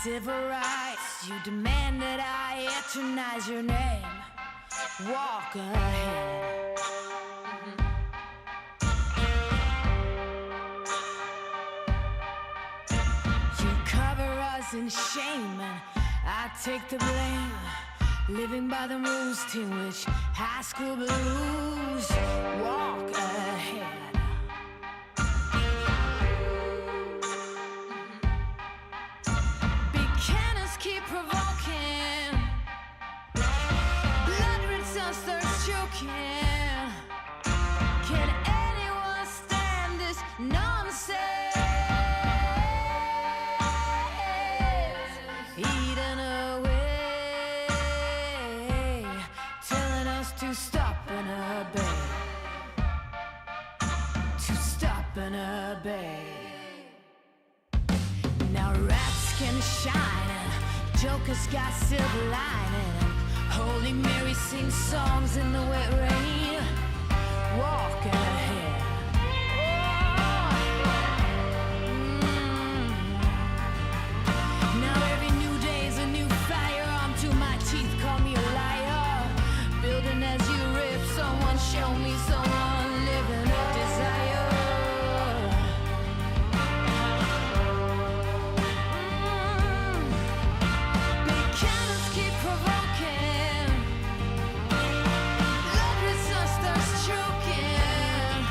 civil rights. You demand that I eternize your name. Walk ahead. You cover us in shame and I take the blame. Living by the rules to which high school blues. Walk ahead. Keep provoking, blood rinse us, thirst choking. Can anyone stand this nonsense? Eaten away, telling us to stop and obey, to stop and obey. Now rats can shine, jokers got silver lining, and Holy Mary sings songs in the wet rain. Walk ahead. Now every new day's a new fire. Arm to my teeth, call me a liar. Building as you rip, someone show me someone living a desire. Choking.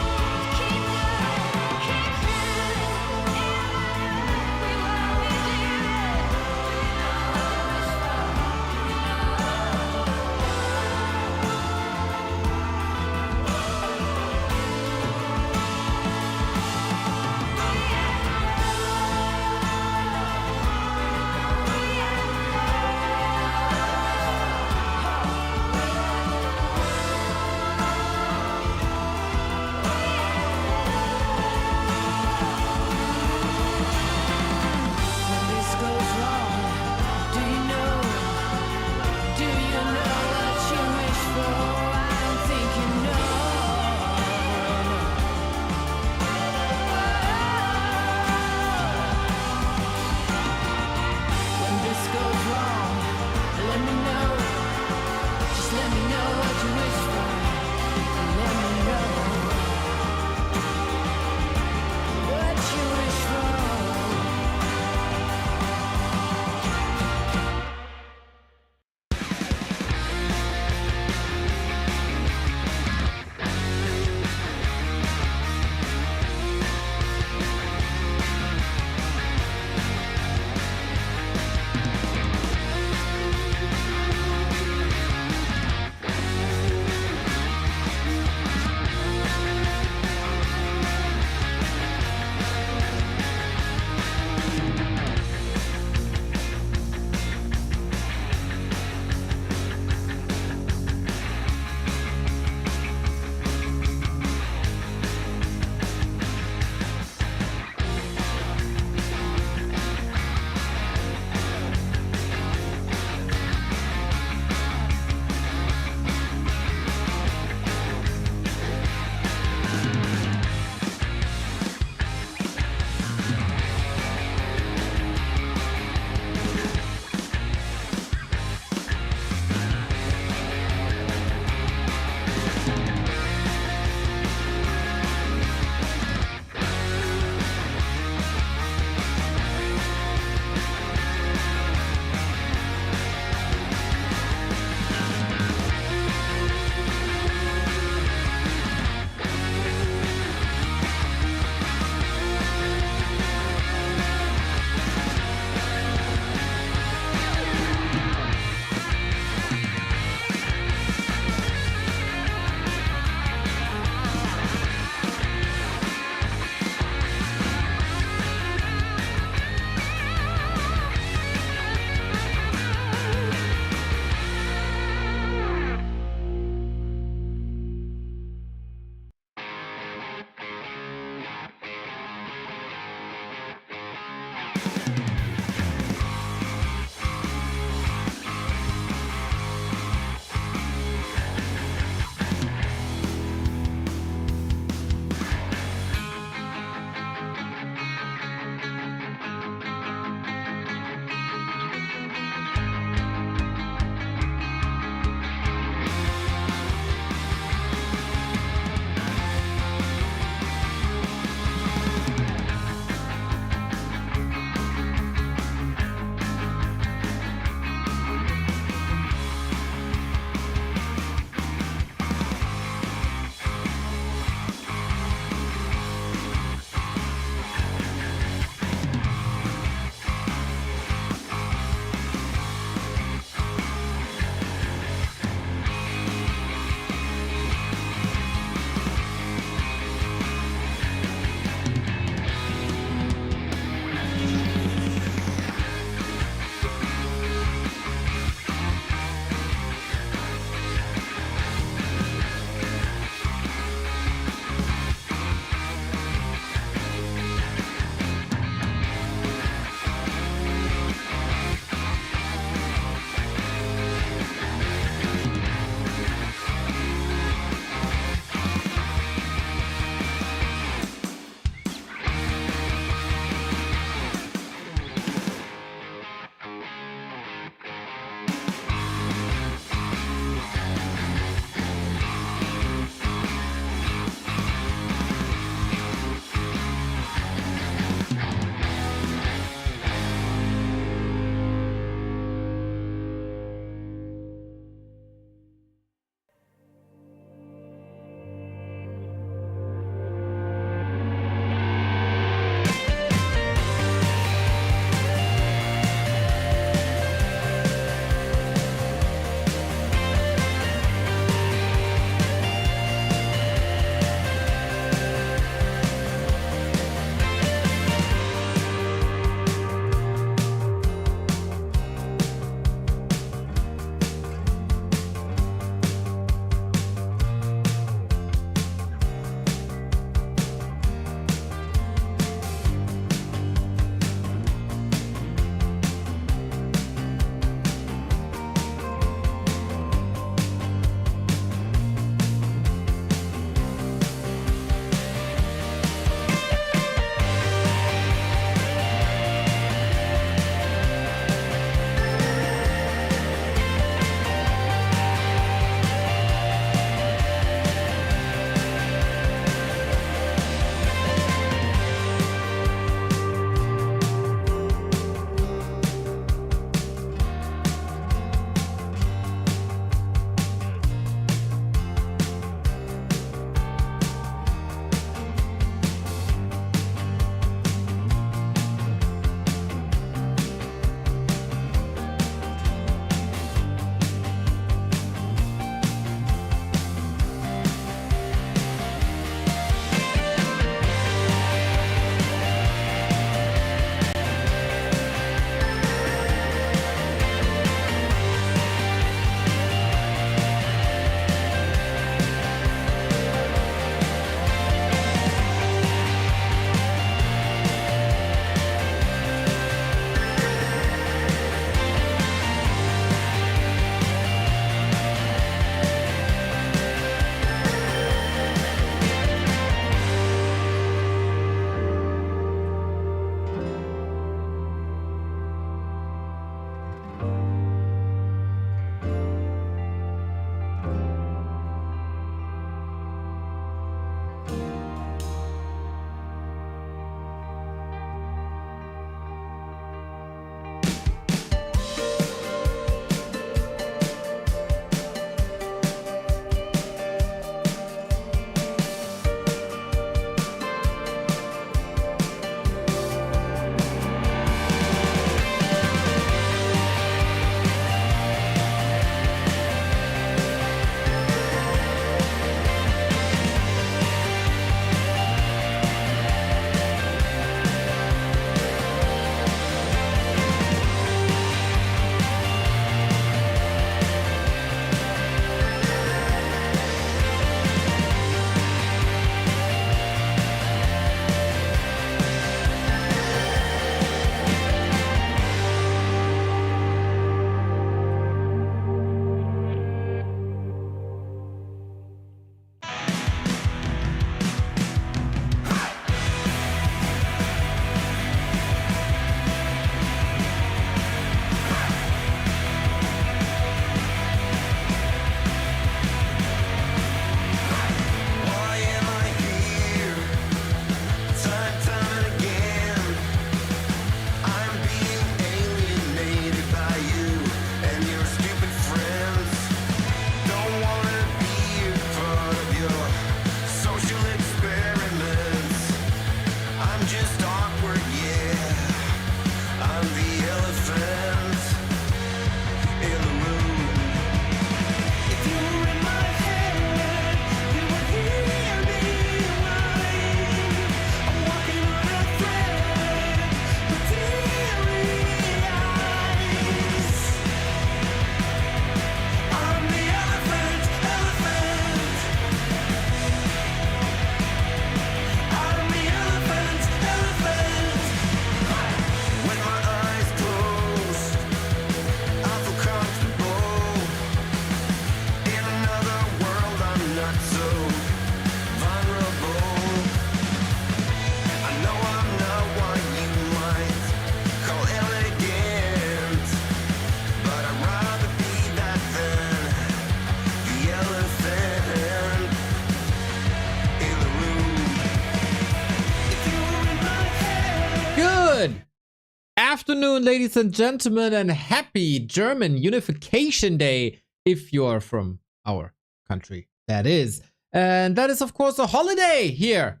afternoon, ladies and gentlemen, and happy German Unification Day if you're from our country, that is. And that is, of course, a holiday here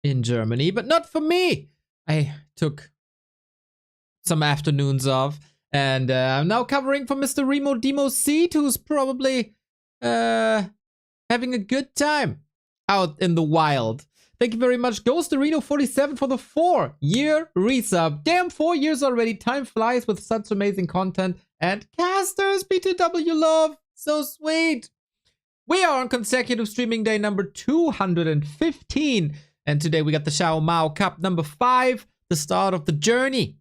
in Germany, but not for me. I took some afternoons off, and I'm now covering for Mr. Remo Demo Seed, who's probably having a good time out in the wild. Thank you very much, Ghosterino47 for the 4-year resub. Damn, 4 years already. Time flies with such amazing content. And casters, B2W love. So sweet. We are on consecutive streaming day number 215. And today we got the XiaoMao Cup number 5. The start of the journey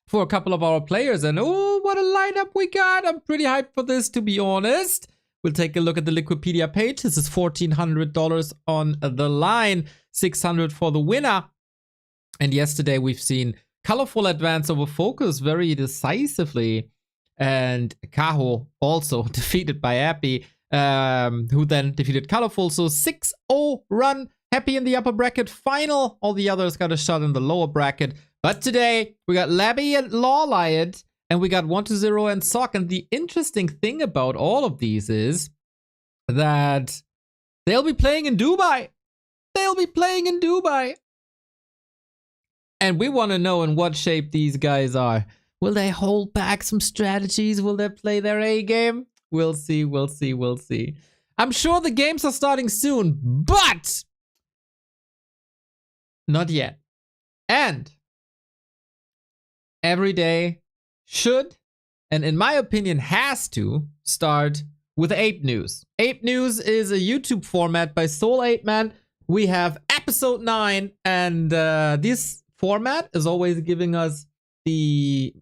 for a couple of our players. And oh, what a lineup we got. I'm pretty hyped for this, to be honest. We'll take a look at the Liquipedia page. This is $1,400 on the line. 600 for the winner. And yesterday we've seen Colorful advance over Focus very decisively. And Kaho also defeated by Happy, who then defeated Colorful. So 6-0 run. Happy in the upper bracket final. All the others got a shot in the lower bracket. But today we got Labby and LawLiet. And we got 1-0 and Sock. And the interesting thing about all of these is that they'll be playing in Dubai. They'll be playing in Dubai. And we want to know in what shape these guys are. Will they hold back some strategies? Will they play their A game? We'll see, we'll see, we'll see. I'm sure the games are starting soon, but not yet. And every day should, and in my opinion has to, start with Ape News. Ape News is a YouTube format by Soul8Man. We have episode 9, and this format is always giving us the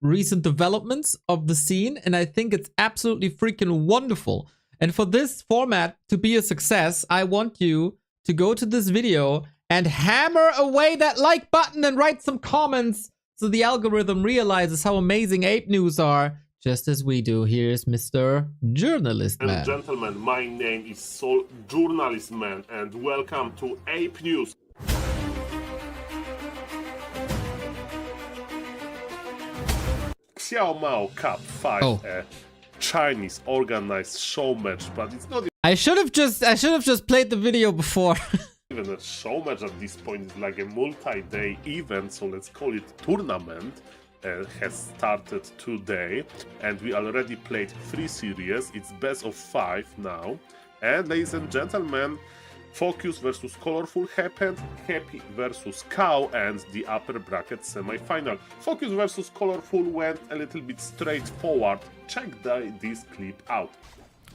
recent developments of the scene, and I think it's absolutely freaking wonderful. And for this format to be a success, I want you to go to this video and hammer away that like button and write some comments so the algorithm realizes how amazing Ape News are. Just as we do. Here's Mr. Journalist Man. And gentlemen, my name is Soul Journalist Man, and welcome to Ape News. XiaoMao Cup 5, a Chinese organized show match, but it's not I should have just played the video before. even a show match at this point. It's like a multi-day event, so let's call it tournament. Has started today, and we already played 3 series. It's best of 5 now, and ladies and gentlemen, Focus versus Colorful happened, Happy versus Cow, and the upper bracket semi-final. Focus versus Colorful went a little bit straightforward. Check this clip out.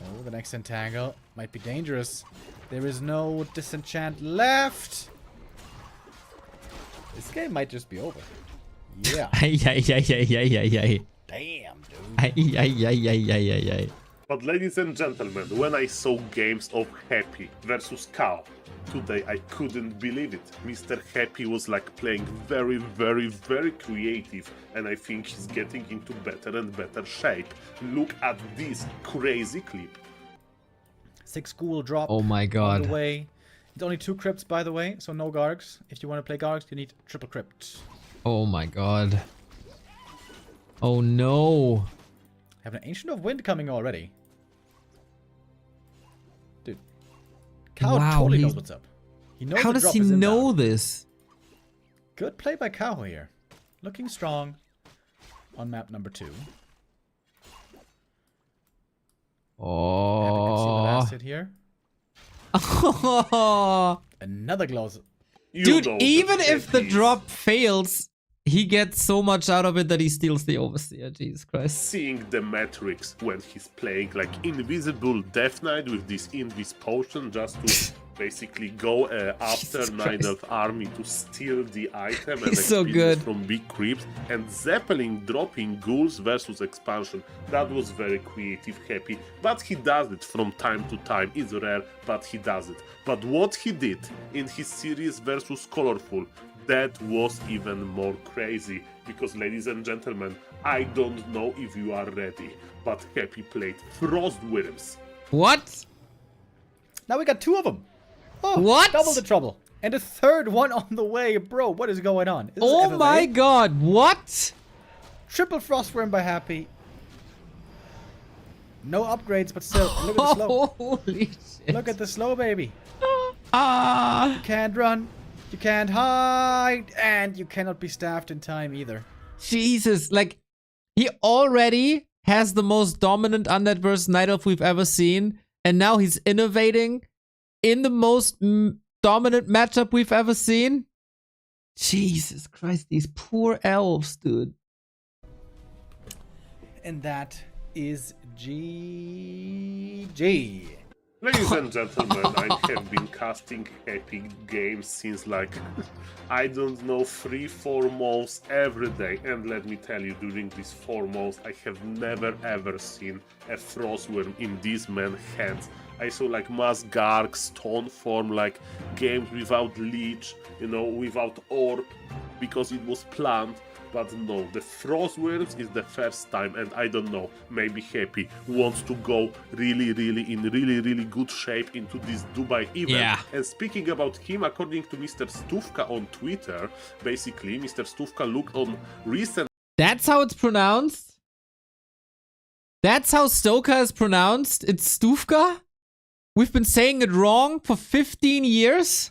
Oh, the next entangle might be dangerous. There is no disenchant left. This game might just be over. Yeah. Damn, dude. But ladies and gentlemen, when I saw games of Happy versus Cow today, I couldn't believe it. Mr. Happy was like playing very, very, very creative, and I think he's getting into better and better shape. Look at this crazy clip. 6 ghoul drop. Oh my god. On the way. It's only 2 crypts, by the way, so no Gargs. If you want to play Gargs, you need triple crypt. Oh my god. Oh no. I have an Ancient of Wind coming already. Dude. Cow totally knows what's up. He knows how does he know this? Good play by Cow here. Looking strong on map number 2. Oh. Hit here. Another glows. Dude, even if the drop fails, he gets so much out of it that he steals the Overseer. Jesus Christ. Seeing the metrics when he's playing like Invisible Death Knight with this Invis potion just to basically go after Night Elf army to steal the item and so good from big creeps, and Zeppelin dropping ghouls versus expansion. That was very creative, Happy, but he does it from time to time. It's rare, but he does it. But what he did in his series versus Colorful, that was even more crazy, because ladies and gentlemen, I don't know if you are ready, but Happy played Frostwyrms. What? Now we got 2 of them. Oh, what? Double the trouble. And a 3rd one on the way. Bro, what is going on? Oh my god, what? Triple Frostworm by Happy. No upgrades, but still, look at the slow. Holy shit. Look at the slow, baby. Ah. You can't run, you can't hide, and you cannot be staffed in time either. Jesus, like, he already has the most dominant undead versus night elf we've ever seen, and now he's innovating in the most dominant matchup we've ever seen. Jesus Christ, these poor elves, dude. And that is GG. Ladies and gentlemen, I have been casting epic games since like, I don't know, 3-4 months every day. And let me tell you, during these 4 months, I have never ever seen a Frostworm in these men's hands. I saw like Mass Garg, Stone Form, like games without Leech, you know, without Orb, because it was planned. But no, the Frostworms is the first time, and I don't know, maybe Happy wants to go really good shape into this Dubai event. Yeah. And speaking about him, according to Mr. Stufka on Twitter, basically, Mr. Stufka looked on recent... That's how it's pronounced? That's how Stoker is pronounced? It's Stufka? We've been saying it wrong for 15 years?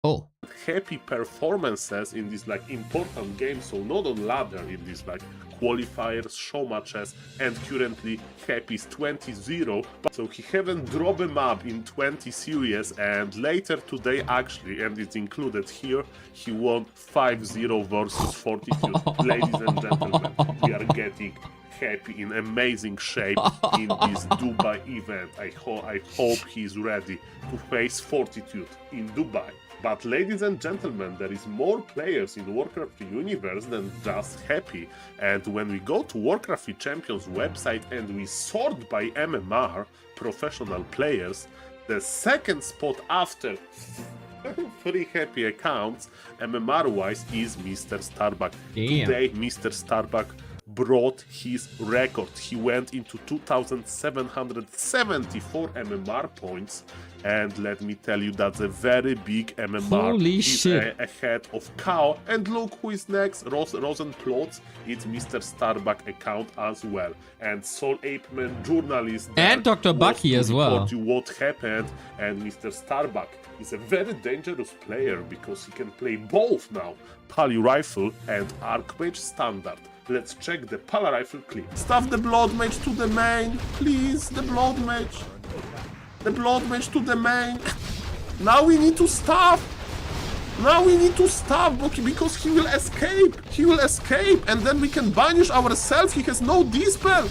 Oh. Happy performances in these like important games, so not on ladder in these like qualifiers, show matches, and currently Happy's 20-0, so he haven't dropped a map in 20 series, and later today actually, and it's included here, he won 5-0 versus Fortitude. Ladies and gentlemen, we are getting Happy in amazing shape in this Dubai event. I hope he's ready to face Fortitude in Dubai. But ladies and gentlemen, there is more players in Warcraft universe than just Happy. And when we go to Warcraft Champions website and we sort by MMR, professional players, the second spot after 3 Happy accounts, MMR-wise, is Mr. Starbuck. Damn. Today, Mr. Starbuck brought his record. He went into 2,774 MMR points, and let me tell you, that's a very big MMR. Holy He's shit. ahead of Kao, and look who is next, Rosenplotz. It's Mr. Starbuck account as well, and Soul Apeman journalist And Dr. Bucky as well. report you what happened, and Mr. Starbuck is a very dangerous player because he can play both now, Pally Rifle and Archmage Standard. Let's check the Pala Rifle clip. Stuff the Blood Mage to the main, please, the Blood Mage. The Blood Mage to the main. Now we need to stop. Now we need to stop, because he will escape. He will escape, and then we can banish ourselves. He has no Dispel.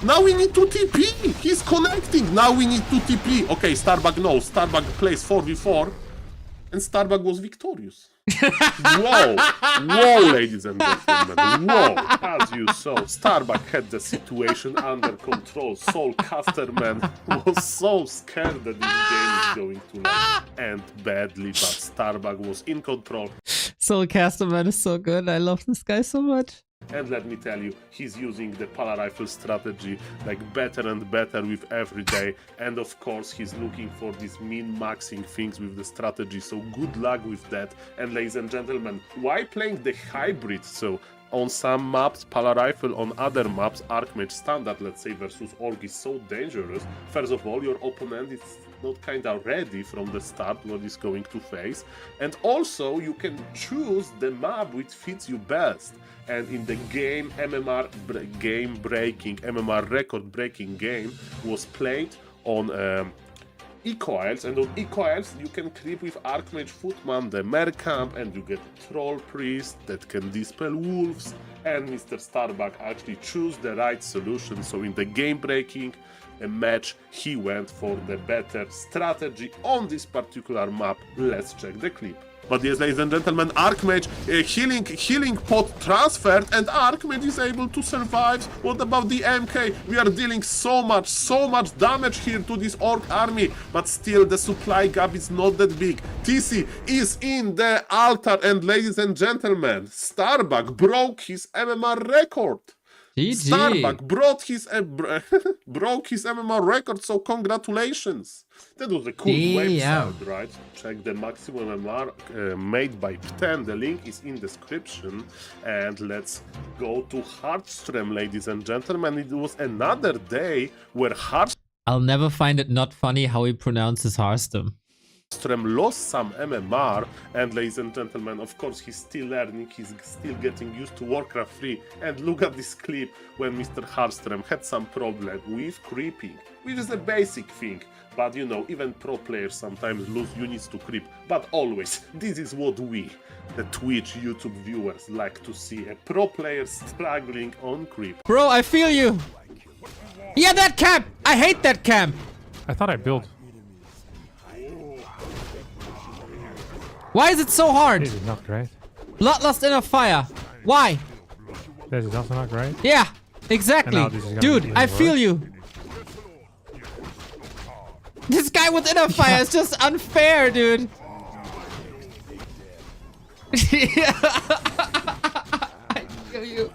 Now we need to TP. He's connecting. Now we need to TP. Okay, Starbuck knows. Starbuck plays 4v4, and Starbuck was victorious. Whoa, whoa, ladies and gentlemen, whoa. As you saw, Starbuck had the situation under control. Soul Casterman was so scared that this game is going to end badly, but Starbuck was in control. Soul Casterman is so good. I love this guy so much. And let me tell you, he's using the Pala Rifle strategy like better and better with every day. And of course, he's looking for these min-maxing things with the strategy. So good luck with that. And ladies and gentlemen, why playing the hybrid? So on some maps, Pala Rifle, on other maps, Archmage Standard, let's say, versus Org is so dangerous. First of all, your opponent is not kinda ready from the start what he's going to face. And also, you can choose the map which fits you best. And in the game, MMR record-breaking game was played on Eco Isles, and on Eco Isles you can creep with Archmage Footman, the Mercamp, and you get Troll Priest that can dispel wolves, and Mr. Starbuck actually chose the right solution, so in the game-breaking match he went for the better strategy on this particular map. Let's check the clip. But yes, ladies and gentlemen, Archmage healing pot transferred, and Archmage is able to survive. What about the MK? We are dealing so much damage here to this Orc army, but still the supply gap is not that big. TC is in the altar, and ladies and gentlemen, Starbuck broke his MMR record. GG. Starbuck broke his MMR record, so congratulations. That was a cool website, right? Check the maximum MMR made by Pten. The link is in description. And let's go to Heartstream, ladies and gentlemen. It was another day where I'll never find it not funny how he pronounces Hearthstone. lost some MMR, and ladies and gentlemen, of course he's still learning, he's still getting used to Warcraft 3, and look at this clip when Mr. Hardstrom had some problem with creeping, which is a basic thing, but you know, even pro players sometimes lose units to creep, but always, this is what we, the Twitch YouTube viewers, like to see, a pro player struggling on creep. Bro, I feel you! Yeah, that camp! I hate that camp! I thought I built. Why is it so hard? This is not great. Bloodlust in a fire. Why? This is also not great. Yeah, exactly. And now this is gonna Dude, be I even feel worse. you. This guy with inner fire is just unfair, dude. I feel you.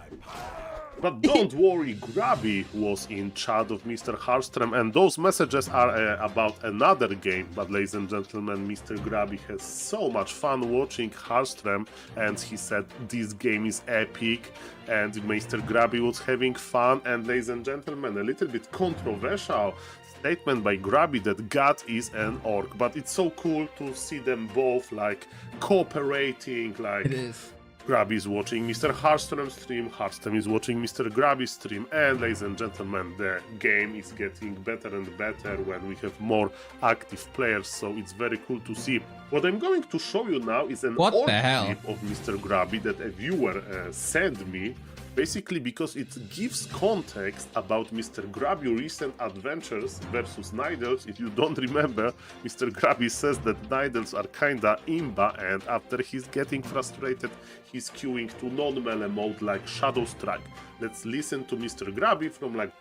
But don't worry, Grabby was in chat of Mr. Hardstrom, and those messages are about another game. But ladies and gentlemen, Mr. Grabby has so much fun watching Hardstrom, and he said this game is epic, and Mr. Grabby was having fun. And ladies and gentlemen, a little bit controversial statement by Grabby that God is an orc, but it's so cool to see them both like cooperating, like It is. Grabby is watching Mr. Hardstrom stream, Hardstrom is watching Mr. Grabby stream, and ladies and gentlemen, the game is getting better and better when we have more active players, so it's very cool to see. What I'm going to show you now is an old clip of Mr. Grabby that a viewer sent me, basically because it gives context about Mr. Grabby recent adventures versus Nidals. If you don't remember, Mr. Grabby says that Nidals are kinda imba, and after he's getting frustrated, he's queuing to non-melee mode like Shadow Strike. Let's listen to Mr. Grabby from like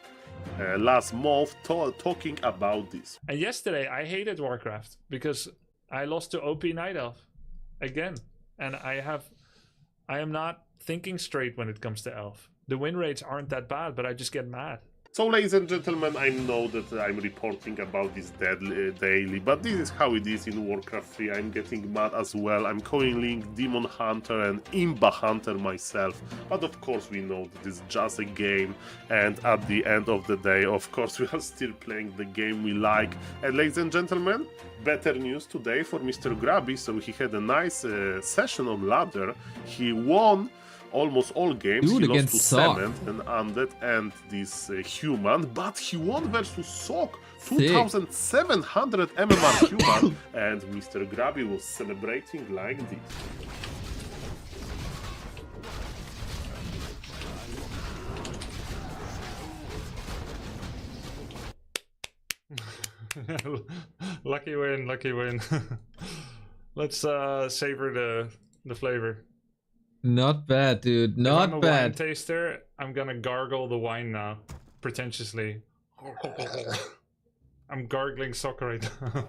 last month talking about this. And yesterday I hated Warcraft because I lost to OP Night Elf again, and I am not thinking straight when it comes to Elf. The win rates aren't that bad, but I just get mad. So, ladies and gentlemen, I know that I'm reporting about this daily, but this is how it is in Warcraft 3. I'm getting mad as well. I'm calling Demon Hunter and Imba Hunter myself, but of course we know that it's just a game, and at the end of the day, of course, we are still playing the game we like. And ladies and gentlemen, better news today for Mr. Grabby. So he had a nice session on ladder. He won almost all games. Dude, he lost against to Sock. Cement and Undead and this human, but he won versus Sock, 2700 MMR human, and Mr. Grabby was celebrating like this. Lucky win, lucky win. Let's savor the flavor. Not bad, dude. If I'm Not a bad. wine taster, I'm gonna gargle the wine now, pretentiously. I'm gargling sock right now.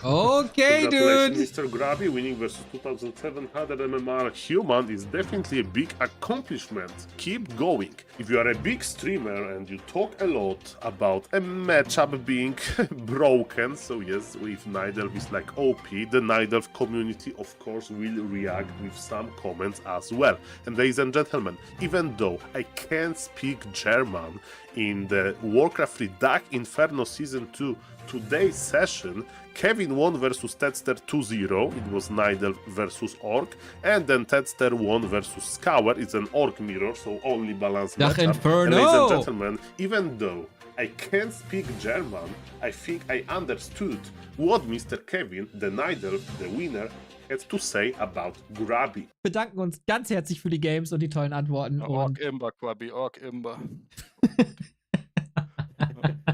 Okay, dude. Congratulations, Mr. Grabby, winning versus 2700 MMR human is definitely a big accomplishment. Keep going. If you are a big streamer and you talk a lot about a matchup being broken, so yes, if Nidelf is like OP, the Nidelf community of course will react with some comments as well. And ladies and gentlemen, even though I can't speak German in the Warcraft 3 Dark Inferno Season 2 today's session, Kevin won versus Tedster 2-0, it was Nidelf versus Orc, and then Tedster won versus Scour, it's an Orc mirror, so only balanced Dark matchup. Inferno! And ladies and gentlemen, even though I can't speak German, I think I understood what Mr. Kevin, the Nidelf, the winner, had to say about Grabby. Wir bedanken uns ganz herzlich für die Games und die tollen Antworten. Orc Und Imber, Grabby, Orc Imber.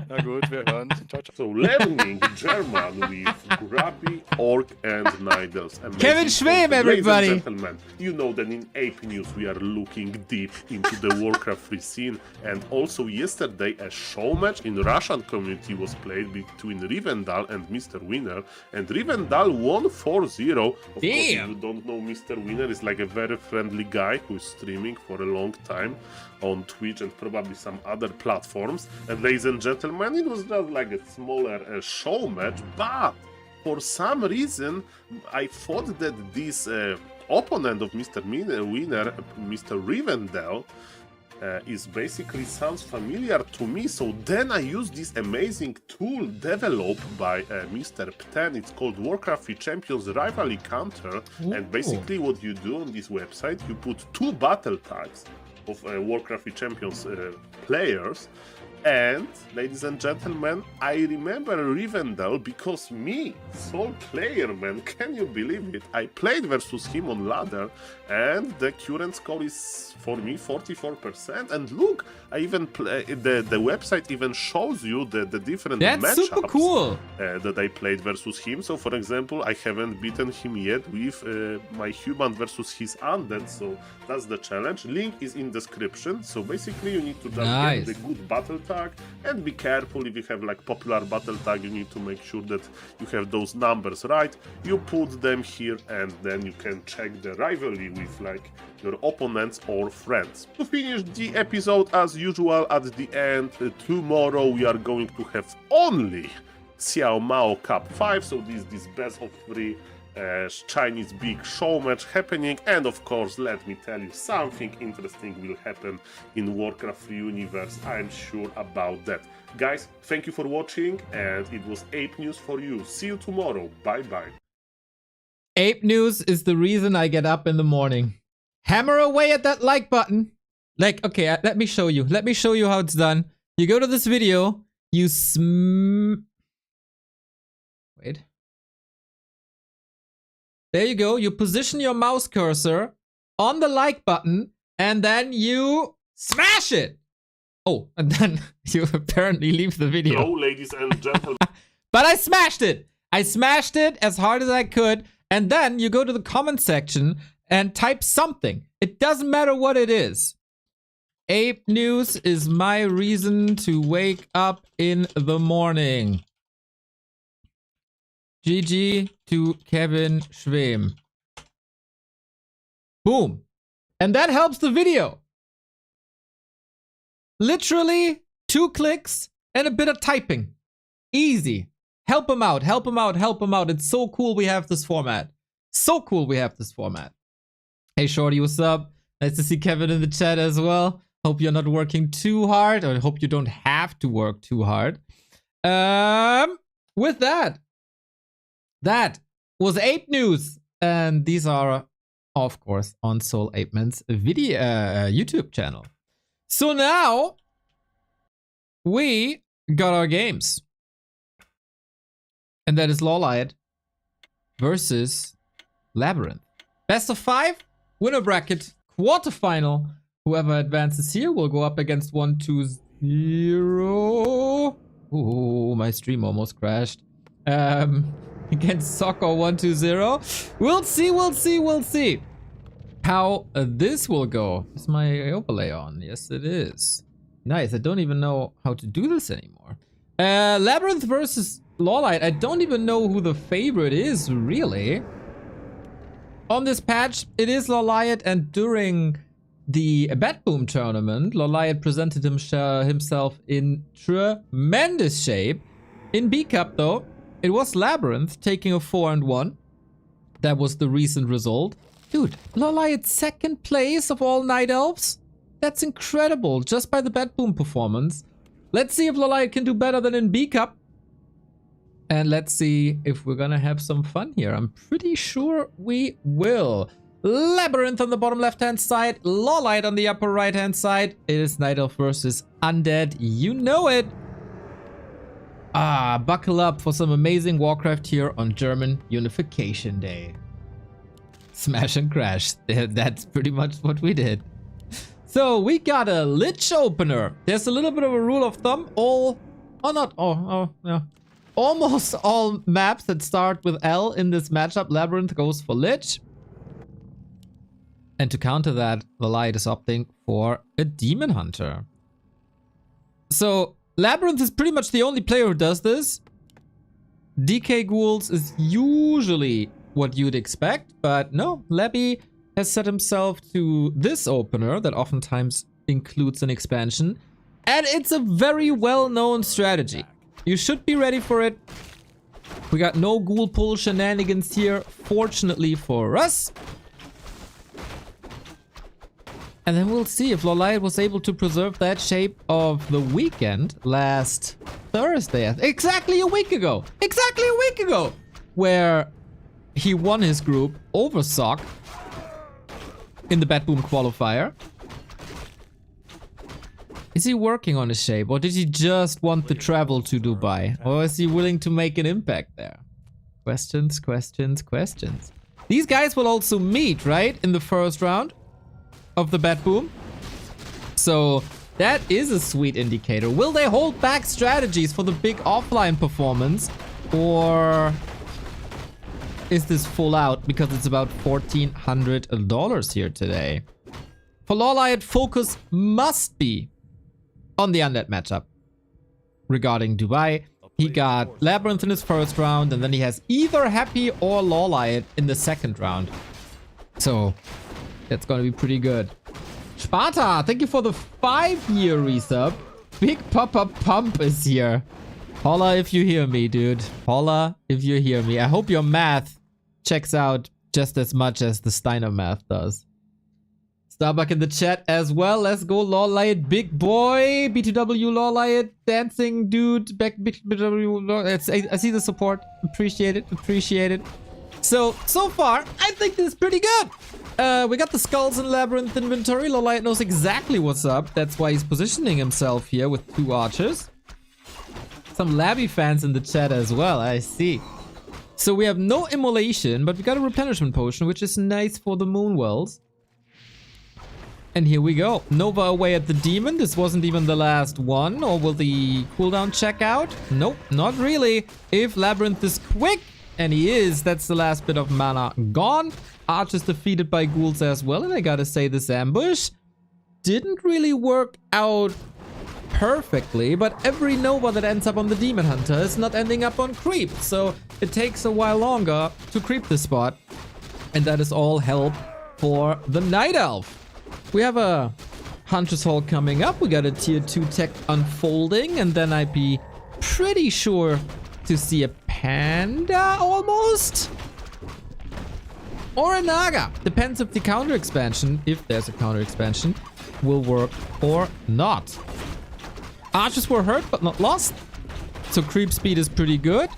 Ja, gut, wir hören. Ciao, ciao. So, learning German with Grubby, Orc, and Nidals. Amazing Kevin Schwem, content. everybody! Ladies and gentlemen, you know that in Ape News we are looking deep into the Warcraft 3 scene, and also yesterday a show match in Russian community was played between Rivendell and Mr. Winner, and Rivendell won 4-0. Of course, if you don't know Mr. Winner, is like a very friendly guy who's streaming for a long time on Twitch and probably some other platforms. And ladies and gentlemen, it was just like a smaller show match, but for some reason I thought that this opponent of Mr. Winner, Mr. Rivendell, is basically sounds familiar to me. So then I used this amazing tool developed by Mr. Pten. It's called Warcraft 3 Champions Rivalry Counter. And basically what you do on this website, you put 2 battle tags of Warcraft 3 Champions players. And, ladies and gentlemen, I remember Rivendell because me, sole player, man, can you believe it? I played versus him on ladder, and the current score is, for me, 44%. And look, I even the website even shows you the different That's matchups super cool. that I played versus him. So, for example, I haven't beaten him yet with my human versus his undead, so that's the challenge. Link is in description. So basically, you need to just get the good battle tag, and be careful if you have like popular battle tag. You need to make sure that you have those numbers right. You put them here, and then you can check the rivalry with like your opponents or friends. To finish the episode, as usual, at the end, tomorrow we are going to have only XiaoMao Cup 5, so this best of 3 Chinese big show match happening. And of course, let me tell you, something interesting will happen in Warcraft 3 universe, I'm sure about that. Guys, thank you for watching, and it was Ape News for you. See you tomorrow. Bye bye. Ape News is the reason I get up in the morning. Hammer away at that like button. Like, okay, let me show you. Let me show you how it's done. You go to this video, you wait. There you go. You position your mouse cursor on the like button, and then you smash it. Oh, and then you apparently leave the video. Hello, ladies and gentlemen. But I smashed it. I smashed it as hard as I could. And then you go to the comment section and type something. It doesn't matter what it is. Ape News is my reason to wake up in the morning. GG to Kevin Schwem. Boom. And that helps the video. Literally 2 clicks and a bit of typing. Easy. Help him out, help him out, help him out. It's so cool we have this format. So cool we have this format. Hey Shorty, what's up? Nice to see Kevin in the chat as well. Hope you're not working too hard, or hope you don't have to work too hard. With that was Ape News. And these are, of course, on Soul Ape Man's video YouTube channel. So now we got our games. And that is LawLiet versus LabyRinth. Best of 5, winner bracket, quarterfinal. Whoever advances here will go up against 1-2-0. Oh, my stream almost crashed. Against Soccer 1-2-0. We'll see how this will go. Is my overlay on? Yes, it is. Nice. I don't even know how to do this anymore. LabyRinth versus LawLiet. I don't even know who the favorite is, really. On this patch, it is LawLiet, and during the Bet Boom tournament, LawLiet presented himself in tremendous shape. In B Cup, though, it was LabyRinth taking a 4-1. That was the recent result. Dude, LawLiet's 2nd place of all Night Elves? That's incredible, just by the Bet Boom performance. Let's see if LawLiet can do better than in B Cup. And let's see if we're gonna have some fun here. I'm pretty sure we will. LabyRinth on the bottom left-hand side, LawLiet on the upper right-hand side. It is Night Elf versus Undead. You know it. Buckle up for some amazing Warcraft here on German Unification Day. Smash and crash. That's pretty much what we did. So we got a Lich opener. There's a little bit of a rule of thumb. All Oh, not. Oh, yeah. Almost all maps that start with L in this matchup, LabyRinth goes for Lich. And to counter that, LawLiet is opting for a Demon Hunter. So, LabyRinth is pretty much the only player who does this. DK Ghouls is usually what you'd expect, but no, Labby has set himself to this opener that oftentimes includes an expansion. And it's a very well-known strategy. You should be ready for it. We got no ghoul pull shenanigans here, fortunately for us. And then we'll see if LawLiet was able to preserve that shape of the weekend last Thursday. Exactly a week ago. Exactly a week ago. Where he won his group over Sock in the Bat Boom qualifier. Is he working on his shape, or did he just want to travel to Dubai? Or is he willing to make an impact there? Questions, questions, questions. These guys will also meet, right? In the first round of the Bat Boom. So that is a sweet indicator. Will they hold back strategies for the big offline performance? Or is this full out because it's about $1,400 here today? For LawLiet, focus must be on the Undead matchup. Regarding Dubai, he got LabyRinth in his first round, and then he has either Happy or LawLiet in the second round. So that's gonna be pretty good. Sparta, thank you for the 5-year resub. Big Papa Pump is here. Holla if you hear me, dude. Holla if you hear me. I hope your math checks out just as much as the Steiner math does. Starbuck in the chat as well. Let's go, LawLiet, big boy. B2W LawLiet, dancing dude. Back B2W. I see the support. Appreciate it. Appreciate it. So far, I think this is pretty good. We got the skulls in LabyRinth inventory. LawLiet knows exactly what's up. That's why he's positioning himself here with 2 archers. Some Labby fans in the chat as well, I see. So we have no immolation, but we got a replenishment potion, which is nice for the Moonwells. And here we go. Nova away at the demon. This wasn't even the last one. Or will the cooldown check out? Nope, not really. If LabyRinth is quick, and he is, that's the last bit of mana gone. Archers defeated by ghouls as well. And I gotta say, this ambush didn't really work out perfectly. But every Nova that ends up on the Demon Hunter is not ending up on creep. So it takes a while longer to creep the spot. And that is all help for the Night Elf. We have a Hunter's Hall coming up. We got a tier 2 tech unfolding. And then I'd be pretty sure to see a Panda almost? Or a Naga. Depends if the counter expansion, if there's a counter expansion, will work or not. Archers were hurt but not lost. So creep speed is pretty good.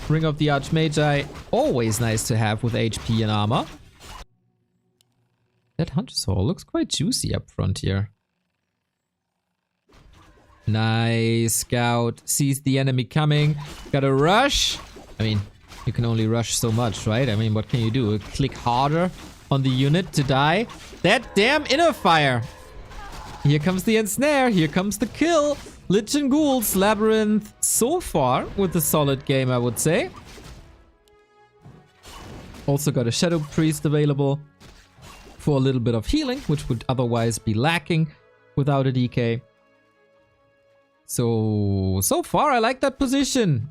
Ring of the Archmagi, always nice to have with HP and armor. That Hunter's Hall looks quite juicy up front here. Nice. Scout sees the enemy coming. Gotta rush. I mean, you can only rush so much, right? I mean, what can you do? Click harder on the unit to die? That damn inner fire. Here comes the ensnare. Here comes the kill. Lich and Ghouls. LabyRinth so far with a solid game, I would say. Also got a Shadow Priest available for a little bit of healing, which would otherwise be lacking without a DK. So far I like that position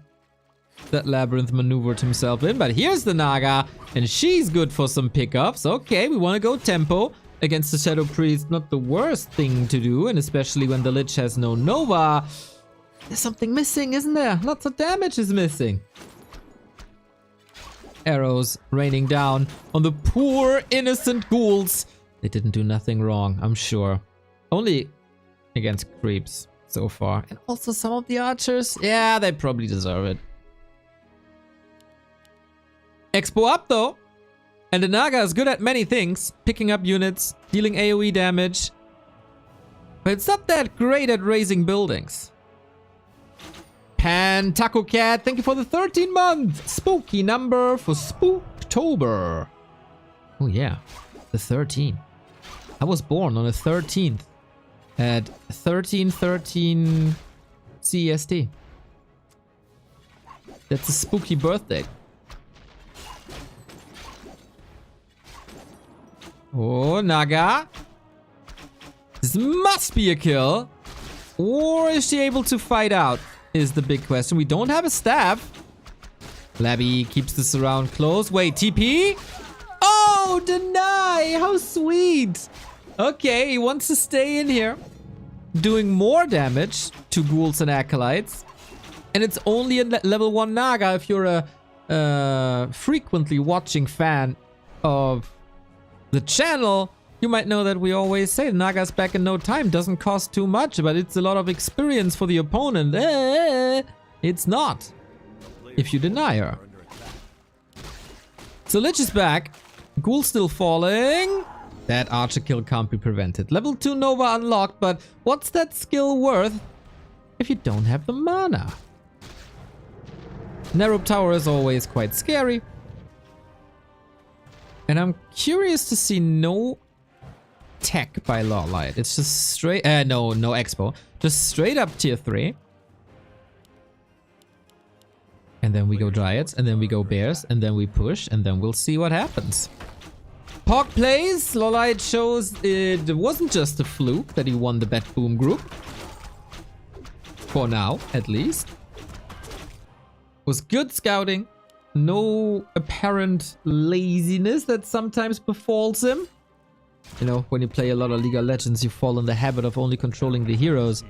that LabyRinth maneuvered himself in. But here's the Naga, and she's good for some pickups. Okay, we want to go tempo against the Shadow Priest. Not the worst thing to do, and especially when the Lich has no Nova. There's something missing, isn't there? Lots of damage is missing. Arrows raining down on the poor innocent ghouls. They didn't do nothing wrong, I'm sure. Only against creeps so far. And also some of the archers. Yeah, they probably deserve it. Expo up though. And the Naga is good at many things. Picking up units, dealing AoE damage. But it's not that great at raising buildings. Pan Taco Cat, thank you for the 13-month spooky number for Spooktober. Oh yeah, the 13. I was born on the 13th at 1313 CEST. That's a spooky birthday. Oh, Naga. This must be a kill. Or is she able to fight out? Is the big question. We don't have a staff. Labby keeps this around close. Wait, TP? Oh, deny! How sweet! Okay, he wants to stay in here. Doing more damage to ghouls and acolytes. And it's only a level 1 Naga. If you're a frequently watching fan of the channel, you might know that we always say Naga's back in no time. Doesn't cost too much, but it's a lot of experience for the opponent. It's not, if you deny her. So Lich is back. Ghoul still falling. That archer kill can't be prevented. Level 2 Nova unlocked, but what's that skill worth if you don't have the mana? Narrow Tower is always quite scary. And I'm curious to see no tech by LawLiet. It's just straight... no expo. Just straight up tier 3. And then we go Dryads, and then we go Bears, and then we push, and then we'll see what happens. Hawk plays. LawLiet shows it wasn't just a fluke that he won the Bet Boom group. For now, at least. Was good scouting. No apparent laziness that sometimes befalls him. You know, when you play a lot of League of Legends, you fall in the habit of only controlling the heroes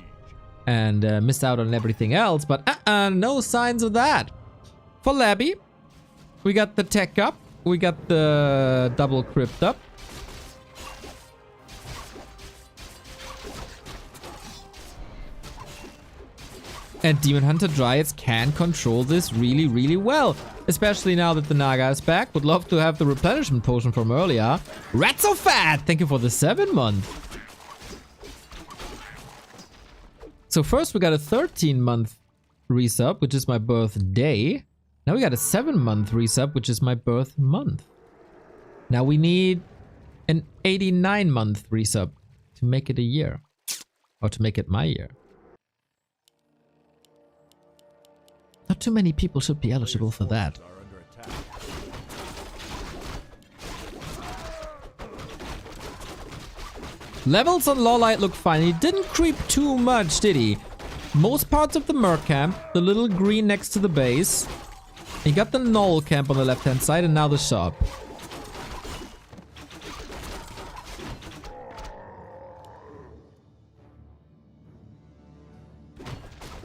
and miss out on everything else. But no signs of that. For Labby, we got the tech up. We got the double crypt up. And Demon Hunter Dryads can control this really, really well. Especially now that the Naga is back. Would love to have the replenishment potion from earlier. Ratzofat! Thank you for the 7-month. So first we got a 13-month resub, which is my birthday. Now we got a 7-month resub, which is my birth month. Now we need an 89-month resub to make it a year. Or to make it my year. Not too many people should be eligible for that. Levels on LawLiet look fine. He didn't creep too much, did he? Most parts of the Merc camp, the little green next to the base. He got the Null camp on the left-hand side, and now the shop.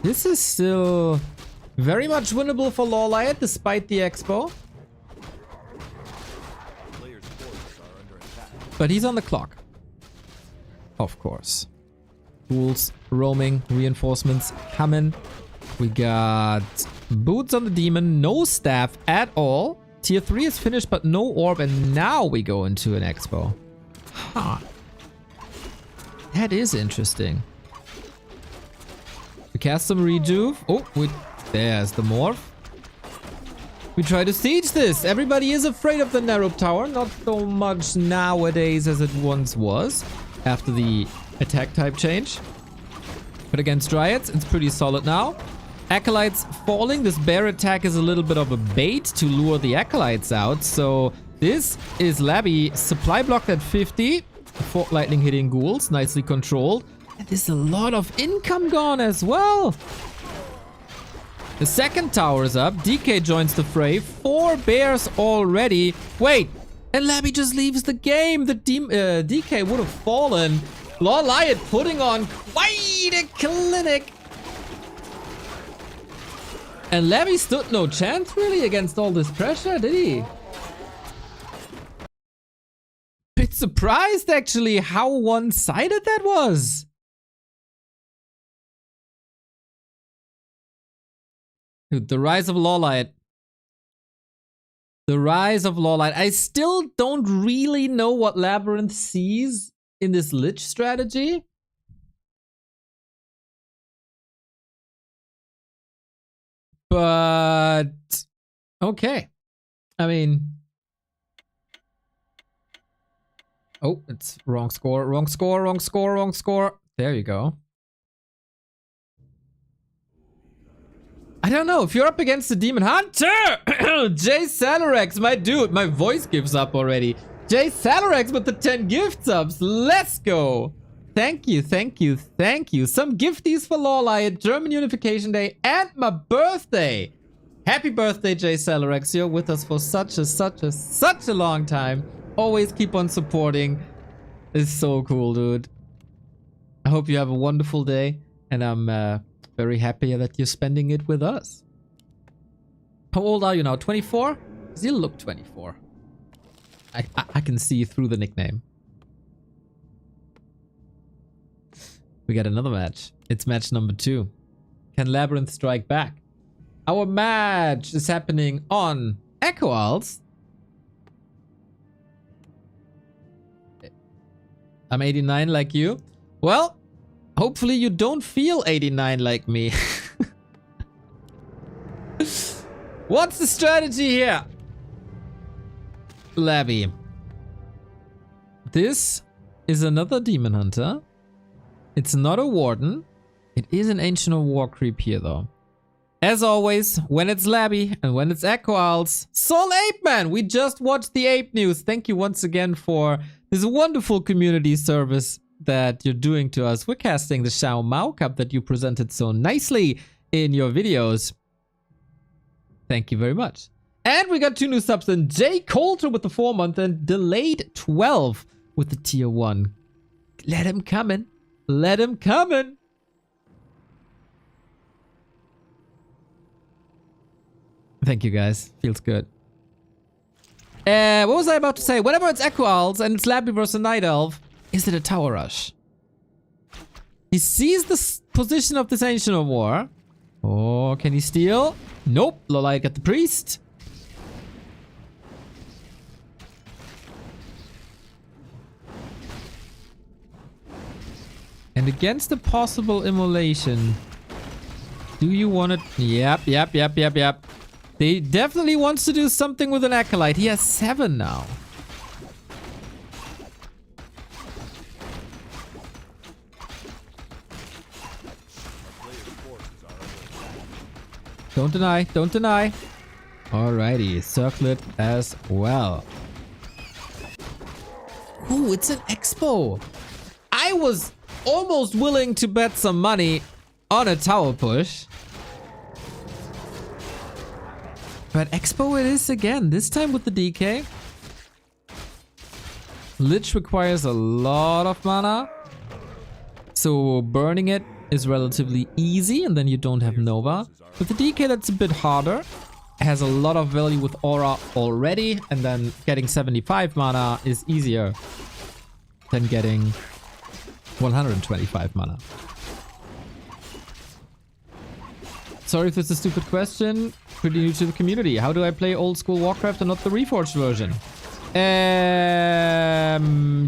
This is still very much winnable for LawLiet despite the expo. But he's on the clock. Of course. Ghouls roaming, reinforcements coming. We got boots on the demon, no staff at all. Tier 3 is finished but no orb, and now we go into an expo. Huh. That is interesting. We cast some rejuve. Oh, there's the morph. We try to siege this. Everybody is afraid of the narrow tower. Not so much nowadays as it once was after the attack type change. But against Dryads, it's pretty solid now. Acolytes falling. This bear attack is a little bit of a bait to lure the Acolytes out. So this is Labby supply blocked at 50. Fork lightning hitting ghouls. Nicely controlled. And there's a lot of income gone as well. The second tower is up. DK joins the fray. 4 bears already. Wait. And Labby just leaves the game. The DK would have fallen. LawLiet putting on quite a clinic. And Labby stood no chance really against all this pressure, did he? Bit surprised actually how one-sided that was. Dude, the rise of LawLiet. The rise of LawLiet. I still don't really know what LabyRinth sees in this Lich strategy. But okay. I mean, oh, it's wrong score, wrong score, wrong score, wrong score. There you go. I don't know. If you're up against the Demon Hunter, Jay Salarex, my dude, my voice gives up already. Jay Salarex with the 10 gift subs. Let's go. Thank you, thank you, thank you. Some gifties for LawLiet, German Unification Day, and my birthday. Happy birthday, Jay Salarex. You're with us for such a long time. Always keep on supporting. It's so cool, dude. I hope you have a wonderful day, and I'm very happy that you're spending it with us. How old are you now? 24? You look 24. I can see through the nickname. We got another match. It's match number 2. Can LabyRinth strike back? Our match is happening on Echo Isles. I'm 89 like you. Well, hopefully you don't feel 89 like me. What's the strategy here? Labby. This is another Demon Hunter. It's not a Warden. It is an Ancient of War creep here though. As always, when it's Labby and when it's Echo Isles, Soul Ape Man! We just watched the Ape News. Thank you once again for this wonderful community service that you're doing to us. We're casting the XiaoMao Cup that you presented so nicely in your videos. Thank you very much. And we got 2 new subs in. Jay Coulter with the 4-month and Delayed 12 with the tier 1. Let him come in. Let him come in. Thank you guys. Feels good. What was I about to say? Whenever it's Echo Isles and it's Labby versus Night Elf, is it a tower rush? He sees the position of this Ancient of War. Oh, can he steal? Nope. LawLiet got the priest. And against the possible immolation, do you want it? Yep. They definitely wants to do something with an Acolyte. He has 7 now. Don't deny, don't deny. Alrighty, circle it as well. Ooh, it's an expo. I was almost willing to bet some money on a tower push. But expo it is again, this time with the DK. Lich requires a lot of mana. So burning it is relatively easy and then you don't have Nova. With the DK that's a bit harder. It has a lot of value with Aura already and then getting 75 mana is easier than getting 125 mana. Sorry if it's a stupid question. Pretty new to the community. How do I play old school Warcraft and not the Reforged version?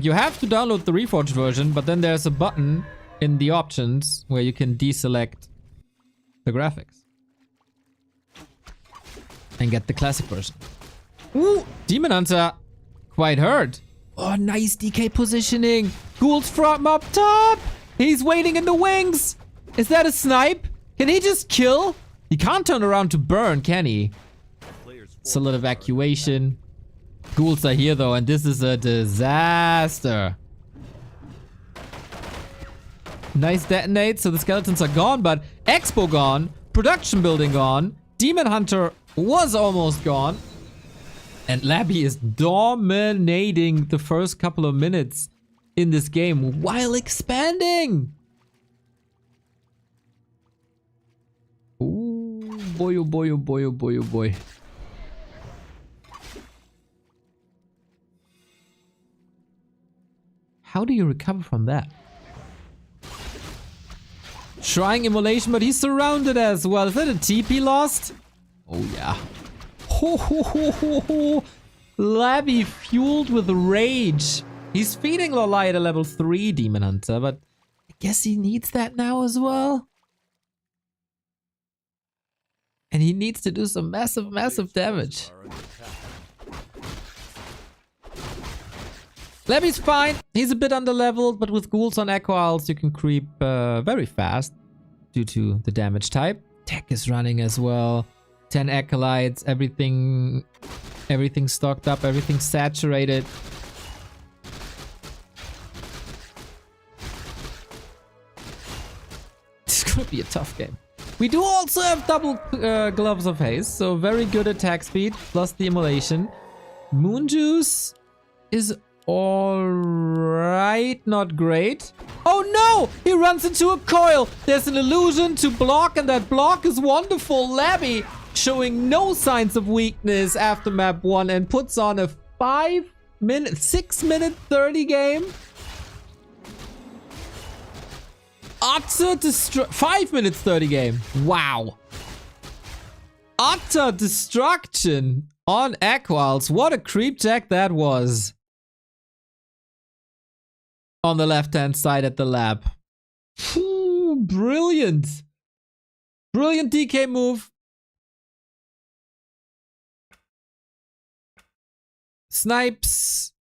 You have to download the Reforged version, but then there's a button in the options where you can deselect the graphics. And get the classic version. Ooh, Demon Hunter. Quite hurt. Oh, nice DK positioning. Ghoul's from up top. He's waiting in the wings. Is that a snipe? Can he just kill? He can't turn around to burn, can he? Solid evacuation. Ghouls are here though, and this is a disaster. Nice detonate, so the skeletons are gone, but Expo gone. Production building gone. Demon Hunter was almost gone. And Labby is dominating the first couple of minutes in this game while expanding. Ooh, boy, oh boy, oh boy, oh boy, oh boy. How do you recover from that? Trying immolation, but he's surrounded as well. Is that a TP lost? Oh yeah. Ho ho ho ho ho. Labby fueled with rage. He's feeding LawLiet a level 3 Demon Hunter, but I guess he needs that now as well. And he needs to do some massive damage. Labby's fine. He's a bit underleveled, but with ghouls on Echo Isles, you can creep very fast due to the damage type. Tech is running as well. 10 acolytes, everything stocked up, everything saturated. This is gonna be a tough game. We do also have double gloves of haste, so very good attack speed plus the immolation. Moon Juice is alright, not great. Oh no! He runs into a coil! There's an illusion to block, and that block is wonderful. Labby showing no signs of weakness after map 1 and puts on a 6 minute 30 game. Utter 5 minutes 30 game. Wow. Utter destruction on Equals. What a creep jack that was. On the left-hand side at the lab. Phew, brilliant. Brilliant DK move. Snipes.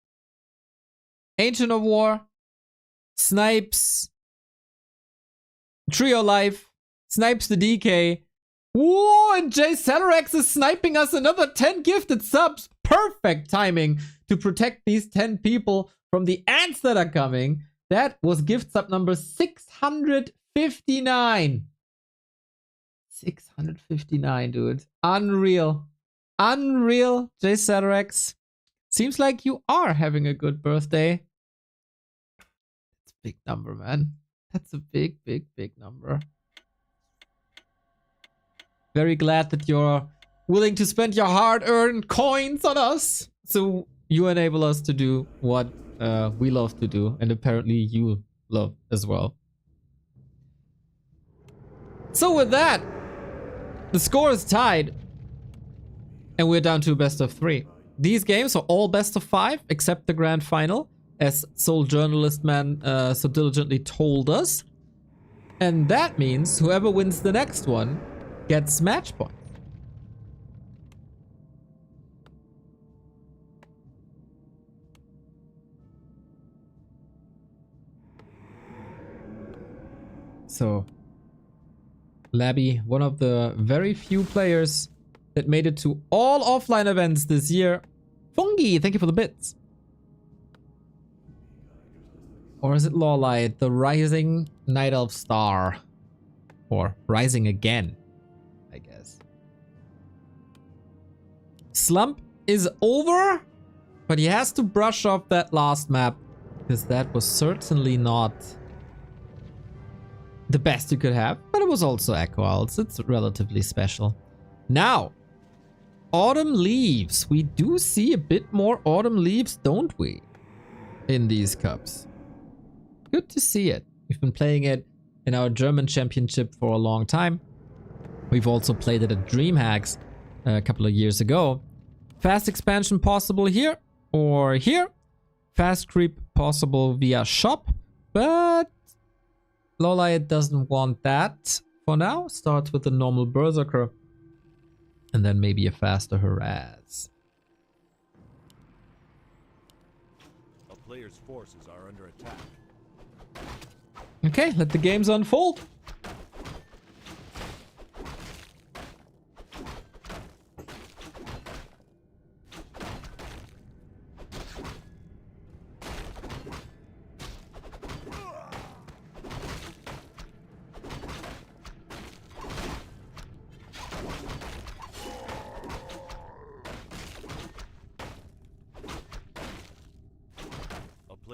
Ancient of War. Snipes. Trio Life. Snipes the DK. Whoa, and eer0 is sniping us another 10 gifted subs. Perfect timing to protect these 10 people from the ants that are coming. That was gift sub number 659. 659, dude. Unreal. Unreal, eer0. Seems like you are having a good birthday. That's a big number, man. That's a big, big, big number. Very glad that you're willing to spend your hard-earned coins on us. So you enable us to do what we love to do. And apparently you love as well. So with that, the score is tied. And we're down to a best of 3. These games are all best of 5, except the grand final, as Soul Journalist Man so diligently told us. And that means whoever wins the next one gets match points. So, Labby, one of the very few players that made it to all offline events this year. Fungi, thank you for the bits. Or is it LawLiet, the Rising Night Elf Star? Or Rising Again, I guess. Slump is over, but he has to brush off that last map, because that was certainly not the best you could have, but it was also Equals. It's relatively special. Now, Autumn Leaves. We do see a bit more Autumn Leaves, don't we? In these cups. Good to see it. We've been playing it in our German championship for a long time. We've also played it at DreamHacks a couple of years ago. Fast expansion possible here or here. Fast creep possible via shop, but LawLiet doesn't want that for now. Starts with the normal Berserker and then maybe a faster harass. A player's forces are under attack. Okay, let the games unfold.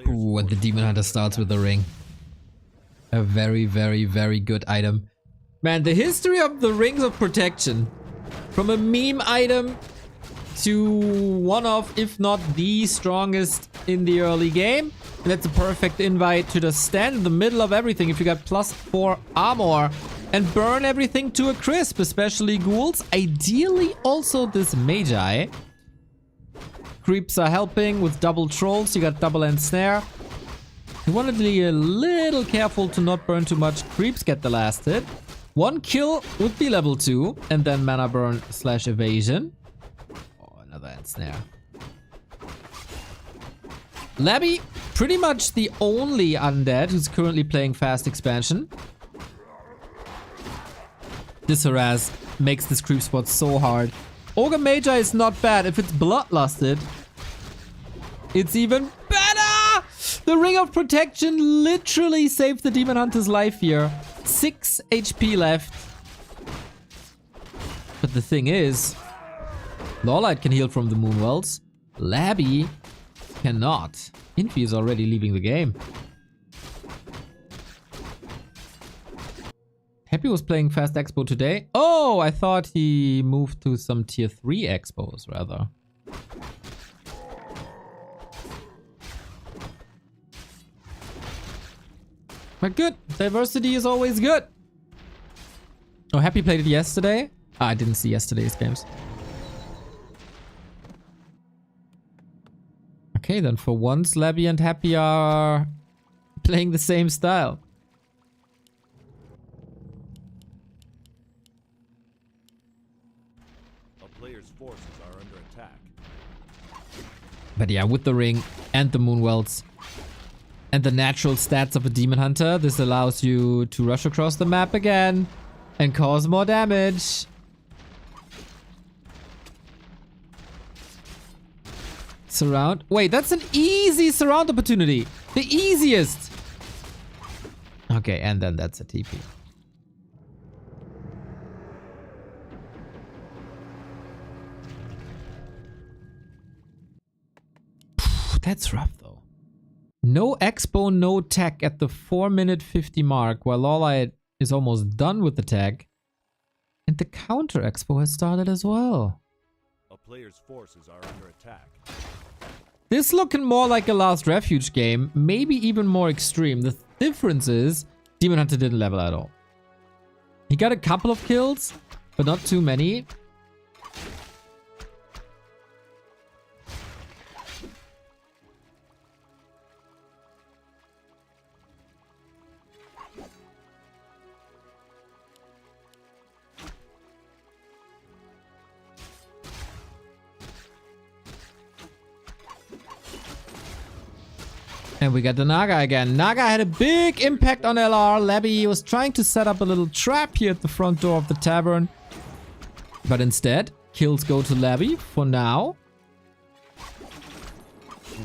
Ooh, and the Demon Hunter starts with the ring. A very, very, very good item. Man, the history of the Rings of Protection. From a meme item to one of, if not the strongest in the early game. And that's a perfect invite to just stand in the middle of everything if you got +4 armor. And burn everything to a crisp, especially ghouls. Ideally also this Magi. Creeps are helping with double trolls. You got double end snare. You want to be a little careful to not burn too much. Creeps get the last hit. 1 kill would be level 2. And then mana burn / evasion. Oh, another end snare. Labby, pretty much the only undead who's currently playing fast expansion. This harass makes this creep spot so hard. Ogre Magi is not bad. If it's bloodlusted, it's even better! The Ring of Protection literally saved the Demon Hunter's life here. 6 HP left. But the thing is, LawLiet can heal from the Moonwells. Labby cannot. Infi is already leaving the game. Happy was playing Fast Expo today. Oh, I thought he moved to some tier 3 expos rather. But good. Diversity is always good. Oh, Happy played it yesterday? Ah, I didn't see yesterday's games. Okay, then for once, Labby and Happy are playing the same style. Players' forces are under attack. But yeah, with the ring and the Moonwells and the natural stats of a Demon Hunter, this allows you to rush across the map again and cause more damage. Surround. Wait, that's an easy surround opportunity. The easiest. Okay, and then that's a TP. That's rough though. No expo, no tech at the 4-minute 50 mark, while LawLiet is almost done with the tech. And the counter expo has started as well. A player's forces are under attack. This looking more like a Last Refuge game, maybe even more extreme. The difference is Demon Hunter didn't level at all. He got a couple of kills, but not too many. And we got the Naga again. Naga had a big impact on LR. Labby was trying to set up a little trap here at the front door of the tavern. But instead, kills go to Labby for now.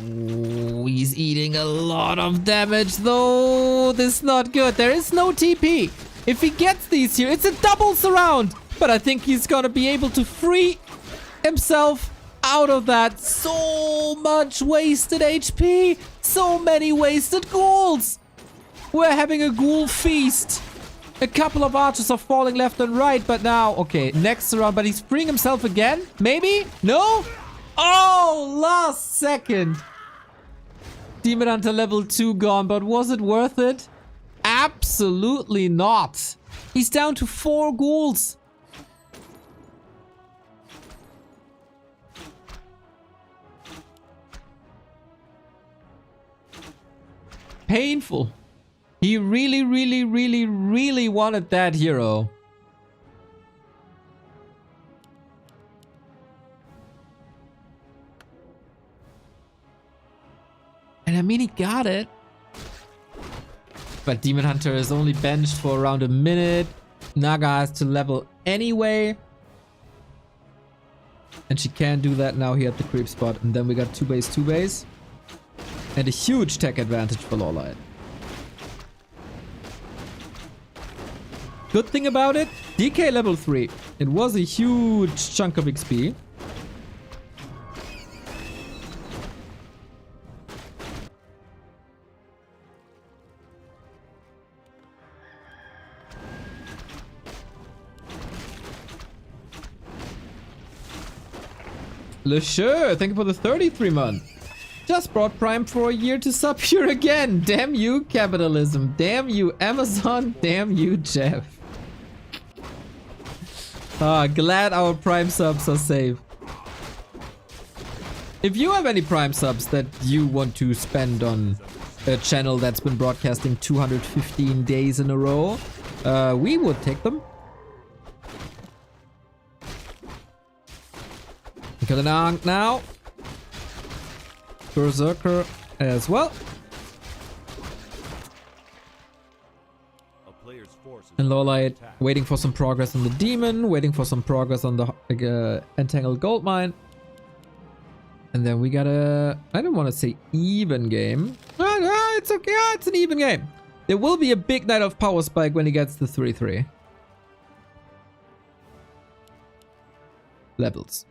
Ooh, he's eating a lot of damage though. This is not good. There is no TP. If he gets these here, it's a double surround. But I think he's gonna be able to free himself out of that. So much wasted HP. So many wasted ghouls. We're having a ghoul feast. A couple of archers are falling left and right, but now, okay, next round, but he's freeing himself again? Maybe? No? Oh, last second. Demon Hunter level 2 gone, but was it worth it? Absolutely not. He's down to 4 ghouls. Painful. He really wanted that hero. And I mean, he got it. But Demon Hunter is only benched for around a minute. Naga has to level anyway. And she can do that now here at the creep spot. And then we got 2 base, 2 base. And a huge tech advantage for LawLiet. Good thing about it, DK level 3. It was a huge chunk of XP. LeSure, thank you for the 33 month. Just brought Prime for a year to sub here again. Damn you, capitalism. Damn you, Amazon. Damn you, Jeff. Glad our Prime subs are safe. If you have any Prime subs that you want to spend on a channel that's been broadcasting 215 days in a row, we would take them. Got an Ankh now. Berserker as well. A player's forces And LawLiet waiting for some progress on the demon, waiting for some progress on the entangled gold mine. And then we got a, I don't want to say even game. It's okay, it's an even game. There will be a big Night Elf power spike when he gets the 3-3. Levels.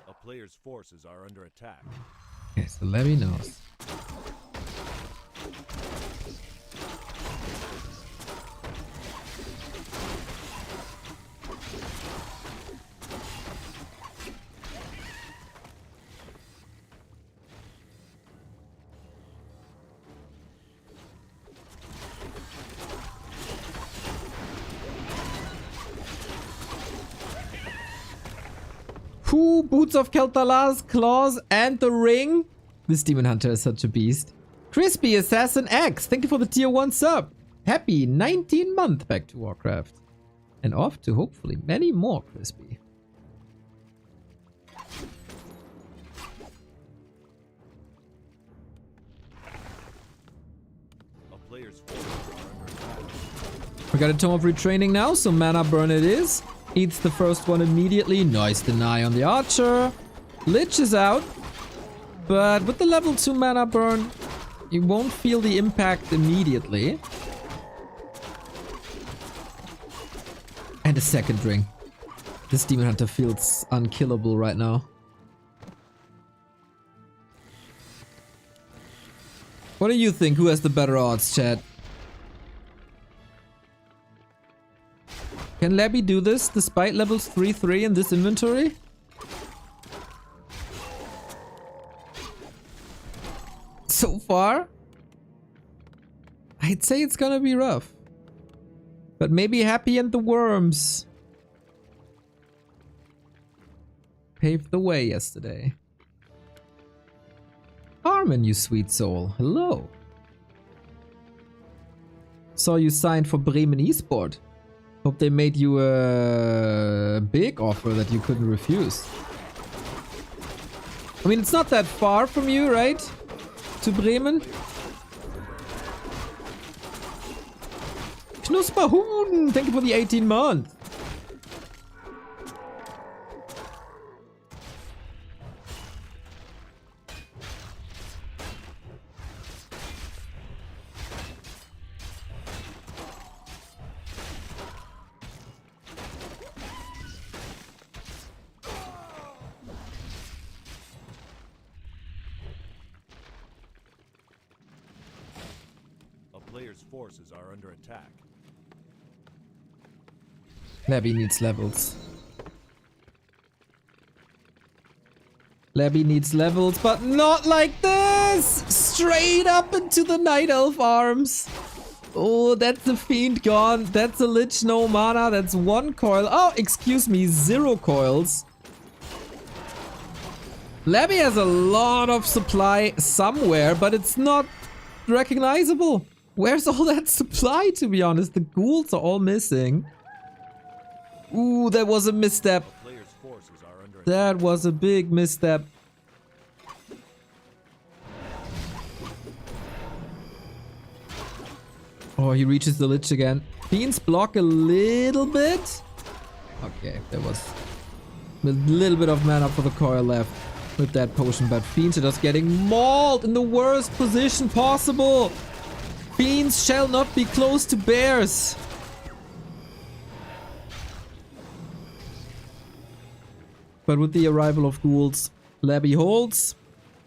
A player's forces are under attack. Okay, so Labby knows. Boots of Kel'Thalar's claws and the ring. This demon hunter is such a beast. Crispy Assassin X, thank you for the tier 1 sub. Happy 19-month back to Warcraft. And off to hopefully many more, Crispy. A player's forces are under attack. We got a Tome of Retraining now, so mana burn it is. Eats the first one immediately. Nice deny on the archer. Lich is out. But with the level 2 mana burn, you won't feel the impact immediately. And a second ring. This demon hunter feels unkillable right now. What do you think? Who has the better odds, chat? Can Labby do this despite levels 3-3 in this inventory? So far, I'd say it's gonna be rough. But maybe Happy and the Worms paved the way yesterday. Armin, you sweet soul. Hello. Saw you signed for Bremen Esport. Hope they made you a big offer that you couldn't refuse. I mean, it's not that far from you, right? To Bremen? Knusperhuhn, thank you for the 18 months. Player's forces are under attack. Labby needs levels. Labby needs levels, but not like this! Straight up into the Night Elf arms. Oh, that's a Fiend gone. That's a Lich, no mana. That's 1 coil. Oh, excuse me, 0 coils. Labby has a lot of supply somewhere, but it's not recognizable. Where's all that supply, to be honest? The ghouls are all missing. Ooh, that was a misstep. Player's forces are under That was a big misstep. Oh, he reaches the Lich again. Fiends block a little bit. Okay, there was a little bit of mana for the coil left with that potion, but Fiends are just getting mauled in the worst position possible. Fiends shall not be close to bears. But with the arrival of ghouls, Labby holds,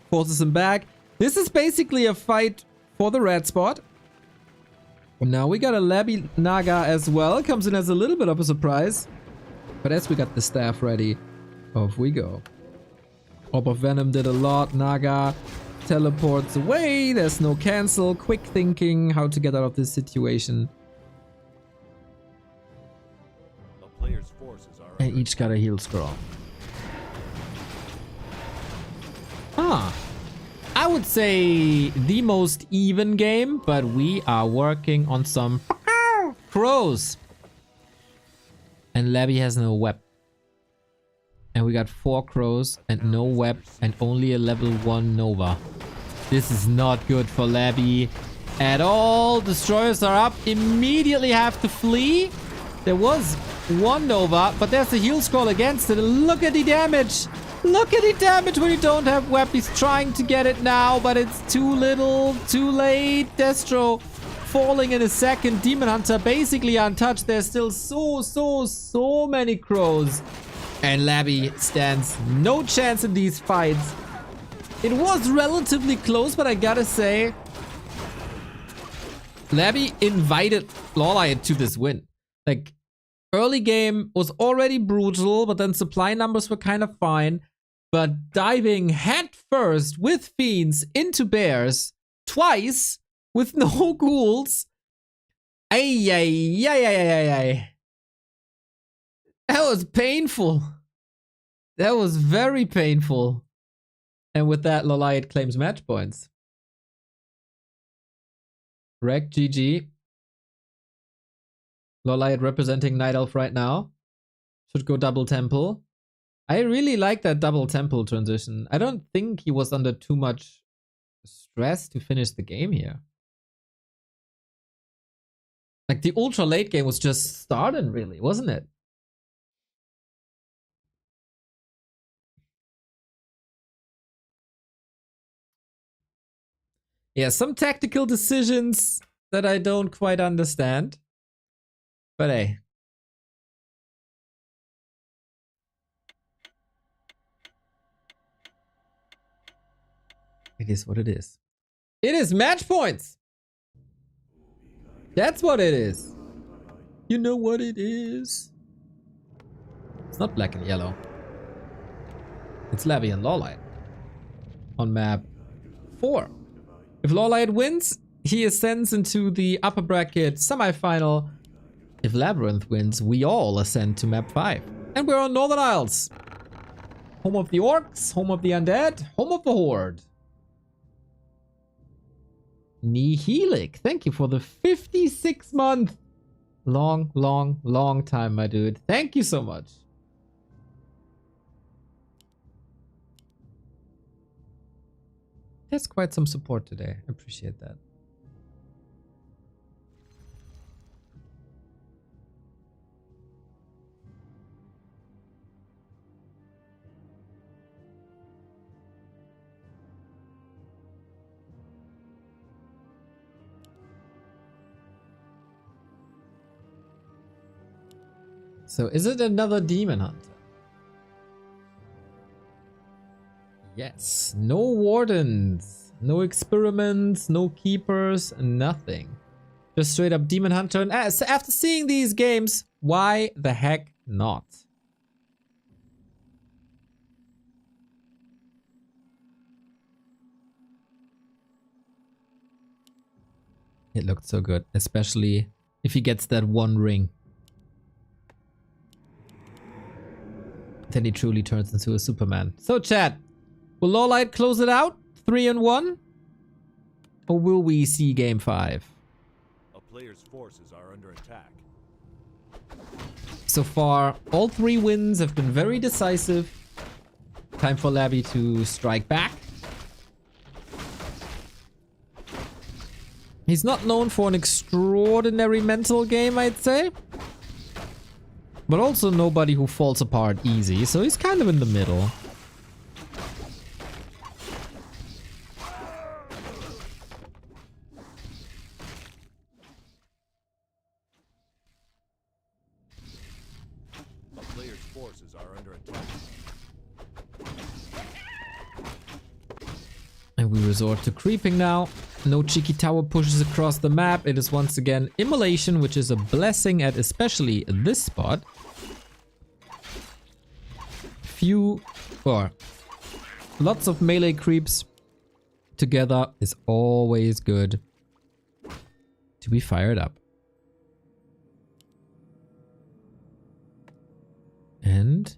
forces him back. This is basically a fight for the red spot. And now we got a Labby Naga as well. Comes in as a little bit of a surprise. But as we got the staff ready, off we go. Orb of Venom did a lot. Naga teleports away. There's no cancel. Quick thinking how to get out of this situation. A player's forces are They under each got a heal scroll. Ah, I would say the most even game, but we are working on some crows. And Labby has no web. And we got 4 crows and no web and only a level 1 Nova. This is not good for Labby at all. Destroyers are up. Immediately have to flee. There was 1 Nova, but there's a heal scroll against it. Look at the damage. Look at the damage when you don't have web. He's trying to get it now, but it's too little, too late. Destro falling in a second. Demon Hunter basically untouched. There's still so many crows. And Labby stands no chance in these fights. It was relatively close, but I gotta say, Labby invited LawLiet to this win. Like, early game was already brutal, but then supply numbers were kind of fine. But diving head first with fiends into bears twice with no ghouls. Ay. That was painful. That was very painful. And with that, LawLiet claims match points. Wreck GG. LawLiet representing Night Elf right now. Should go double temple. I really like that double temple transition. I don't think he was under too much stress to finish the game here. Like, the ultra late game was just starting, really, wasn't it? Yeah, some tactical decisions that I don't quite understand. But hey. It is what it is. It is match points! That's what it is. You know what it is. It's not black and yellow. It's Labby and LawLiet. On map 4. If LawLiet wins, he ascends into the upper bracket semi-final. If LabyRinth wins, we all ascend to map 5. And we're on Northern Isles. Home of the orcs, home of the undead, home of the horde. Nihilic, thank you for the 56-month. Long time, my dude. Thank you so much. There's quite some support today. I appreciate that. So is it another demon hunter? Yes. No wardens, no experiments, no keepers, nothing. Just straight up demon hunter. And after seeing these games, why the heck not? It looked so good, especially if he gets that 1 ring. Then he truly turns into a Superman. So chat, will LawLiet close it out? 3-1? Or will we see game 5? A player's forces are under attack. So far, all 3 wins have been very decisive. Time for Labby to strike back. He's not known for an extraordinary mental game, I'd say. But also nobody who falls apart easy, so he's kind of in the middle. A player's forces are under attack. And we resort to creeping now. No cheeky tower pushes across the map. It is once again immolation, which is a blessing at especially this spot. Lots of melee creeps together is always good to be fired up. And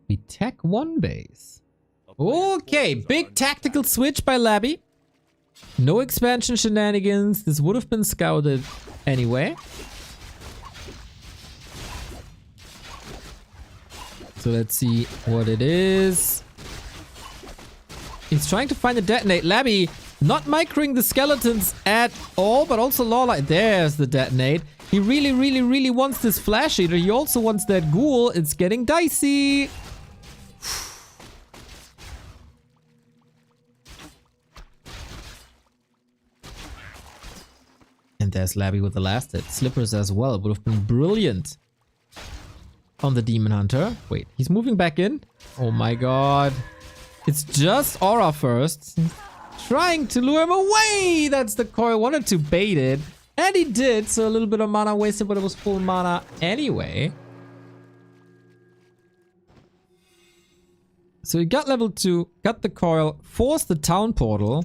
we tech 1 base. Okay, big tactical switch by Labby. No expansion shenanigans. This would have been scouted anyway. So let's see what it is. He's trying to find a detonate. Labby not microing the skeletons at all, but also LawLiet. There's the detonate. He really, really, really wants this flash eater. He also wants that ghoul. It's getting dicey. And there's Labby with the last hit. Slippers as well. Would have been brilliant on the Demon Hunter. Wait, he's moving back in? Oh my god. It's just Aura first. Trying to lure him away! That's the coil. Wanted to bait it. And he did, so a little bit of mana wasted, but it was full mana anyway. So he got level 2, got the coil, forced the town portal.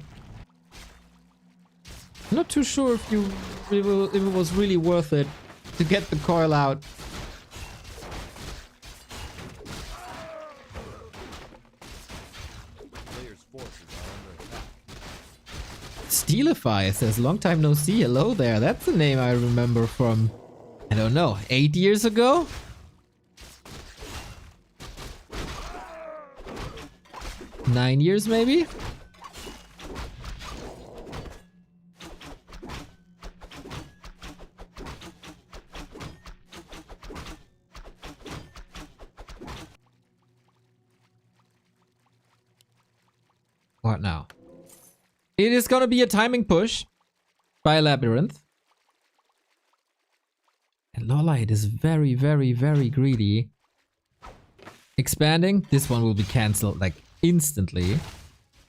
I'm not too sure if it was really worth it to get the coil out. Players' forces are under attack. Steelify says, long time no see. Hello there. That's a name I remember from, I don't know, 8 years ago? Nine years maybe? What now? It is gonna be a timing push by LabyRinth. And LawLiet is very, very, very greedy. Expanding. This one will be cancelled like instantly.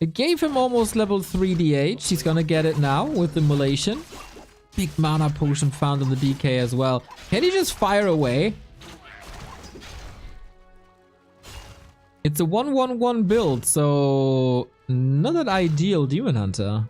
It gave him almost level 3 DH. He's gonna get it now with Immolation. Big mana potion found in the DK as well. Can he just fire away? It's a 1-1-1 build, so not that ideal Demon Hunter.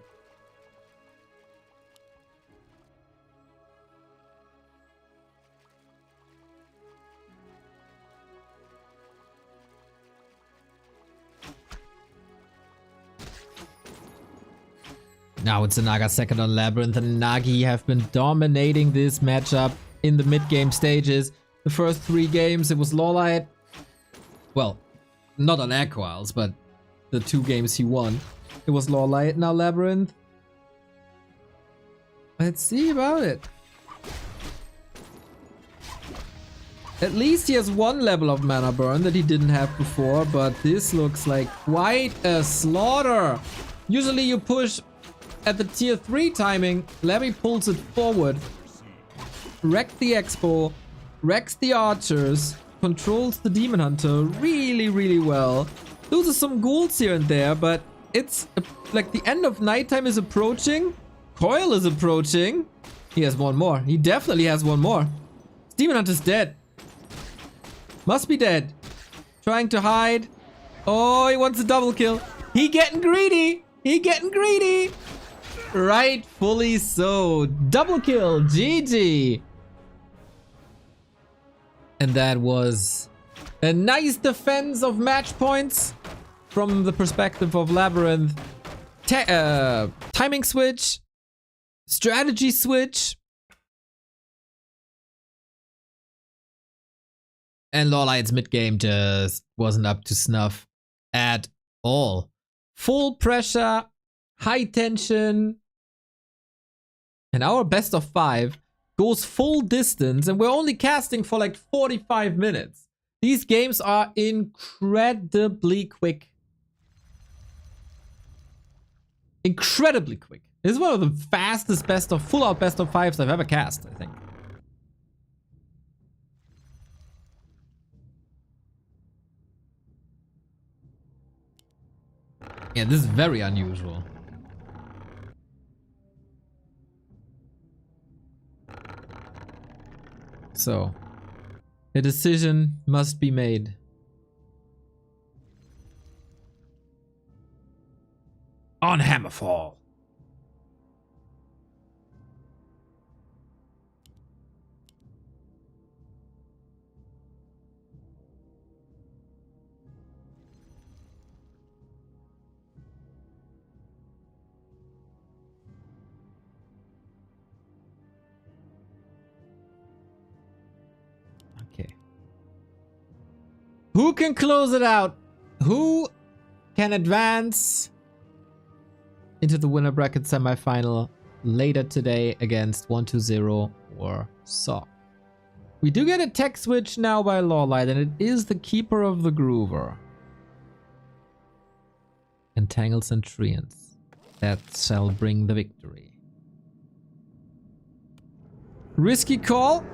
Now it's a Naga second on LabyRinth, and Nagi have been dominating this matchup in the mid-game stages. The first 3 games, it was LawLiet. Well, not on Aquals, but the 2 games he won. It was LawLiet, now LabyRinth. Let's see about it. At least he has 1 level of mana burn that he didn't have before, but this looks like quite a slaughter. Usually you push at the tier 3 timing. Labby pulls it forward. Wrecks the Expo, wrecks the archers, controls the Demon Hunter really, really well. Loses some ghouls here and there, but it's like the end of nighttime is approaching. Coil is approaching. He has 1 more. He definitely has 1 more. Demon Hunter's dead. Must be dead. Trying to hide. Oh, he wants a double kill. He getting greedy. He getting greedy. Rightfully so. Double kill. GG. And that was a nice defense of match points from the perspective of LabyRinth. Timing switch. Strategy switch. And LawLiet's mid-game just wasn't up to snuff at all. Full pressure, high tension. And our best of 5 goes full distance, and we're only casting for like 45 minutes. These games are incredibly quick. Incredibly quick. This is one of the fastest full-out best of 5s I've ever cast, I think. Yeah, this is very unusual. So, a decision must be made. On Hammerfall. Okay. Who can close it out? Who can advance into the winner bracket semifinal later today against 120 or Sock? We do get a tech switch now by LawLiet, and it is the keeper of the Groover. Entangles and Treants. That shall bring the victory. Risky call.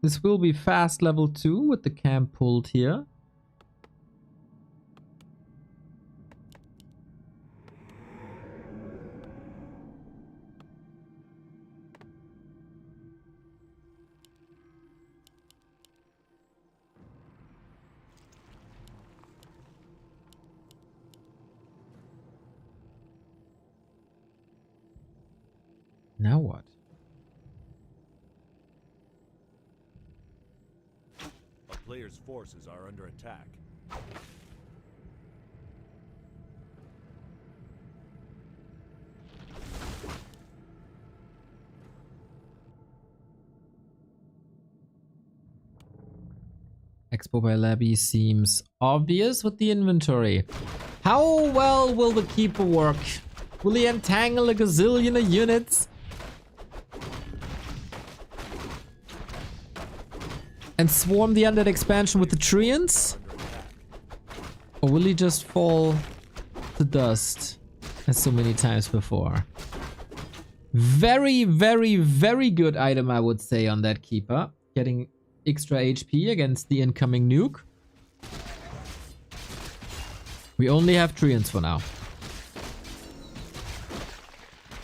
This will be fast level 2 with the camp pulled here. Now what? A player's forces are under attack. Expo by Labby seems obvious with the inventory. How well will the keeper work? Will he entangle a gazillion of units? And swarm the undead expansion with the Treants? Or will he just fall to dust as so many times before? Very, very, very good item, I would say, on that keeper. Getting extra HP against the incoming nuke. We only have Treants for now.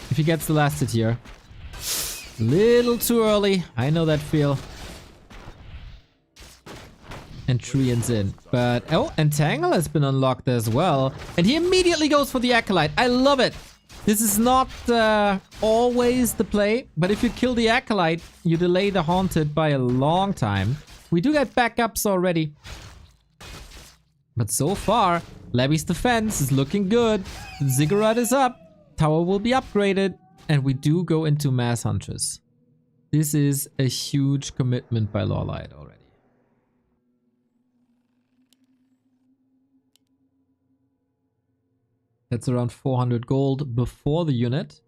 If he gets the last hit here. Little too early. I know that feel. And Treants in. But, oh, Entangle has been unlocked as well. And he immediately goes for the Acolyte. I love it. This is not always the play. But if you kill the Acolyte, you delay the Haunted by a long time. We do get backups already. But so far, Labby's defense is looking good. Ziggurat is up. Tower will be upgraded. And we do go into Mass Huntress. This is a huge commitment by LawLiet already. That's around 400 gold before the unit.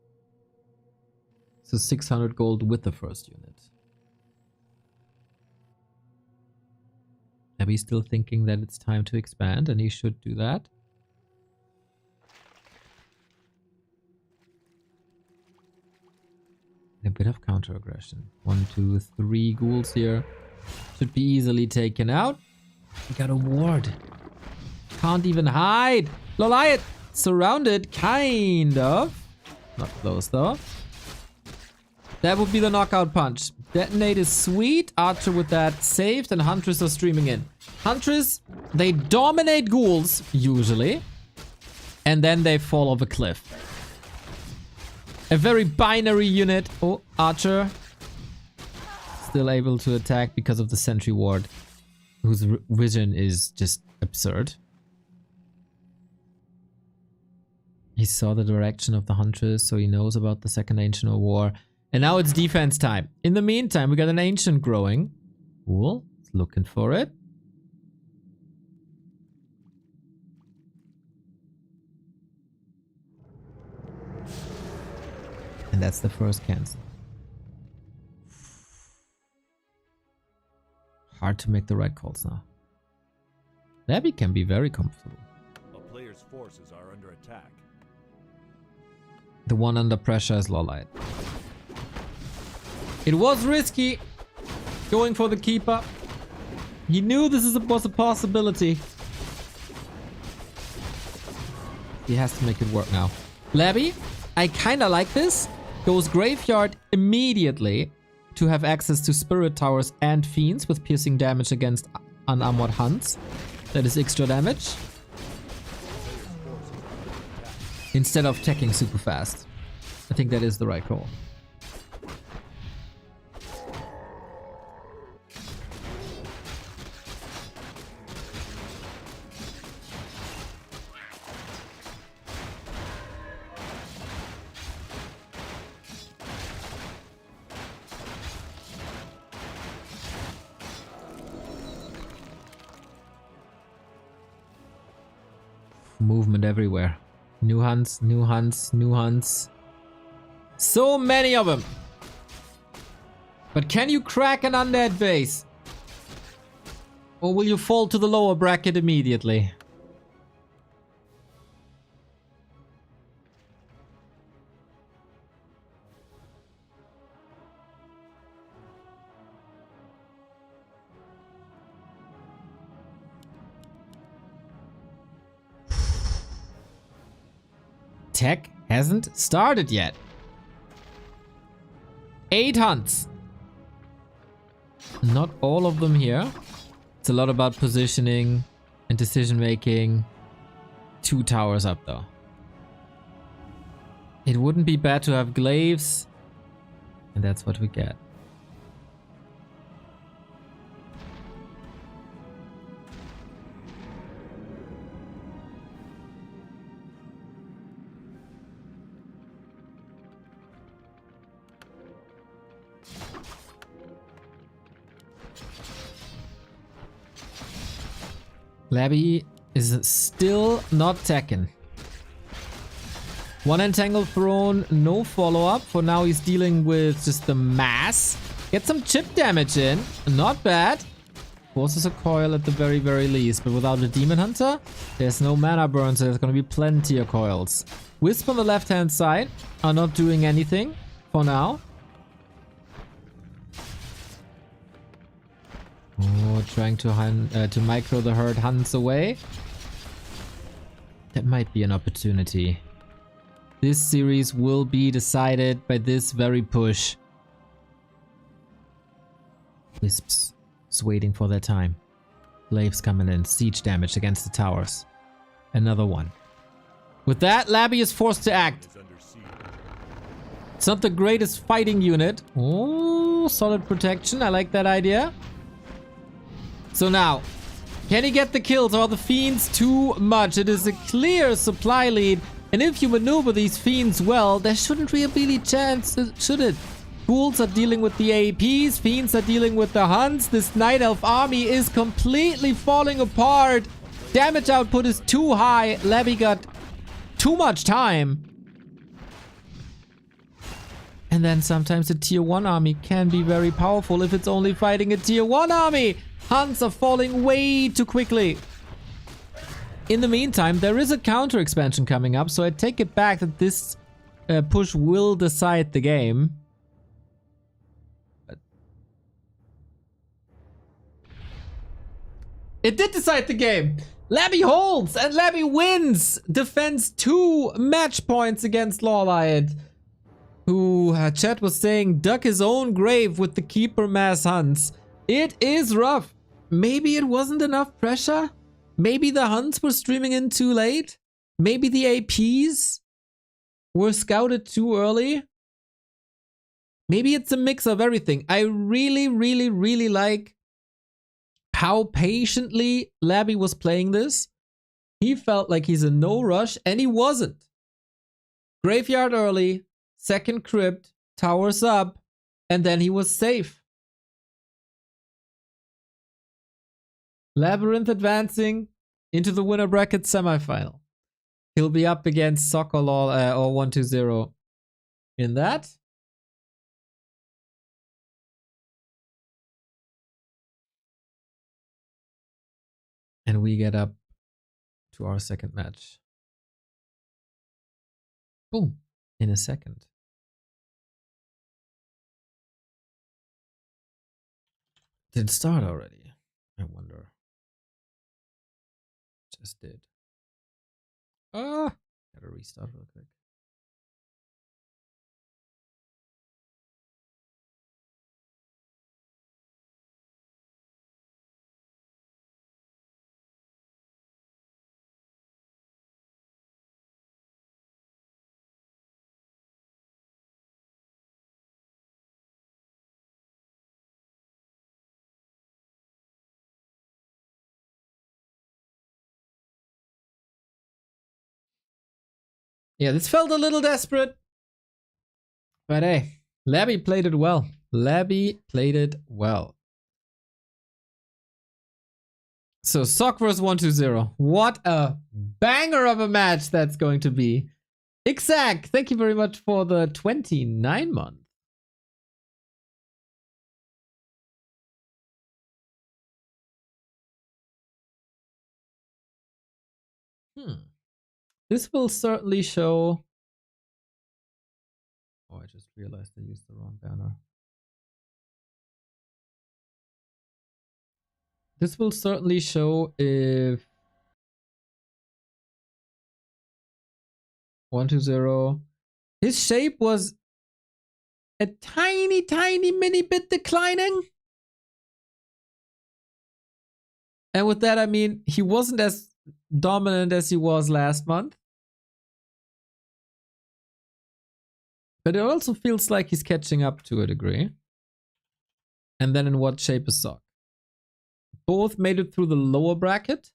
So 600 gold with the first unit. Abby's still thinking that it's time to expand, and he should do that. A bit of counter aggression. 1, 2, 3 ghouls here. Should be easily taken out. We got a ward. Can't even hide. LawLiet! Surrounded, kind of. Not close though. That would be the knockout punch. Detonate is sweet. Archer with that saved, and Huntress are streaming in. Huntress, they dominate ghouls, usually. And then they fall off a cliff. A very binary unit. Oh, Archer. Still able to attack because of the sentry ward, whose vision is just absurd. He saw the direction of the Huntress, so he knows about the second Ancient of War. And now it's defense time. In the meantime, we got an Ancient growing. Cool. It's looking for it. And that's the first cancel. Hard to make the right calls now. Labby can be very comfortable. A player's forces are under attack. The one under pressure is LawLiet. It was risky going for the keeper. He knew this was a possibility. He has to make it work now. Labby, I kinda like this. Goes Graveyard immediately to have access to Spirit Towers and Fiends with piercing damage against unarmored hunts. That is extra damage. Instead of teching super fast. I think that is the right call. movement everywhere. New hunts, new hunts, new hunts. So many of them. But can you crack an undead base? Or will you fall to the lower bracket immediately? Tech hasn't started yet. 8 hunts. Not all of them here. It's a lot about positioning and decision making. 2 towers up though. It wouldn't be bad to have glaives. And that's what we get. Labby is still not taken. One entangle thrown, no follow-up. For now he's dealing with just the mass. Get some chip damage in. Not bad. Forces a coil at the very, very least. But without a demon hunter, there's no mana burn, so there's going to be plenty of coils. Wisp on the left-hand side are not doing anything for now. Oh, trying to micro the herd hunts away. That might be an opportunity. This series will be decided by this very push. Wisps is waiting for their time. Glaives coming in. Siege damage against the towers. Another one. With that, Labby is forced to act. It's not the greatest fighting unit. Oh, solid protection. I like that idea. So now, can he get the kills? Or are the fiends too much? It is a clear supply lead. And if you maneuver these fiends well, there shouldn't really be chance, should it? Ghouls are dealing with the APs, fiends are dealing with the hunts. This Night Elf army is completely falling apart. Damage output is too high. Labby got too much time. And then sometimes a tier 1 army can be very powerful if it's only fighting a tier 1 army. Hunts are falling way too quickly. In the meantime, there is a counter expansion coming up, so I take it back that this push will decide the game. But it did decide the game. Labby holds and Labby wins. Defends 2 match points against LawLiet, who chat was saying dug his own grave with the keeper mass hunts. It is rough. Maybe it wasn't enough pressure. Maybe the hunts were streaming in too late. Maybe the APs were scouted too early. Maybe it's a mix of everything. I really, really, really like how patiently Labby was playing this. He felt like he's in no rush, and he wasn't. Graveyard early, second crypt, towers up, and then he was safe. LabyRinth advancing into the winner bracket semifinal. He'll be up against Soccer Law or 120 in that. And we get up to our second match. Boom. In a second. Did it start already? I wonder. Just did. Gotta restart real quick. Yeah, this felt a little desperate. But hey, Labby played it well. Labby played it well. So Sock versus 120. What a banger of a match that's going to be. Exact. Thank you very much for the 29 month. This will certainly show. Oh, I just realized I used the wrong banner. This will certainly show if 120. His shape was a tiny mini bit declining. And with that, I mean, he wasn't as dominant as he was last month. But it also feels like he's catching up to a degree. And then in what shape is Sock? Both made it through the lower bracket.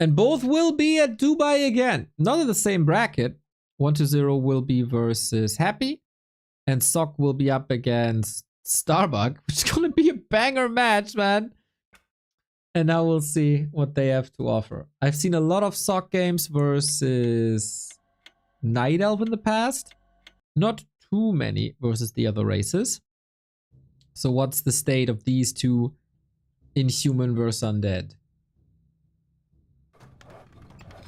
And both will be at Dubai again. Not in the same bracket. 120 will be versus Happy. And Sock will be up against Starbuck, which is going to be a banger match, man. And now we'll see what they have to offer. I've seen a lot of Sock games versus Night Elf in the past. Not too many versus the other races. So what's the state of these two Inhuman versus Undead?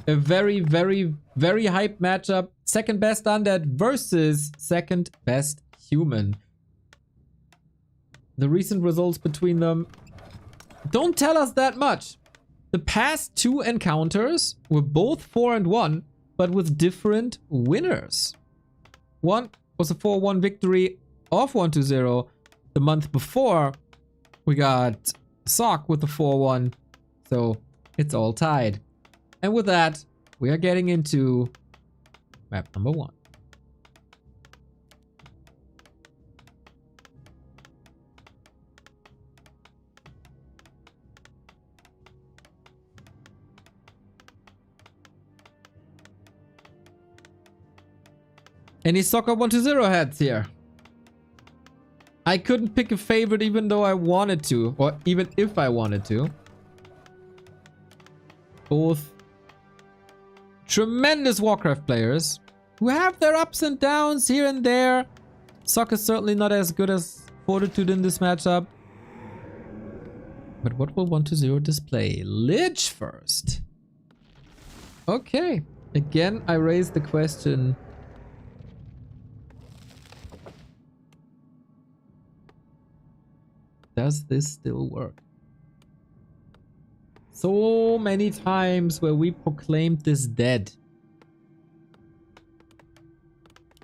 A very hype matchup. Second best Undead versus second best Human. The recent results between them don't tell us that much. The past two encounters were both 4-1, but with different winners. One was a 4-1 victory of 120. The month before, we got Sock with the 4-1. So it's all tied. And with that, we are getting into map number 1. Any Soccer 120 heads here? I couldn't pick a favorite even though I wanted to, or even if I wanted to. Both tremendous Warcraft players who have their ups and downs here and there. Sock is certainly not as good as Fortitude in this matchup. But what will 120 display? Lich first. Okay. Again, I raised the question. Does this still work? So many times where we proclaimed this dead.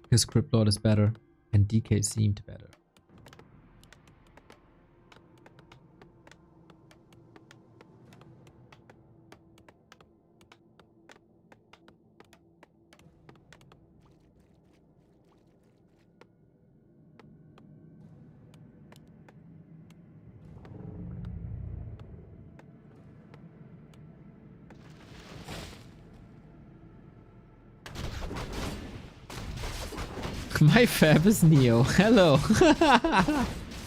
Because Cryptlord is better and DK seemed better. My fab is Neo. Hello.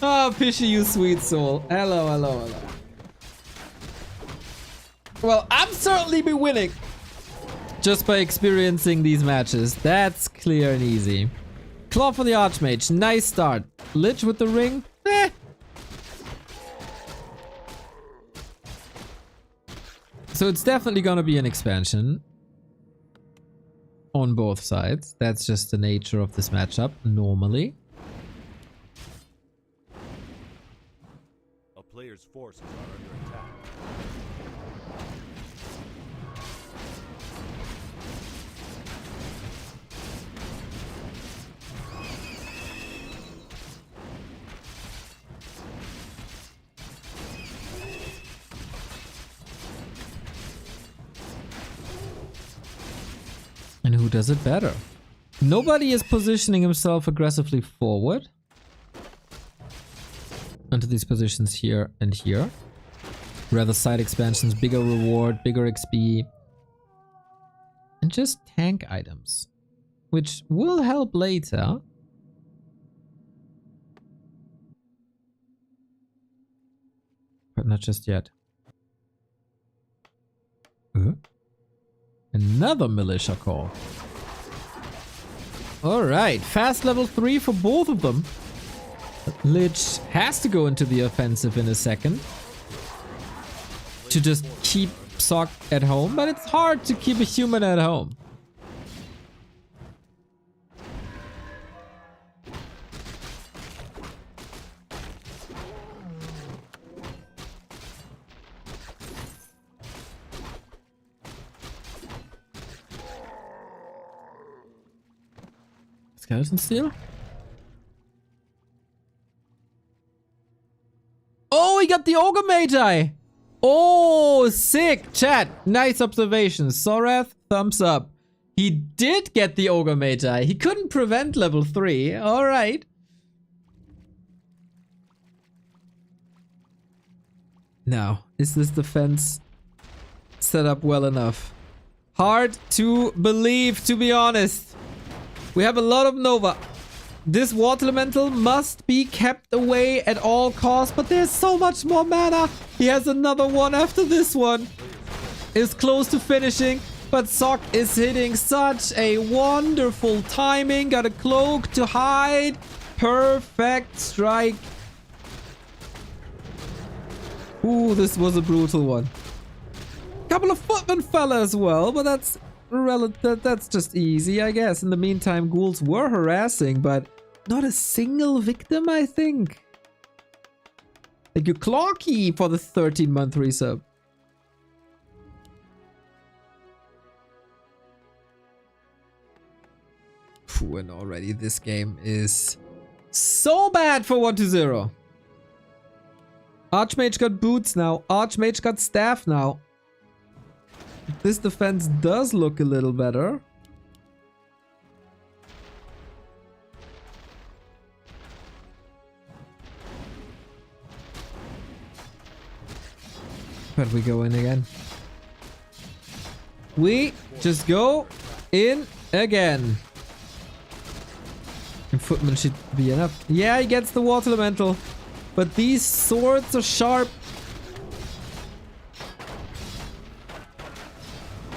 Oh, Pishy, you sweet soul. Hello. Well, I'm certainly be winning. Just by experiencing these matches. That's clear and easy. Claw for the Archmage. Nice start. Lich with the ring. So it's definitely gonna be an expansion. On both sides. That's just the nature of this matchup, normally. A player's forces are under attack. And who does it better? Nobody is positioning himself aggressively forward. Into these positions here and here. Rather side expansions, bigger reward, bigger XP. And just tank items. Which will help later. But not just yet. Another militia call. Alright, fast level 3 for both of them. Lich has to go into the offensive in a second to just keep Sock at home, but it's hard to keep a human at home. Skeleton Steel? Oh, he got the Ogre Magi! Oh, sick! Chat, nice observation. Sorath, thumbs up. He did get the Ogre Magi. He couldn't prevent level 3. Alright. Now, is this defense set up well enough? Hard to believe, to be honest. We have a lot of Nova. This water elemental must be kept away at all costs, but there's so much more mana. He has another one after this one. Is close to finishing, but Sock is hitting such a wonderful timing. Got a cloak to hide. Perfect strike. Ooh, this was a brutal one. Couple of footmen fell as well, but that's just easy, I guess. In the meantime, ghouls were harassing, but not a single victim, I think. Thank you, Clocky, for the 13-month resub. Phew, and already this game is so bad for 1-0. Archmage got boots now. Archmage got staff now. This defense does look a little better. But we go in again. We just go in again. And footman should be enough. Yeah, he gets the water elemental. But these swords are sharp.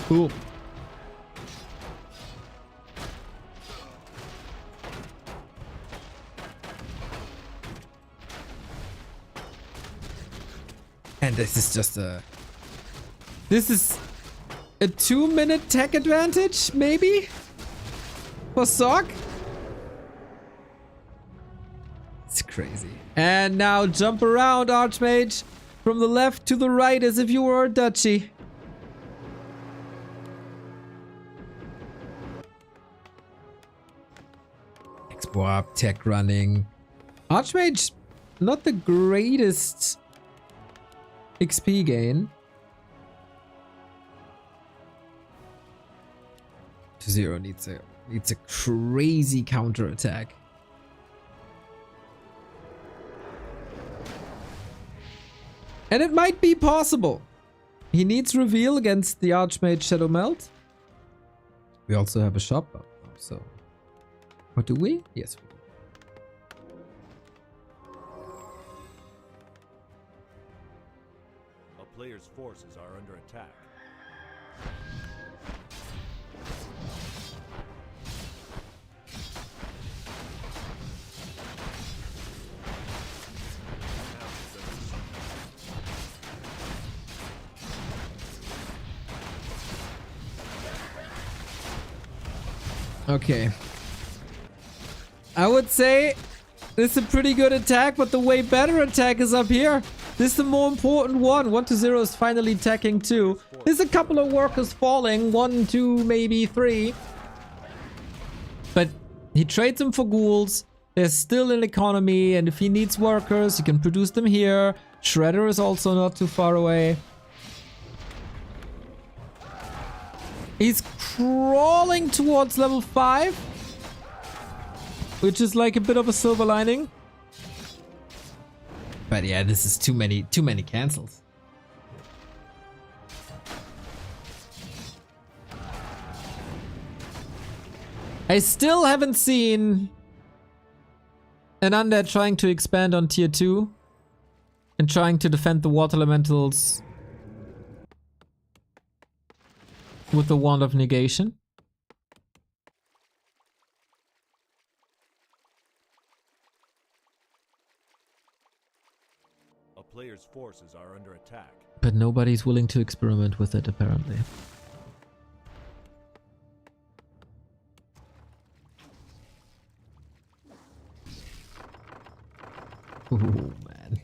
Cool. And this is just a... This is a 2-minute tech advantage, maybe? For Sock? It's crazy. And now jump around, Archmage. From the left to the right as if you were a duchy. Warp tech running. Archmage, not the greatest XP gain. 2-0 needs a crazy counter attack. And it might be possible. He needs reveal against the Archmage Shadow Melt. We also have a shop up, so. What do we? Yes, we do. A player's forces are under attack. Okay. I would say this is a pretty good attack, but the way better attack is up here. This is the more important one. 1-0 is finally attacking too. There's a couple of workers falling. 1, 2, maybe 3. But he trades them for ghouls. There's still an economy, and if he needs workers, he can produce them here. Shredder is also not too far away. He's crawling towards level 5. Which is like a bit of a silver lining. But yeah, this is too many cancels. I still haven't seen an undead trying to expand on tier 2 and trying to defend the water elementals with the Wand of Negation. A player's forces are under attack. But nobody's willing to experiment with it, apparently. Ooh, man.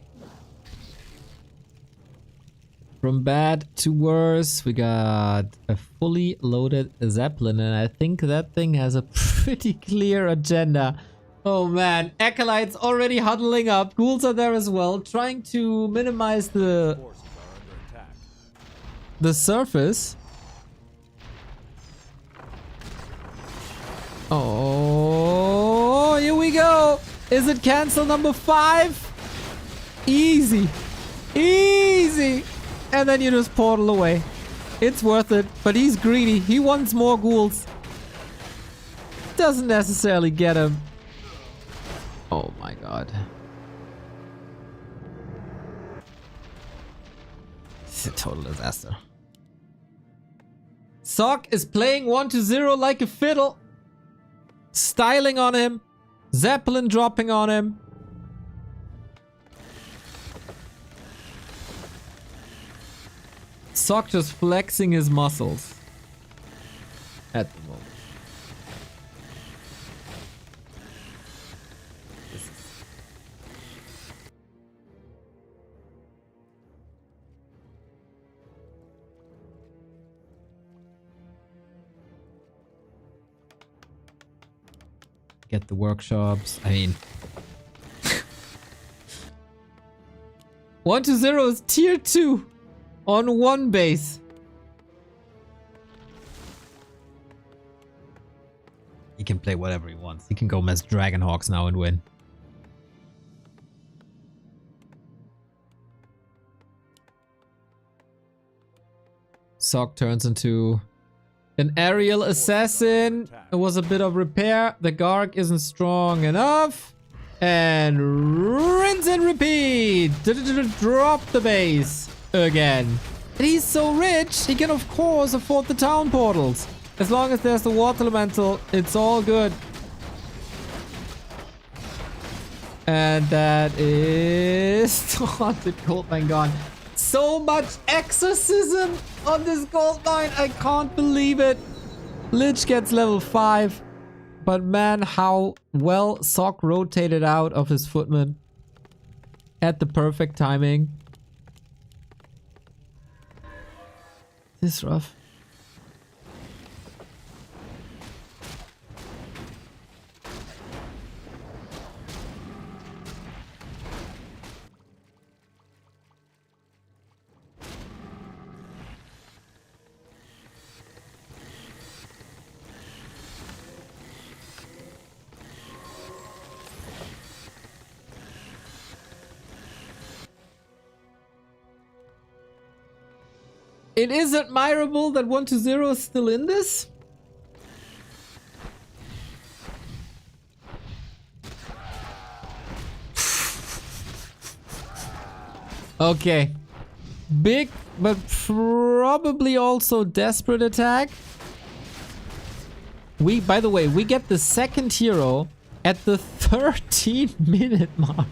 From bad to worse, we got a fully loaded Zeppelin, and I think that thing has a pretty clear agenda. Oh man, Acolytes already huddling up. Ghouls are there as well, trying to minimize the Forces are under attack. surface. Oh, here we go. Is it cancel number 5? Easy. Easy. And then you just portal away. It's worth it, but he's greedy. He wants more ghouls. Doesn't necessarily get him. Oh my god. It's a total disaster. Sock is playing 1-0 like a fiddle. Styling on him. Zeppelin dropping on him. Sock just flexing his muscles. At the moment. Get the workshops. I mean, 1-0 is tier 2 on 1 base. He can play whatever he wants. He can go mess Dragonhawks now and win. Sock turns into an aerial assassin. It was a bit of repair. The Garg isn't strong enough. And rinse and repeat. Drop the base again. And he's so rich, he can of course afford the town portals. As long as there's the water elemental, it's all good. And that is the haunted gold mine gone. So much exorcism on this gold mine. I can't believe it. Lich gets level 5. But man, how well Sock rotated out of his footman at the perfect timing. This is rough. It is admirable that 1-0 is still in this. Okay. Big, but probably also desperate attack. By the way, we get the second hero at the 13-minute mark.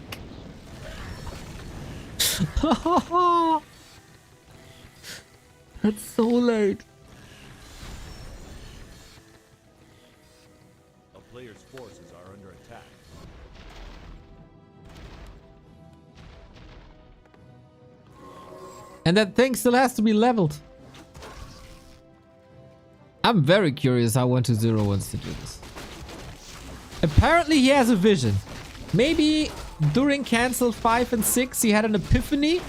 That's so late. A player's forces are under attack. And that thing still has to be leveled. I'm very curious how 1-0 wants to do this. Apparently he has a vision. Maybe during cancel 5 and 6 he had an epiphany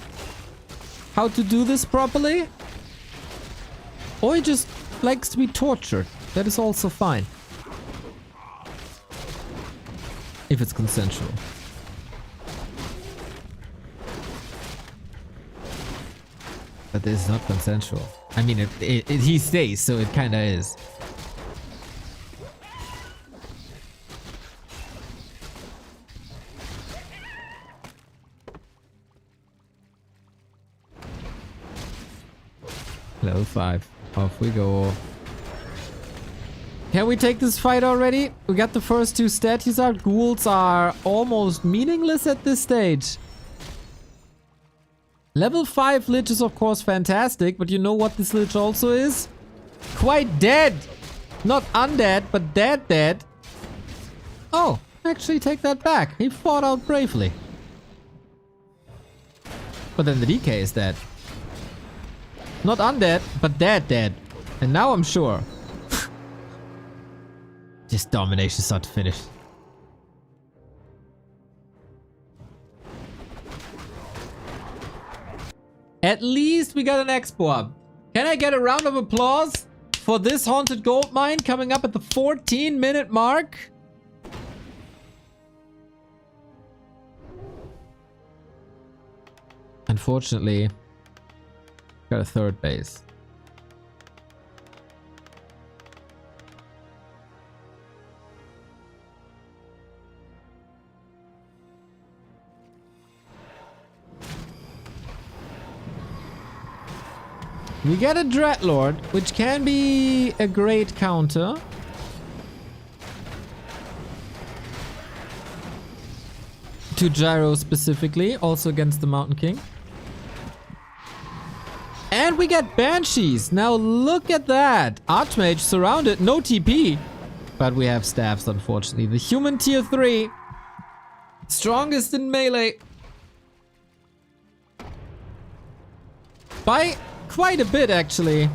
how to do this properly. Or he just likes to be tortured. That is also fine. If it's consensual. But this is not consensual. I mean, he stays, so it kinda is. Level 5. Off we go. Can we take this fight already? We got the first two statues out. Ghouls are almost meaningless at this stage. Level 5 Lich is of course fantastic, but you know what this Lich also is? Quite dead! Not undead, but dead. Oh, actually take that back. He fought out bravely. But then the DK is dead. Not undead, but dead. And now I'm sure. This domination start to finish. At least we got an expo up. Can I get a round of applause for this haunted gold mine coming up at the 14-minute mark? Unfortunately, got a third base. We get a Dreadlord, which can be a great counter. To Gyro specifically, also against the Mountain King. And we get Banshees. Now look at that. Archmage surrounded, no TP. But we have staffs, unfortunately. The human tier 3. Strongest in melee. By quite a bit, actually.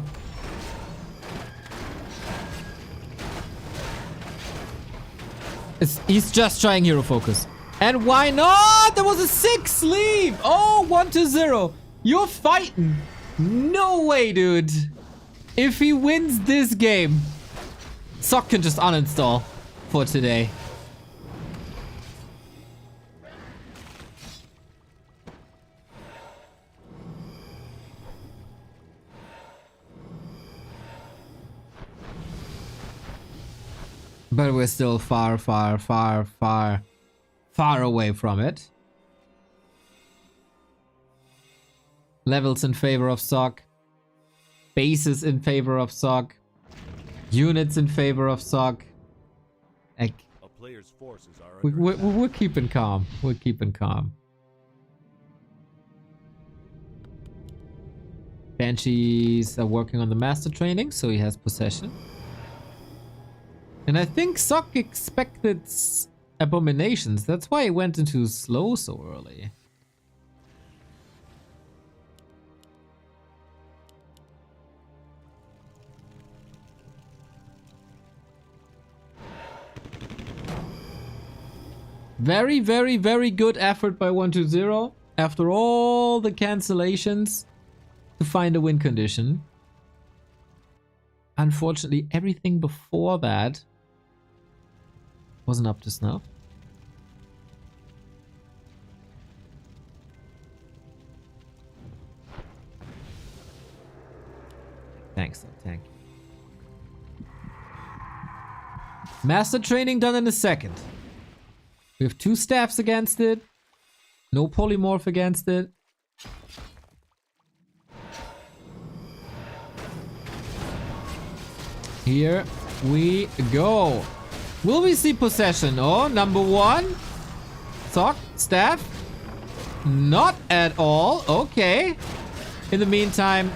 He's just trying hero focus. And why not? There was a 6 sleeve. Oh, 1-0. You're fighting. No way, dude. If he wins this game, Sock can just uninstall for today. But we're still far away from it. Levels in favor of Sock. Bases in favor of Sock. Units in favor of Sock. A player's forces are We're keeping calm. We're keeping calm. Banshees are working on the master training, so he has possession. And I think Sock expected abominations. That's why he went into slow so early. Very, very, very good effort by 1-0 after all the cancellations to find a win condition. Unfortunately, everything before that wasn't up to snuff. Thanks, thank you. Master training done in a second. We have 2 staffs against it. No polymorph against it. Here we go. Will we see possession? Oh, number 1. Sock, staff. Not at all. Okay. In the meantime,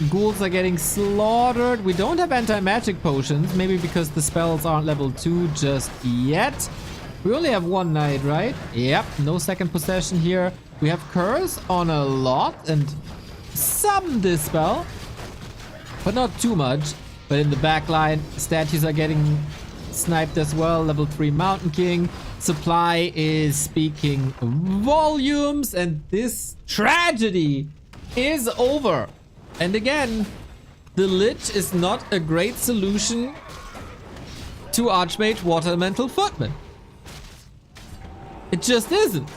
ghouls are getting slaughtered. We don't have anti-magic potions. Maybe because the spells aren't level 2 just yet. We only have 1 knight, right? Yep, no second possession here. We have curse on a lot and some dispel, but not too much. But in the back line, statues are getting sniped as well. Level 3 Mountain King. Supply is speaking volumes, and this tragedy is over. And again, the Lich is not a great solution to Archmage Water Elemental Footman. It just isn't.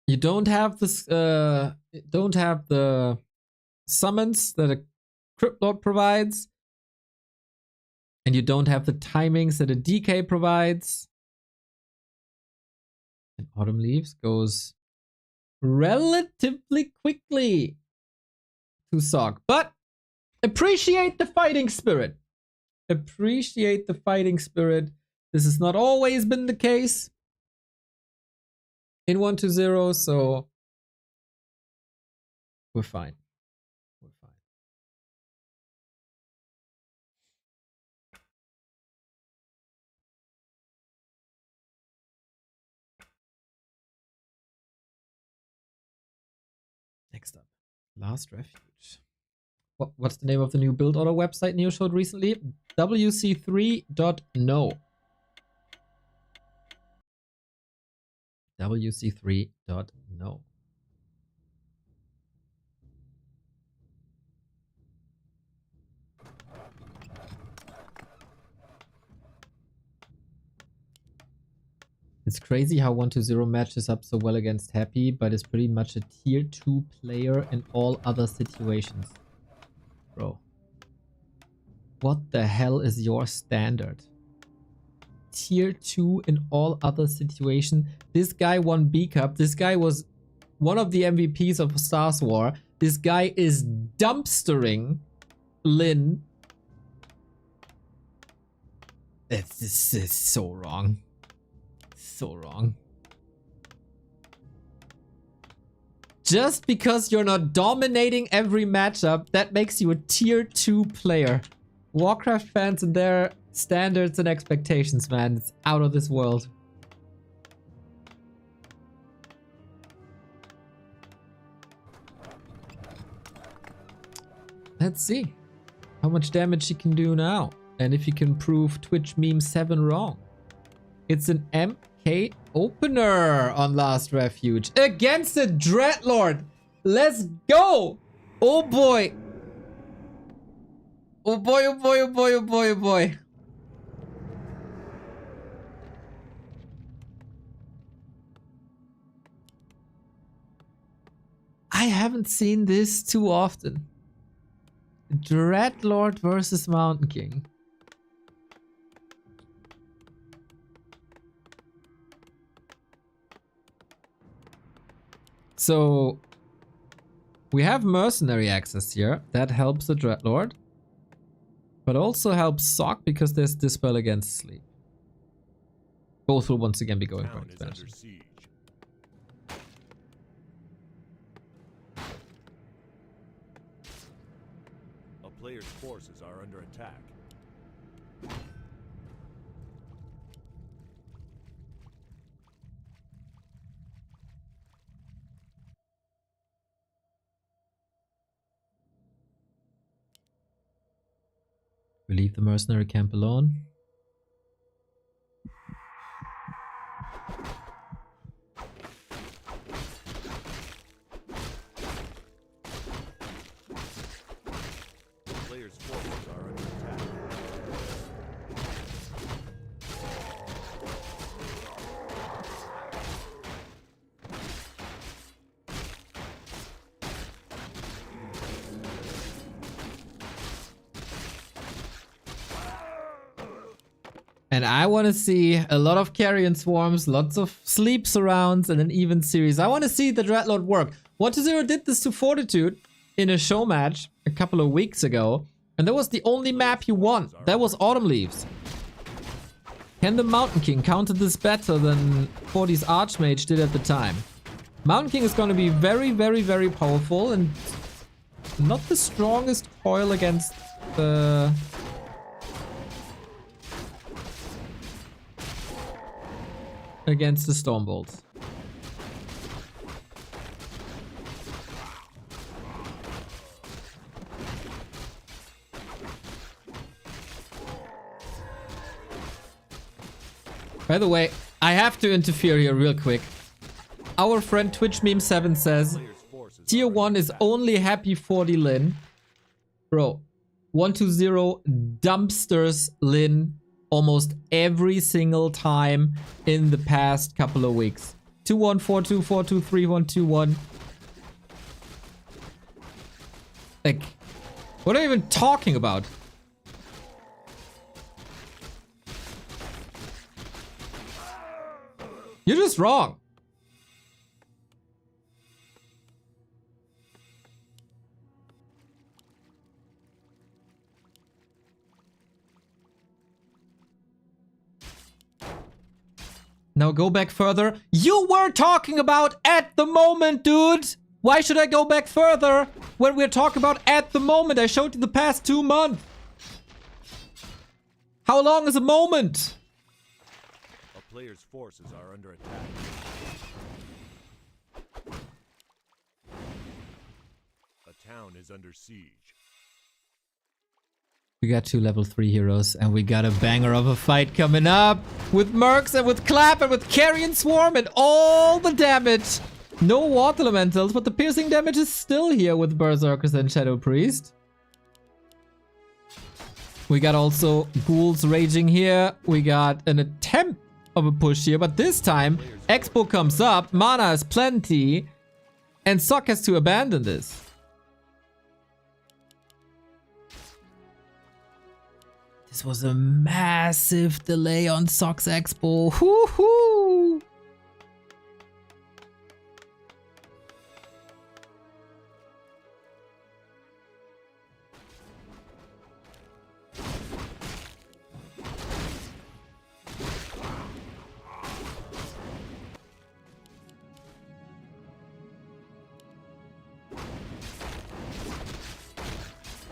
You don't have this. Don't have the summons that a Crypt Lord provides, and you don't have the timings that a DK provides. And Autumn Leaves goes relatively quickly to Sock. But appreciate the fighting spirit. Appreciate the fighting spirit. This has not always been the case in 1-0, so we're fine. We're fine. Next up, Last Refuge. What's the name of the new build order website Neo showed recently? WC3.no. WC3.no. It's crazy how 1-0 matches up so well against Happy, but is pretty much a tier 2 player in all other situations. Bro. What the hell is your standard? Tier 2 in all other situations. This guy won B Cup. This guy was one of the MVPs of Stars War. This guy is dumpstering Lin. This is so wrong. So wrong. Just because you're not dominating every matchup, that makes you a tier 2 player. Warcraft fans and their standards and expectations, man. It's out of this world. Let's see how much damage he can do now. And if he can prove Twitch meme 7 wrong. It's an MK opener on Last Refuge against the Dreadlord. Let's go. Oh boy. Oh boy, oh boy, oh boy, oh boy, oh boy. I haven't seen this too often. Dreadlord versus Mountain King. So we have mercenary access here. That helps the Dreadlord. But also helps Sock because there's Dispel against Sleep. Both will once again be going for expansion. A player's forces are under attack. We leave the mercenary camp alone. The player's forces are under attack. And I want to see a lot of carrion swarms, lots of sleep surrounds, and an even series. I want to see the Dreadlord work. 1-0 did this to Fortitude in a show match a couple of weeks ago. And that was the only map he won. That was Autumn Leaves. Can the Mountain King counter this better than 40's Archmage did at the time? Mountain King is going to be very, very, very powerful and not the strongest foil against the... against the Stormbolts. By the way, I have to interfere here real quick. Our friend Twitch Meme 7 says Tier 1 is only happy 40 Lin. Bro, 1-0 dumpsters Lin almost every single time in the past couple of weeks. 2-1, 4-2, 4-2, 3-1, 2-1. Like, what are you even talking about? You're just wrong. Now go back further. You were talking about at the moment, dude. Why should I go back further when we're talking about at the moment? I showed you the past 2 months. How long is a moment? A player's forces are under attack. A town is under siege. We got 2 level 3 heroes, and we got a banger of a fight coming up with Mercs and with Clap and with Carrion Swarm and all the damage. No water elementals, but the piercing damage is still here with Berserkers and Shadow Priest. We got also Ghouls raging here. We got an attempt of a push here, but this time Expo comes up, mana is plenty, and Sok has to abandon this. This was a massive delay on Sok's Expo. Hoo-hoo!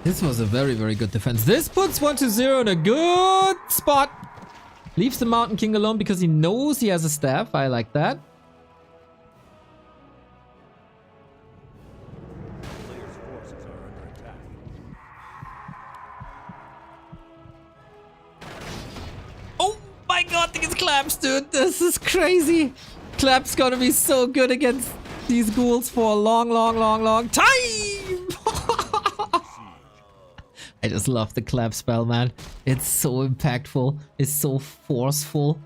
This was a very, very good defense. This puts 1-0 in a good spot. Leaves the Mountain King alone because he knows he has a staff. I like that. Player's forces are under attack. Oh my god, these Claps, dude. This is crazy. Clap's gonna be so good against these ghouls for a long, long, long, long time. I just love the Clap spell, man. It's so impactful. It's so forceful.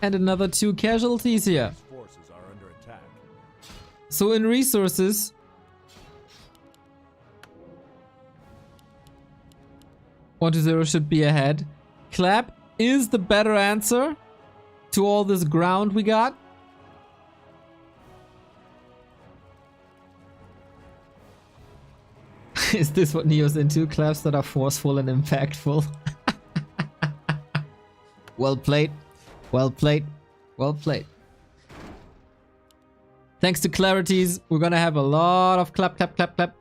And another 2 casualties here. Forces are under attack. So in resources, one to 0 should be ahead. Clap is the better answer to all this ground we got. Is this what Neo's into? Claps that are forceful and impactful. Well played. Well played. Well played. Thanks to Clarities, we're gonna have a lot of clap, clap, clap, clap.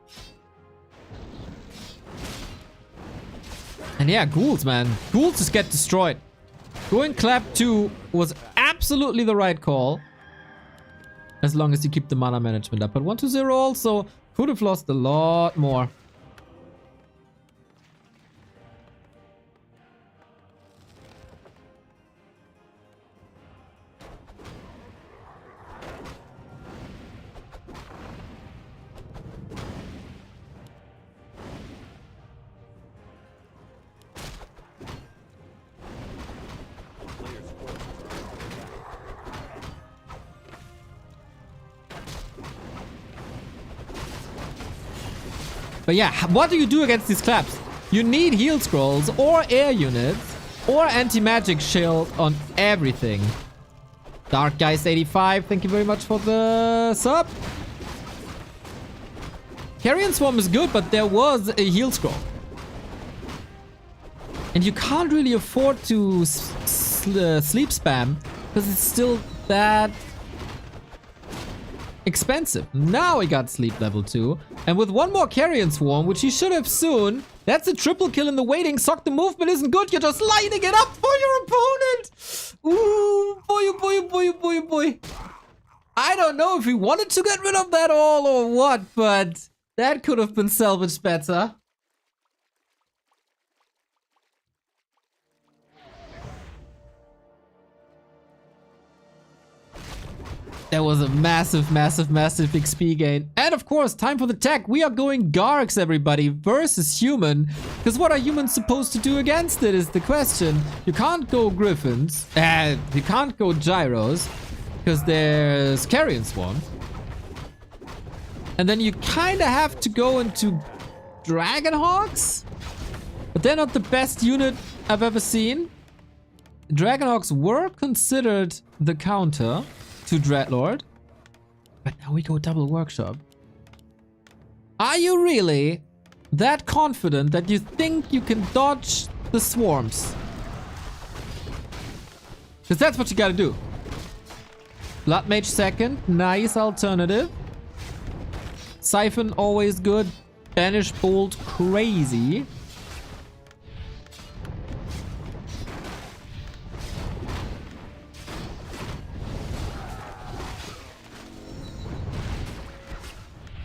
And yeah, ghouls, man. Ghouls just get destroyed. Going Clap 2 was absolutely the right call. As long as you keep the mana management up. But 1-0 also could have lost a lot more. But yeah, what do you do against these Claps? You need heal scrolls or air units or anti-magic shield on everything. Dark Geist 85, thank you very much for the sub. Carrion Swarm is good, but there was a heal scroll. And you can't really afford to sleep spam because it's still that expensive. Now he got sleep level 2. And with one more Carrion Swarm, which he should have soon, that's a triple kill in the waiting. Sok, the movement isn't good. You're just lighting it up for your opponent. Ooh, boy, boy, boy, boy, boy. I don't know if he wanted to get rid of that all or what, but that could have been salvaged better. That was a massive, massive, massive XP gain. And of course, time for the tech. We are going Gargs, everybody, versus human. Because what are humans supposed to do against it is the question. You can't go Griffins. You can't go Gyros. Because there's Carrion Swarm. And then you kind of have to go into Dragonhawks, but they're not the best unit I've ever seen. Dragonhawks were considered the counter to Dreadlord, but now we go double workshop. Are you really that confident that you think you can dodge the swarms? Because that's what you gotta do. Blood Mage second, nice alternative. Siphon always good. Banish Bolt crazy.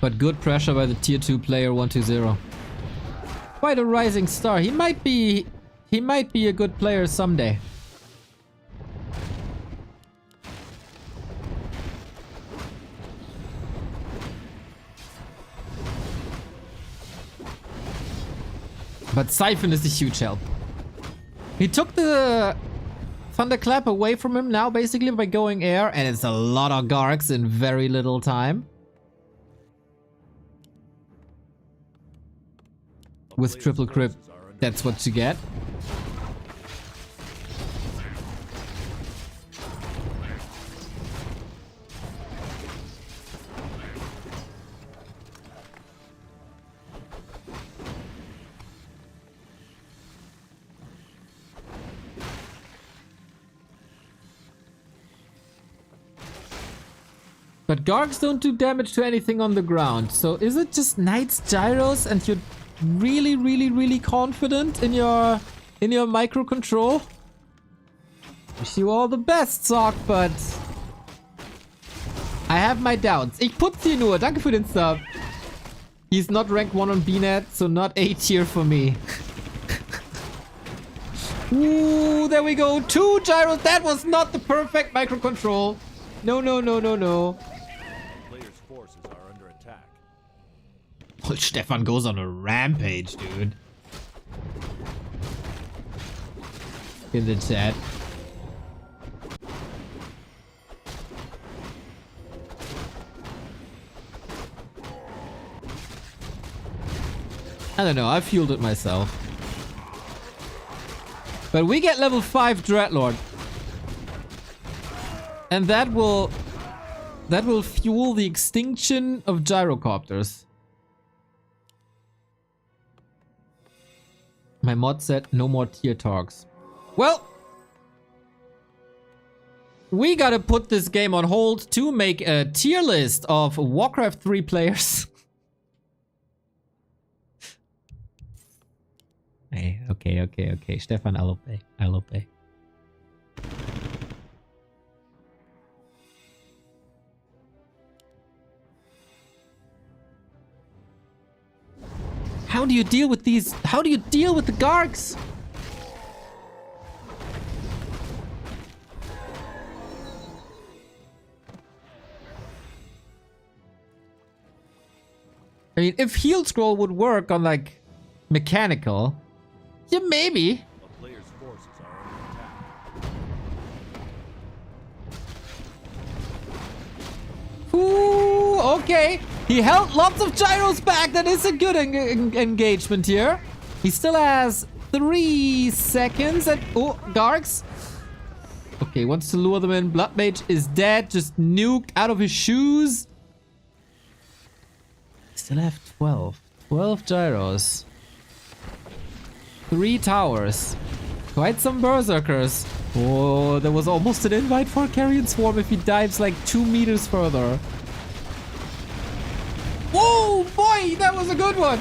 But good pressure by the tier 2 player 120. Quite a rising star. He might be a good player someday. But Siphon is a huge help. He took the Thunderclap away from him now basically by going air, and it's a lot of Gargs in very little time. With triple crypt, that's what you get. But Gargs don't do damage to anything on the ground. So is it just Knights Gyros and you're really confident in your micro control? Wish you all the best, Sock, but I have my doubts. Ich putze hier nur. Danke für den Sub. He's not ranked 1 on BNet, so not A tier for me. Ooh, there we go. 2 gyros. That was not the perfect micro control. No. Players' forces are under attack. Well, Stefan goes on a rampage, dude. In the chat. I don't know, I fueled it myself. But we get level 5 Dreadlord. And that will fuel the extinction of gyrocopters. My mod said no more tier talks. Well, we gotta put this game on hold to make a tier list of Warcraft 3 players. Hey, okay. Stefan, I'll obey. How do you deal with these? How do you deal with the Gargs? I mean, if heal scroll would work on like mechanical, yeah, maybe. A player's forces are under attack. Ooh, okay. He held lots of gyros back. That is a good engagement here. He still has 3 seconds. And oh, Gargs. Okay, wants to lure them in. Blood Mage is dead. Just nuked out of his shoes. Still have 12. 12 gyros. 3 towers. Quite some berserkers. Oh, there was almost an invite for a Carrion Swarm if he dives like 2 meters further. Whoa, boy, that was a good one.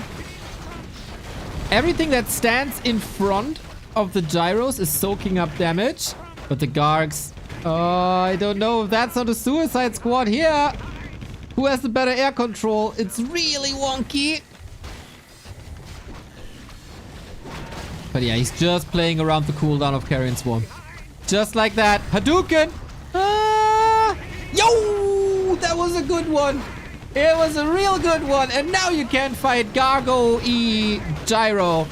Everything that stands in front of the gyros is soaking up damage. But the Gargs, I don't know if that's not a suicide squad here. Who has the better air control? It's really wonky. But yeah, he's just playing around the cooldown of Carrion Swarm. Just like that. Hadouken! Ah! Yo! That was a good one. It was a real good one. And now you can fight Gargo E Gyro.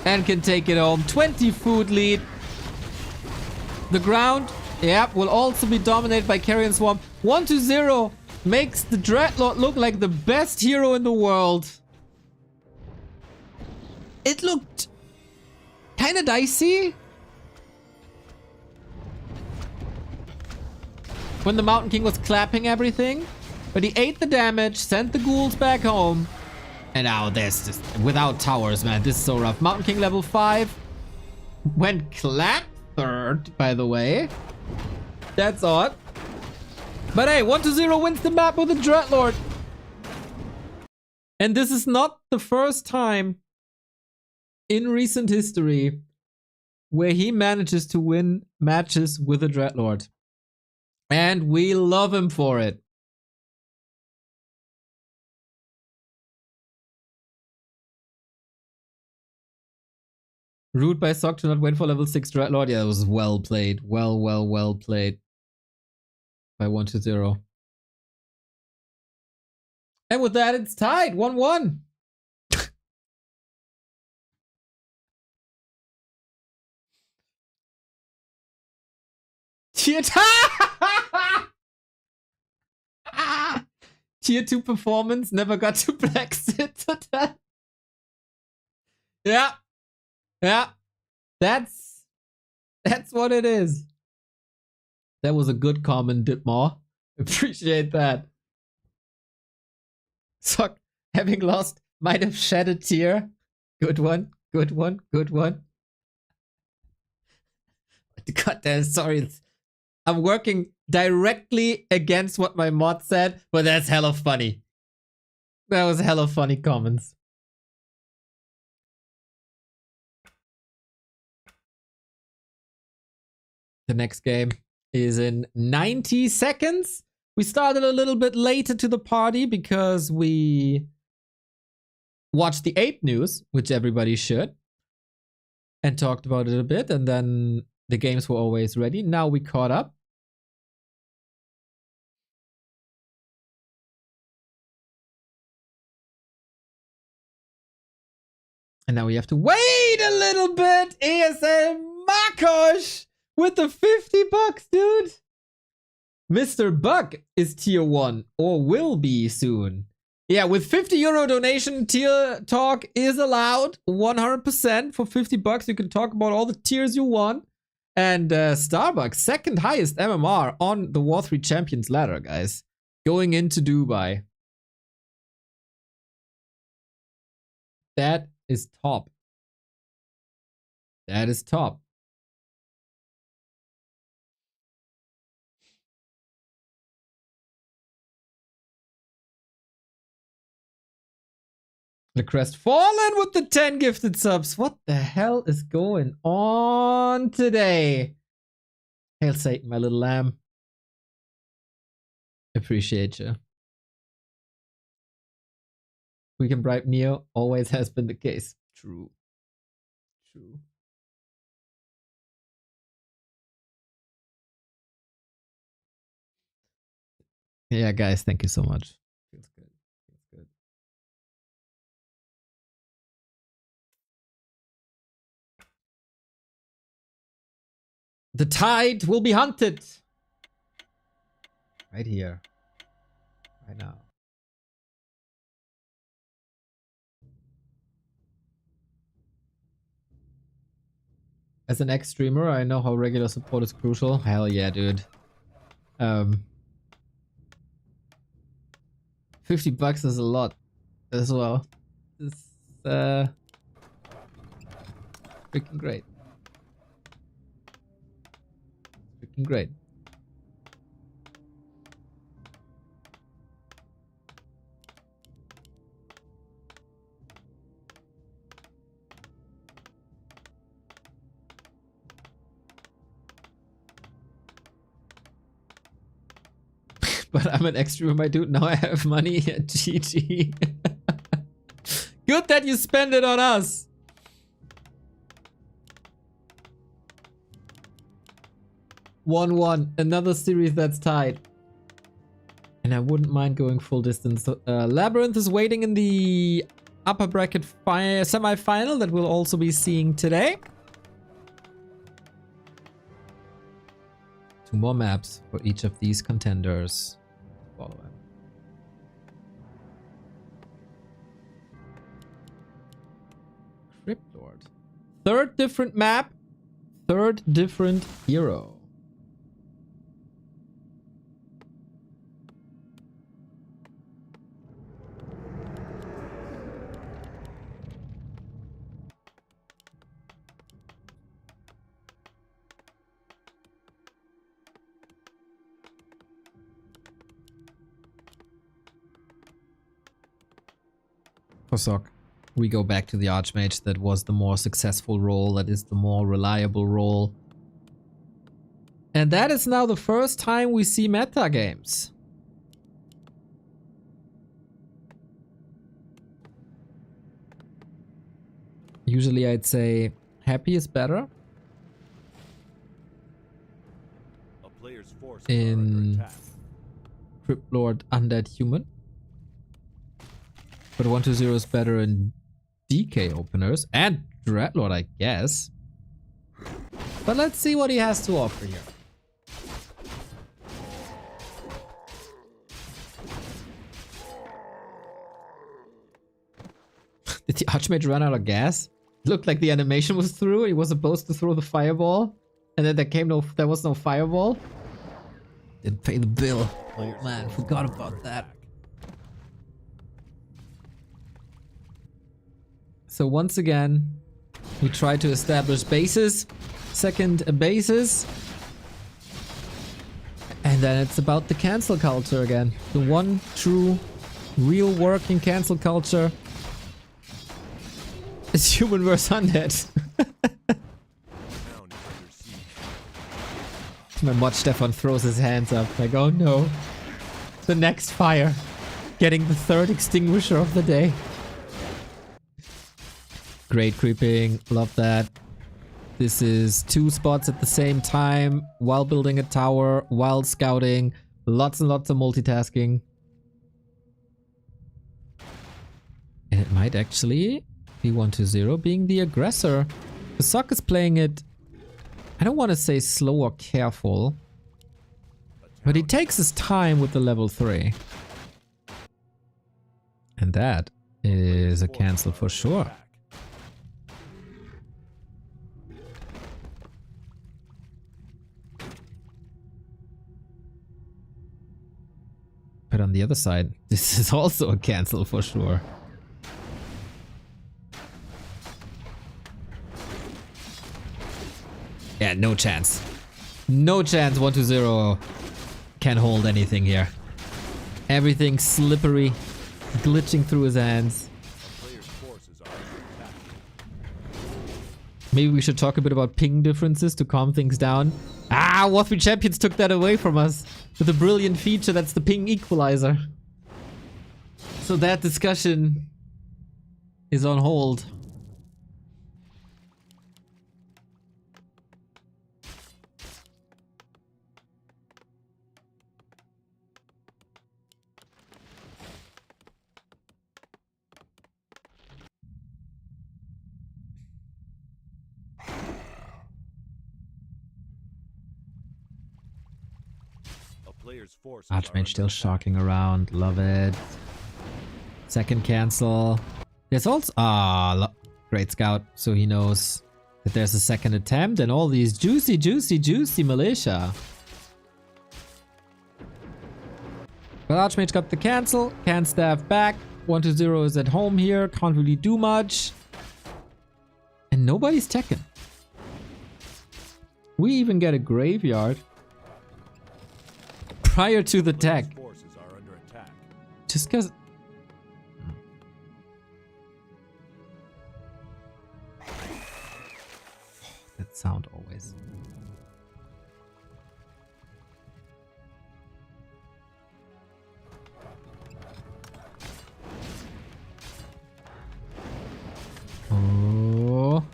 And can take it home. 20 food lead. The ground, yeah, will also be dominated by Carrion Swarm. 1-0 makes the Dreadlord look like the best hero in the world. it looked kind of dicey when the Mountain King was clapping everything. But he ate the damage, sent the ghouls back home. And now there's just, without towers, man, this is so rough. Mountain King level 5 went clap third, by the way. That's odd. But hey, 1-0 wins the map with the Dreadlord. And this is not the first time in recent history where he manages to win matches with a Dreadlord. And we love him for it. Rude by Sock to not wait for level 6 Dreadlord. Yeah, that was well played. Well played. By 1-0. And with that, it's tied. 1-1. Tier 2. Tier 2 performance. Never got to Brexit. Yeah. Yeah. That's what it is. That was a good comment, Dipmore. Appreciate that. Sock, having lost, might have shed a tear. Good one. Good one. Good one. God damn, sorry. I'm working directly against what my mod said, but that's hella funny. That was hella funny comments. The next game is in 90 seconds. We started a little bit later to the party because we watched the 8 news, which everybody should, and talked about it a bit, and then the games were always ready. Now we caught up. And now we have to wait a little bit. eer0 with the $50, dude. Mr. Buck is tier 1 or will be soon. Yeah, with €50 donation, tier talk is allowed 100%. For $50, you can talk about all the tiers you want. And Starbucks, second highest MMR on the War 3 Champions ladder, guys. Going into Dubai. That is top. That is top. The Crestfallen with the 10 gifted subs. What the hell is going on today? Hail Satan, my little lamb. Appreciate you. We can bribe Neo. Always has been the case. True. True. Yeah, guys, thank you so much. Feels good. Feels good. The tide will be hunted. Right here. Right now. As an ex-streamer, I know how regular support is crucial. Hell yeah, dude. $50 is a lot as well. It's freaking great. Freaking great. But I'm an extra, my dude. Now I have money at GG. Good that you spend it on us. Another series that's tied. And I wouldn't mind going full distance. LabyRinth is waiting in the upper bracket semi-final that we'll also be seeing today. 2 more maps for each of these contenders. Follow him. Crypt third different map, third different hero. For Sock, we go back to the Archmage. That was the more successful role. That is the more reliable role. And that is now the first time we see meta games. Usually I'd say happy is better. A player's forces In are under attack. Crypt Lord Undead Human. But 120 is better in DK openers and Dreadlord, I guess. But let's see what he has to offer here. Did the Archmage run out of gas? It looked like the animation was through. He was supposed to throw the fireball, and then there was no fireball. Didn't pay the bill. Oh man, forgot about that. So once again, we try to establish bases, second bases, and then it's about the cancel culture again. The one true, real working cancel culture is human versus undead. Town is under siege. My mod Stefan throws his hands up like, oh no, the next fire, getting the third extinguisher of the day. Great creeping, love that. This is 2 spots at the same time, while building a tower, while scouting, lots and lots of multitasking. And it might actually be 120 being the aggressor. The Sock is playing it, I don't want to say slow or careful, but he takes his time with the level 3. And that is a cancel for sure. But on the other side, this is also a cancel for sure. Yeah, no chance. No chance 120 can hold anything here. Everything slippery, glitching through his hands. Player's forces are under attack. Maybe we should talk a bit about ping differences to calm things down. Ah, Warfree Champions took that away from us with a brilliant feature that's the ping equalizer. So that discussion is on hold. Player's forces are Archmage under still attack. shocking around. Love it. Second cancel. There's also... great scout. So he knows that there's a second attempt and all these juicy, juicy, juicy militia. Well, Archmage got the cancel. Can't staff back. 120 is at home here. Can't really do much. And nobody's teching. We even get a graveyard prior to the tech. Player's forces are under attack. Just because... that sound always. Oh.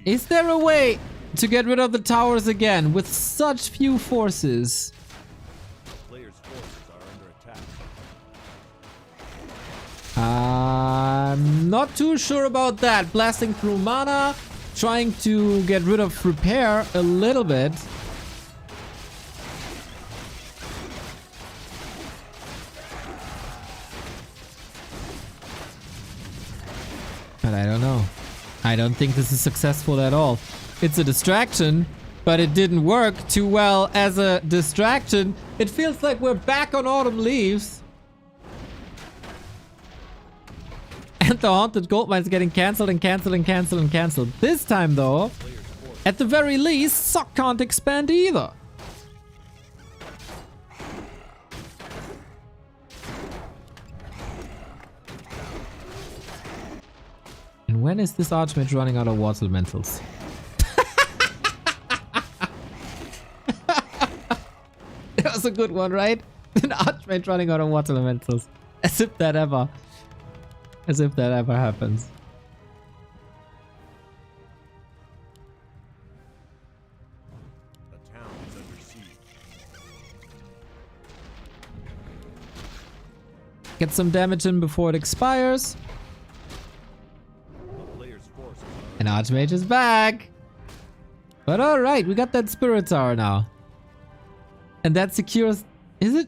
Is there a way to get rid of the towers again with such few forces? Player's forces are under attack. I'm not too sure about that. Blasting through mana, trying to get rid of repair a little bit. But I don't know. I don't think this is successful at all. It's a distraction, but it didn't work too well as a distraction. It feels like we're back on autumn leaves. And the haunted gold mine is getting cancelled and cancelled and cancelled and cancelled. This time though, at the very least, Sock can't expand either. And when is this Archmage running out of water elementals? That was a good one, right? An Archmage running out of water elementals. As if that ever happens. The town is under siege. Get some damage in before it expires. The player's forces are And Archmage is back. But alright, we got that Spirit Tower now. And that secures... Is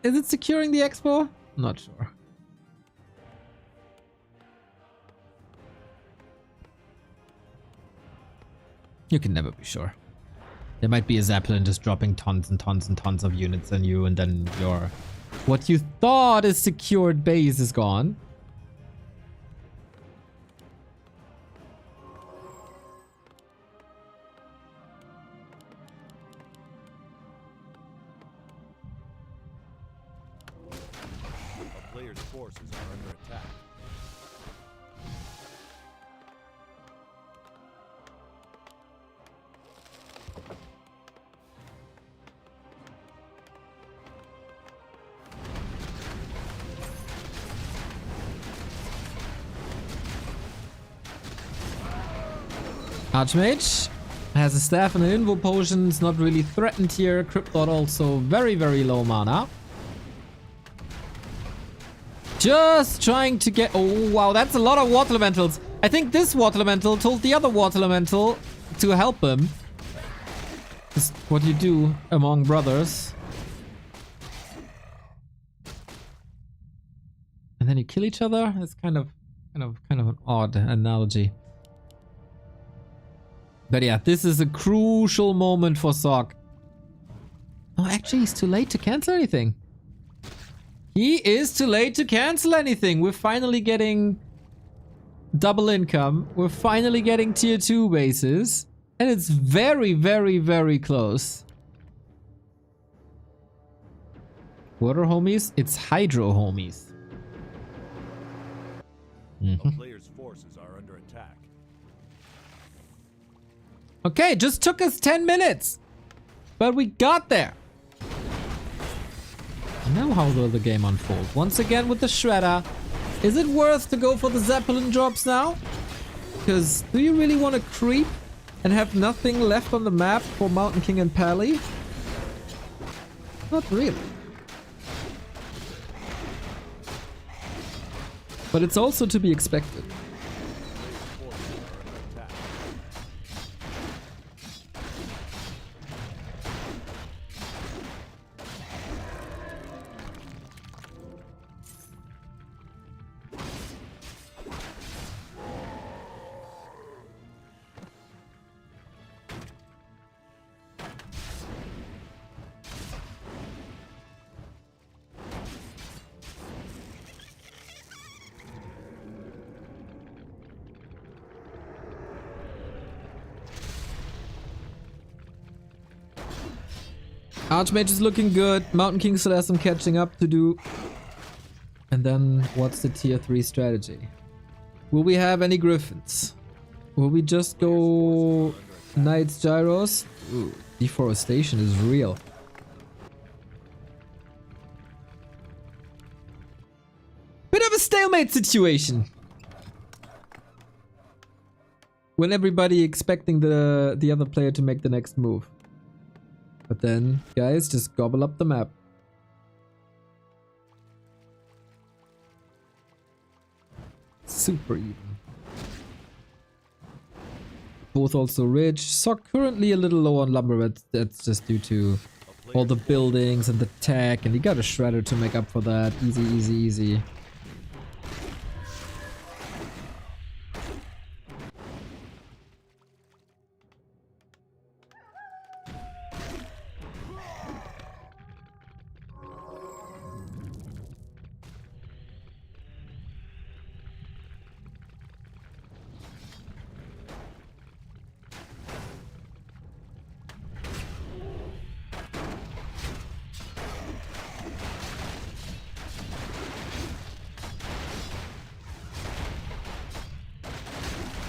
it securing the Expo? Not sure. You can never be sure. There might be a Zeppelin just dropping tons and tons and tons of units on you, and then your... what you thought is secured base is gone. the player's forces are under attack. Archmage has a staff and an invo potion. It's not really threatened here. Cryptlord also very, very low mana. Just trying to get... Oh, wow, that's a lot of water elementals. I think this water elemental told the other water elemental to help him. Just what you do among brothers. And then you kill each other. It's kind of an odd analogy. But yeah, this is a crucial moment for Sock. Oh, actually, he's too late to cancel anything. He is too late to cancel anything. We're finally getting double income. We're finally getting tier 2 bases. And it's very, very, very close. Water homies? It's hydro homies. The player's forces are under attack. Okay, just took us 10 minutes. But we got there. Now how will the game unfold? Once again with the Shredder. Is it worth to go for the Zeppelin drops now? Because do you really want to creep and have nothing left on the map for Mountain King and Pally? Not really. But it's also to be expected. Archmage is looking good. Mountain King still has some catching up to do. And then what's the tier 3 strategy? Will we have any Griffins? Will we just go Knights Gyros? Ooh, deforestation is real. Bit of a stalemate situation. When everybody expecting the other player to make the next move. But then, guys, just gobble up the map. Super even. Both also rich. Sock currently a little low on lumber, but that's just due to all the buildings and the tech. And he got a shredder to make up for that. Easy, easy, easy.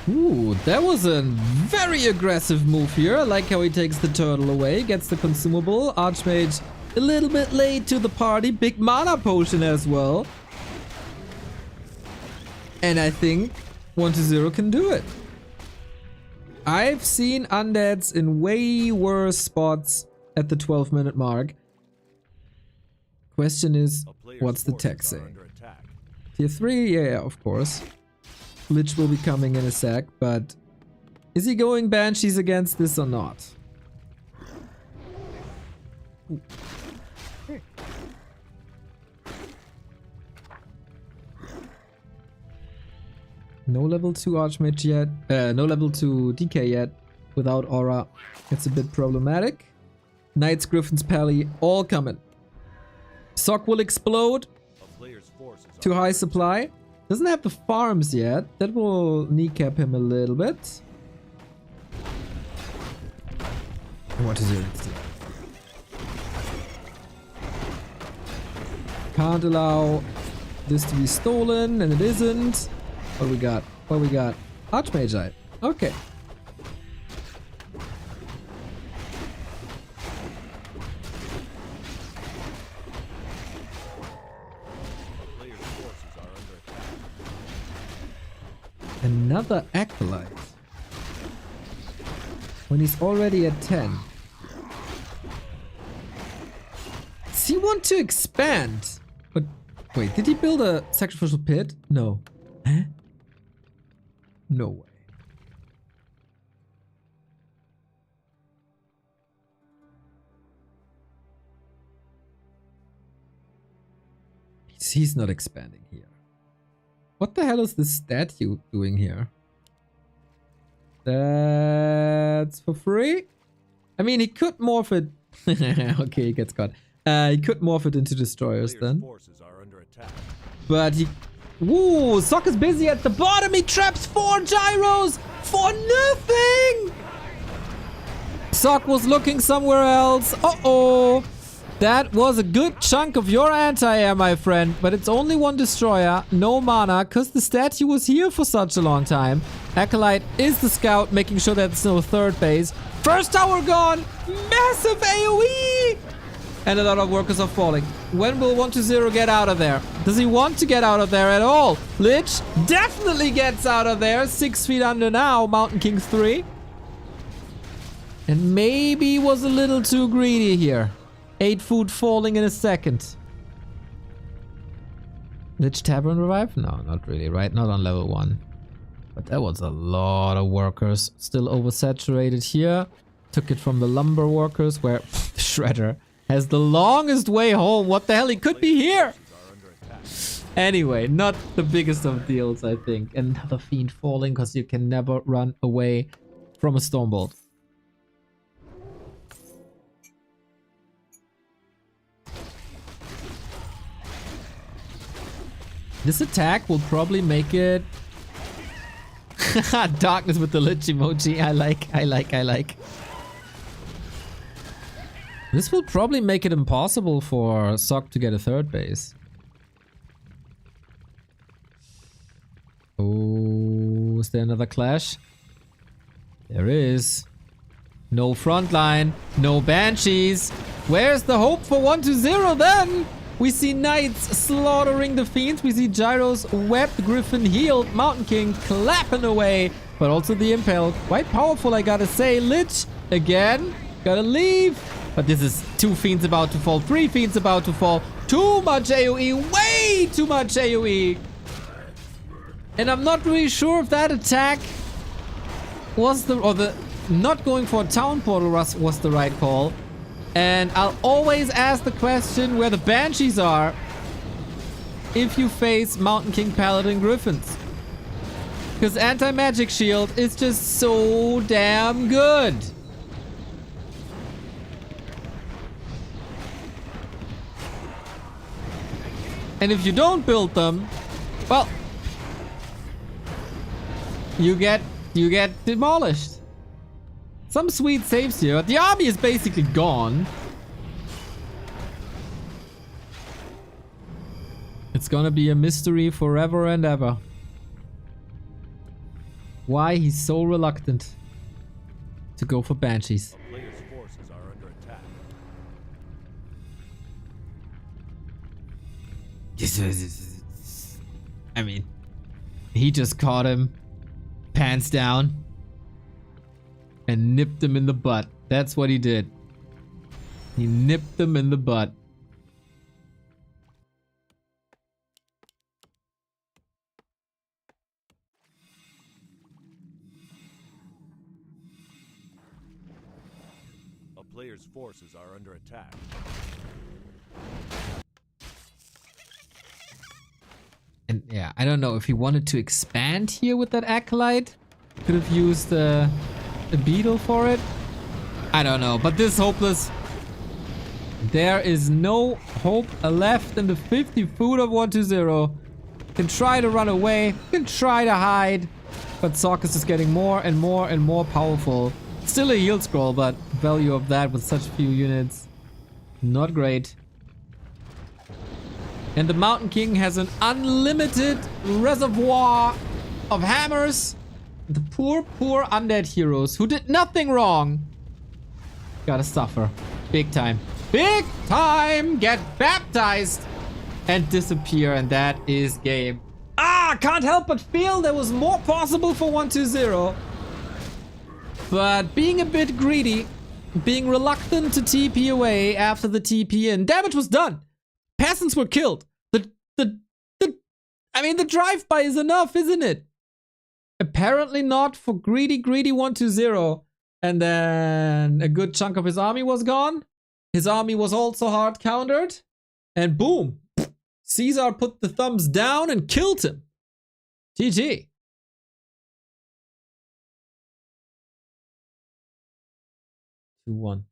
Ooh, that was a very aggressive move here. I like how he takes the turtle away, gets the consumable. Archmage a little bit late to the party. Big mana potion as well. And I think 1-0 can do it. I've seen undeads in way worse spots at the 12-minute mark. Question is, what's the tech say? Tier 3? Yeah, of course. Lich will be coming in a sec, but is he going Banshees against this or not? Ooh. No level 2 Archmage yet. No level 2 DK yet without Aura. It's a bit problematic. Knights, Griffins, Pally, all coming. Sock will explode. Too high supply. Doesn't have the farms yet. That will kneecap him a little bit. What is it? Can't allow this to be stolen, and it isn't. What do we got? What do we got? Archmage. Okay. Another Acolyte. When he's already at 10. Does he want to expand? But wait, did he build a sacrificial pit? No. Huh? No way. He's not expanding here. What the hell is this statue doing here? That's for free? I mean, he could morph it. Okay, he gets caught. He could morph it into destroyers then. But he... Ooh, Sock is busy at the bottom. He traps 4 gyros for nothing. Sock was looking somewhere else. Uh-oh. That was a good chunk of your anti-air, my friend. But it's only 1 destroyer, no mana, because the statue was here for such a long time. Acolyte is the scout, making sure that there's no third base. First tower gone. Massive AoE. And a lot of workers are falling. When will 1-0 get out of there? Does he want to get out of there at all? Lich definitely gets out of there. 6 feet under now. Mountain King 3. And maybe was a little too greedy here. 8 food falling in a second. Lich Tavern revive? No, not really, right? Not on level 1. But that was a lot of workers. Still oversaturated here. Took it from the lumber workers where Shredder has the longest way home. What the hell? He could be here. Anyway, not the biggest of deals, I think. Another Fiend falling because you can never run away from a Stormbolt. This attack will probably make it... Darkness with the Lich emoji. I like. This will probably make it impossible for Sock to get a third base. Oh, is there another clash? There is. No front line, no Banshees. Where's the hope for 1-0 then? We see Knights slaughtering the Fiends. We see Gyros webbed, Griffin healed, Mountain King clapping away. But also the Impale. Quite powerful, I gotta say. Lich, again, gotta leave. But this is 2 Fiends about to fall, 3 Fiends about to fall. Too much AoE, way too much AoE. And I'm not really sure if that attack was the not going for a town portal was the right call. And I'll always ask the question where the Banshees are if you face Mountain King Paladin Griffins. Because anti-magic shield is just so damn good. And if you don't build them, well, you get demolished. Some sweet saves here, but the army is basically gone. It's gonna be a mystery forever and ever. why he's so reluctant to go for Banshees. A player's forces are under attack. I mean, he just caught him pants down and nipped him in the butt. That's what he did. He nipped him in the butt. A player's forces are under attack. And yeah, I don't know if he wanted to expand here with that Acolyte. Could have used a Beetle for it. I don't know, but this is hopeless. There is no hope left in the 50 food of 120. Can try to run away, can try to hide, but Sockers is getting more and more and more powerful. Still a heal scroll, but value of that with such few units, not great. And the Mountain King has an unlimited reservoir of hammers. The poor, poor undead heroes who did nothing wrong gotta suffer. Big time. Big time! Get baptized and disappear, and that is game. Ah, can't help but feel there was more possible for 120. But being a bit greedy, being reluctant to TP away after the TP in, damage was done. Peasants were killed. I mean, the drive-by is enough, isn't it? Apparently not for greedy 120. And then a good chunk of his army was gone. His army was also hard countered. And boom. Caesar put the thumbs down and killed him. GG. Two, 2-1.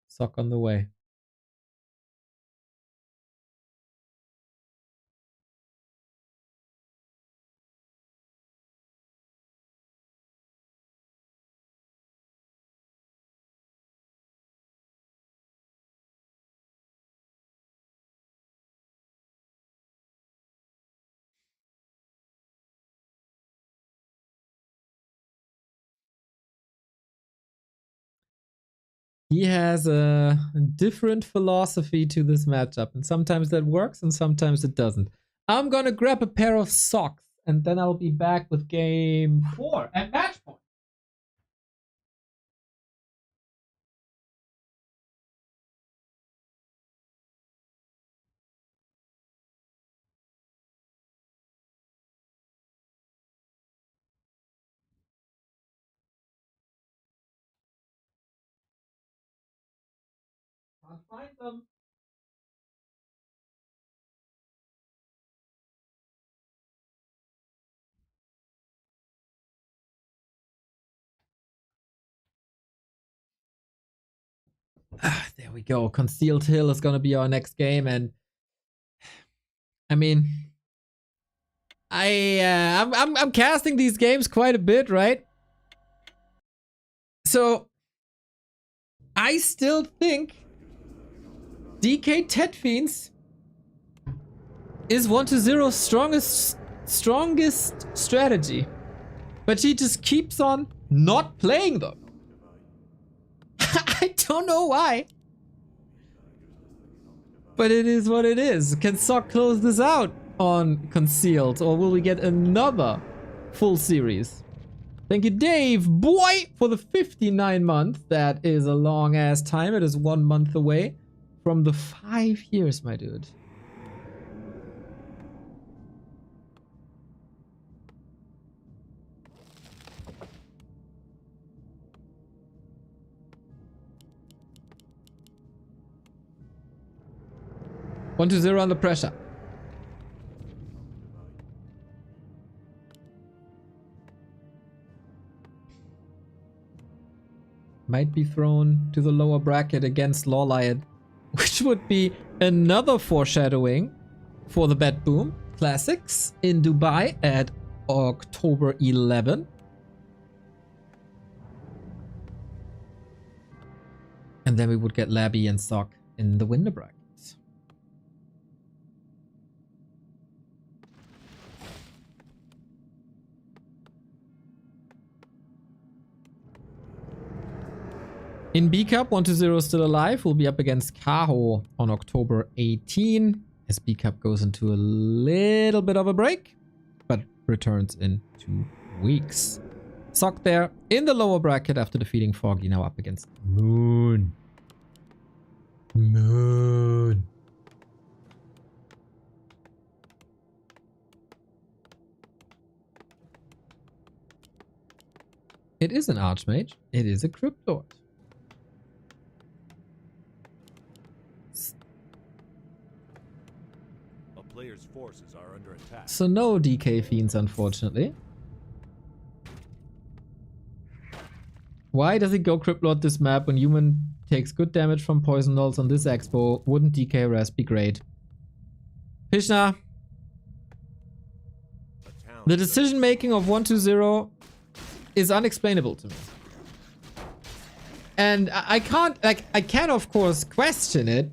Sock on the way. He has a different philosophy to this matchup, and sometimes that works and sometimes it doesn't. I'm gonna grab a pair of socks and then I'll be back with game 4 and match point. Can't find them. There we go. Concealed Hill is gonna be our next game, and I mean, I'm casting these games quite a bit, right? So I still think DK Tet Fiends is 120's strongest strategy, but he just keeps on not playing them. I don't know why. But it is what it is. Can Sock close this out on Concealed, or will we get another full series? Thank you, Dave, boy, for the 59 month. That is a long ass time. It is 1 month away from the 5 years, my dude. One to 0 under pressure. Might be thrown to the lower bracket against LawLiet, which would be another foreshadowing for the Bet Boom Classics in Dubai at October 11. And then we would get Labby and Sock in the winner bracket. In B Cup, 120 still alive. We'll be up against Kaho on October 18. As B Cup goes into a little bit of a break, but returns in 2 weeks. Sock there in the lower bracket after defeating Foggy, now up against Moon. Moon. It is an Archmage. It is a Crypt Lord. A player's forces are under attack. So no DK Fiends, unfortunately. Why does he go Crypt Lord this map when human takes good damage from Poison Nulls on this expo? Wouldn't DK Res be great? Pishna. The decision making of 120 is unexplainable to me. And I can't, like, I can of course question it.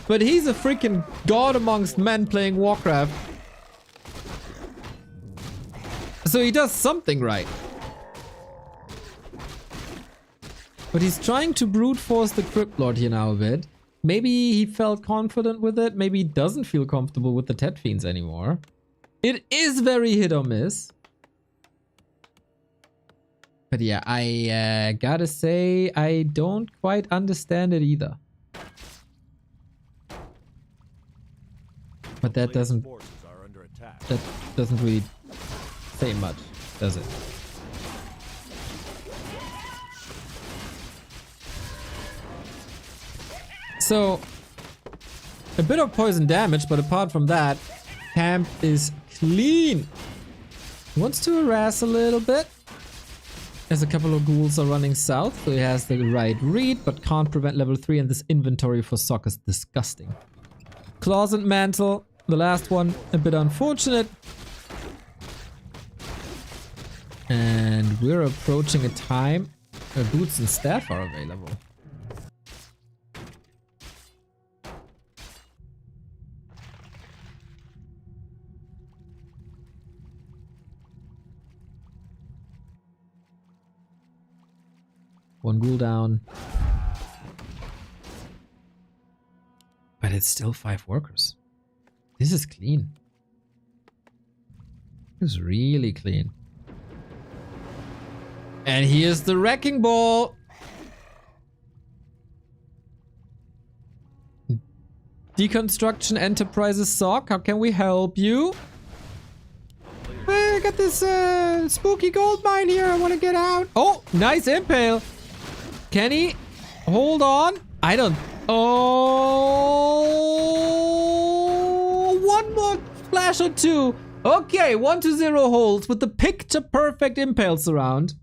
But he's a freaking god amongst men playing Warcraft. So he does something right. But he's trying to brute force the Crypt Lord here now a bit. Maybe he felt confident with it. Maybe he doesn't feel comfortable with the Tet Fiends anymore. It is very hit or miss. But yeah, I gotta say, I don't quite understand it either. But that doesn't really say much, does it? So, a bit of poison damage, but apart from that, camp is clean. Wants to harass a little bit. As a couple of ghouls are running south, so he has the right read, but can't prevent level 3, and this inventory for Sock is disgusting. Claws and Mantle, the last one, a bit unfortunate. And we're approaching a time where boots and staff are available. One ghoul down. But it's still 5 workers. This is clean. This is really clean. And here's the Wrecking Ball. Deconstruction Enterprises Sock, how can we help you? Hey, I got this spooky gold mine here. I want to get out. Oh, nice impale. Kenny, hold on. I don't... Oh, one more splash or two. Okay, 120 holds with the picture perfect impale surround.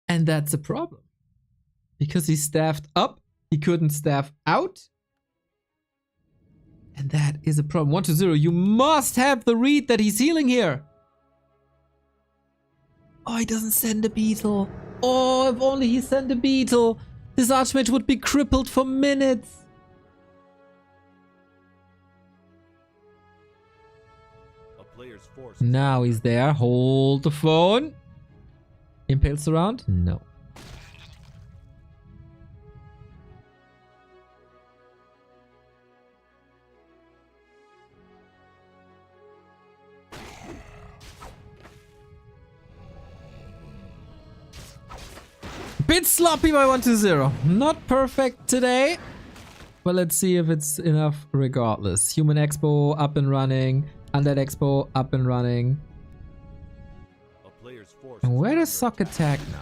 And that's a problem. Because he staffed up, he couldn't staff out. And that is a problem. 120, you must have the read that he's healing here. Oh, he doesn't send a beetle. Oh, if only he sent a beetle. This Archmage would be crippled for minutes. A player's force Now he's there. Hold the phone. Impale surround? No. Bit sloppy by 120. Not perfect today. But let's see if it's enough regardless. Human Expo up and running. Undead Expo up and running. A player's force And where does Sock attack now?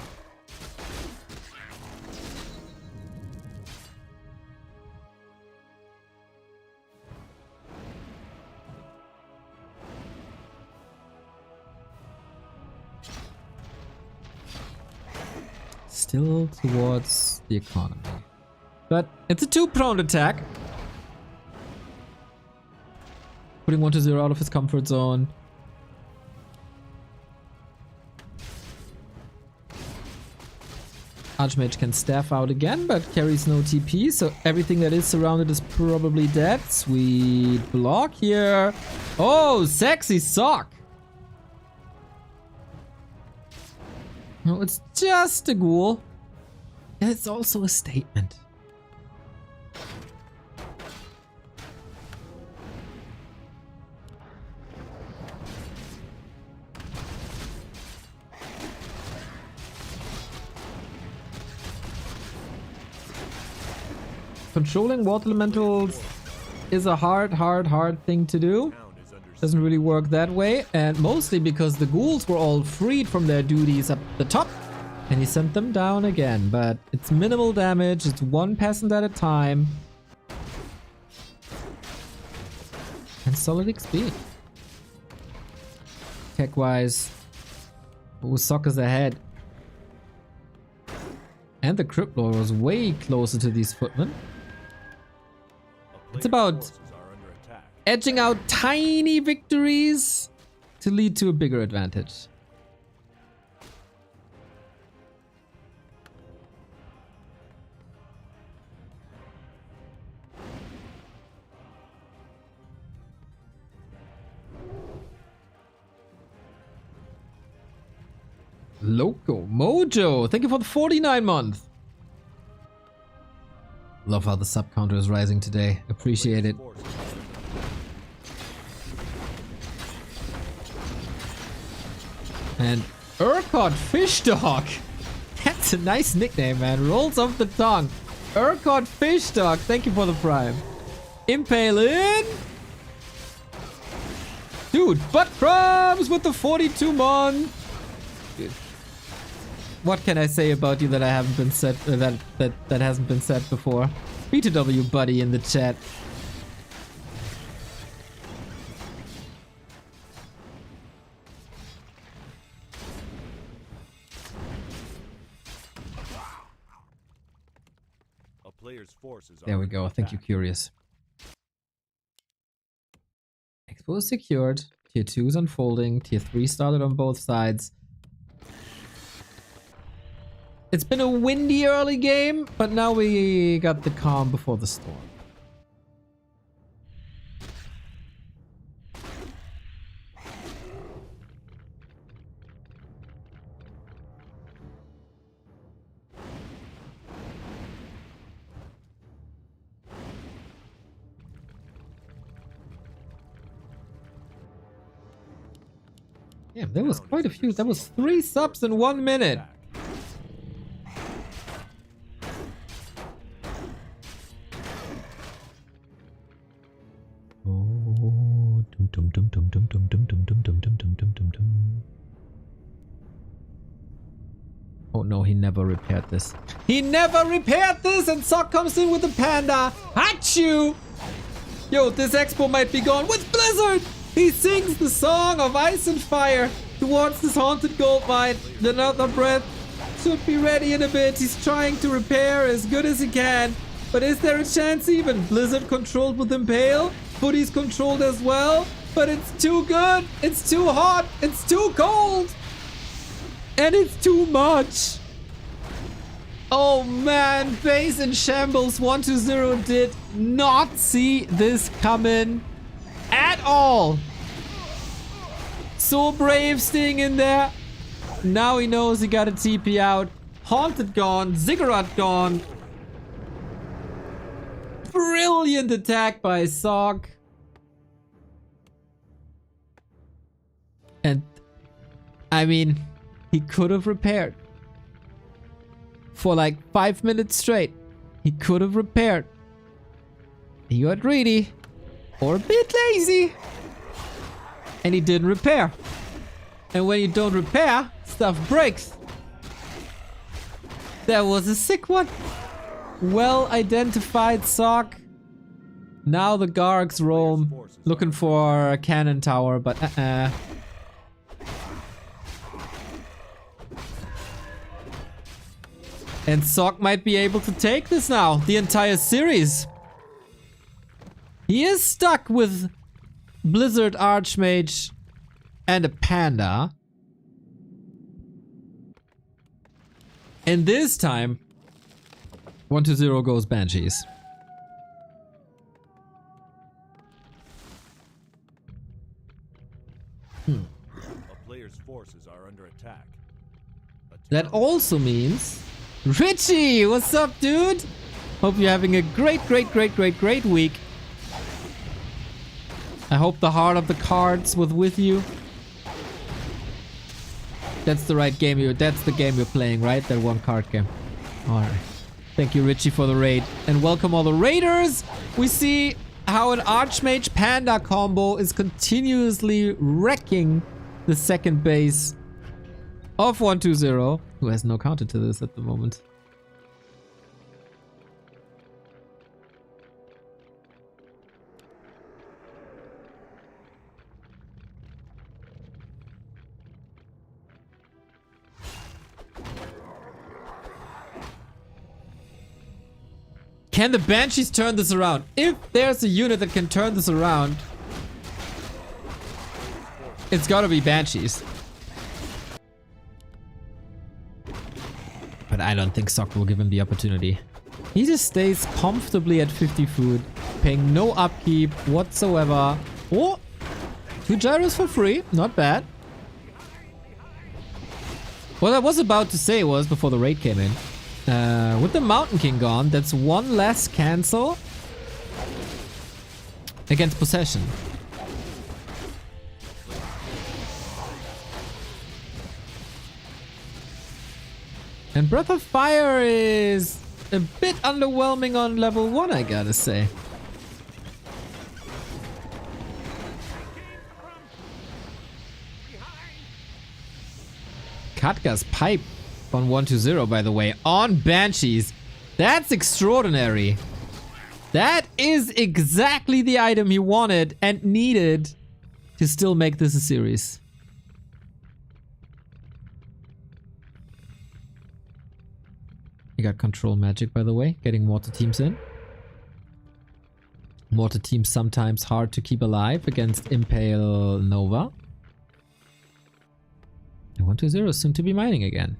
Still towards the economy. But it's a 2-pronged attack. Putting 120 out of his comfort zone. Archmage can staff out again, but carries no TP, so everything that is surrounded is probably dead. Sweet block here. Oh, sexy Sock. No, it's just a ghoul. And it's also a statement. Controlling water elementals is a hard thing to do. Doesn't really work that way, and mostly because the ghouls were all freed from their duties up the top, and he sent them down again. But it's minimal damage, it's one peasant at a time, and solid XP. Tech-wise, Sokka's ahead. And the Crypt Lord was way closer to these footmen. It's about edging out tiny victories to lead to a bigger advantage. Loco Mojo, thank you for the 49 month. Love how the sub counter is rising today. Appreciate it. And Urquhart Fish Dog. That's a nice nickname, man. Rolls off the tongue. Urquhart Fish Dog. Thank you for the prime. Impalin. Dude, butt crumbs with the 42 month. Dude. What can I say about you that I haven't been said that hasn't been said before? B2W buddy in the chat. A player's forces There are we go. under Thank you, attack. Curious. Expo is secured. Tier 2 is unfolding. Tier 3 started on both sides. It's been a windy early game, but now we got the calm before the storm. Damn, there was quite a few. That was 3 subs in 1 minute. Oh no, he never repaired this. He never repaired this, and Sock comes in with the panda. Hachu! Yo, this expo might be gone with Blizzard! He sings the song of ice and fire towards this haunted gold mine. Another breath should be ready in a bit. He's trying to repair as good as he can. But is there a chance even? Blizzard controlled with Impale. Footy's controlled as well. But it's too good. It's too hot. It's too cold. And it's too much. Oh man, base in shambles. 120 did not see this coming at all. So brave staying in there. Now he knows he got a TP out. Haunted gone. Ziggurat gone. Brilliant attack by Sock. And I mean, he could have repaired. For like 5 minutes straight. He could have repaired. He got greedy. Or a bit lazy. And he didn't repair. And when you don't repair, stuff breaks. That was a sick one. Well identified, Sock. Now the Gargs roam. Looking for a cannon tower, but And Sock might be able to take this now. The entire series. He is stuck with Blizzard Archmage and a panda. And this time, 120 goes Banshees. A player's forces are under attack. That also means... Richie! What's up, dude? Hope you're having a great week. I hope the heart of the cards was with you. That's the right game that's the game you're playing, right? That one card game. Alright. Thank you, Richie, for the raid. And welcome all the raiders! We see how an Archmage Panda combo is continuously wrecking the second base of 120, who has no counter to this at the moment. Can the Banshees turn this around? If there's a unit that can turn this around, it's gotta be Banshees. But I don't think Sok will give him the opportunity. He just stays comfortably at 50 food, paying no upkeep whatsoever. Oh, 2 gyros for free, not bad. What I was about to say was, before the raid came in, with the Mountain King gone, that's one less cancel against Possession. And Breath of Fire is a bit underwhelming on level 1, I gotta say. Katga's Pipe on 120, by the way, on Banshees. That's extraordinary. That is exactly the item he wanted and needed to still make this a series. You got control magic, by the way, getting mortar teams in. Mortar teams sometimes hard to keep alive against Impale Nova. And 120 is soon to be mining again.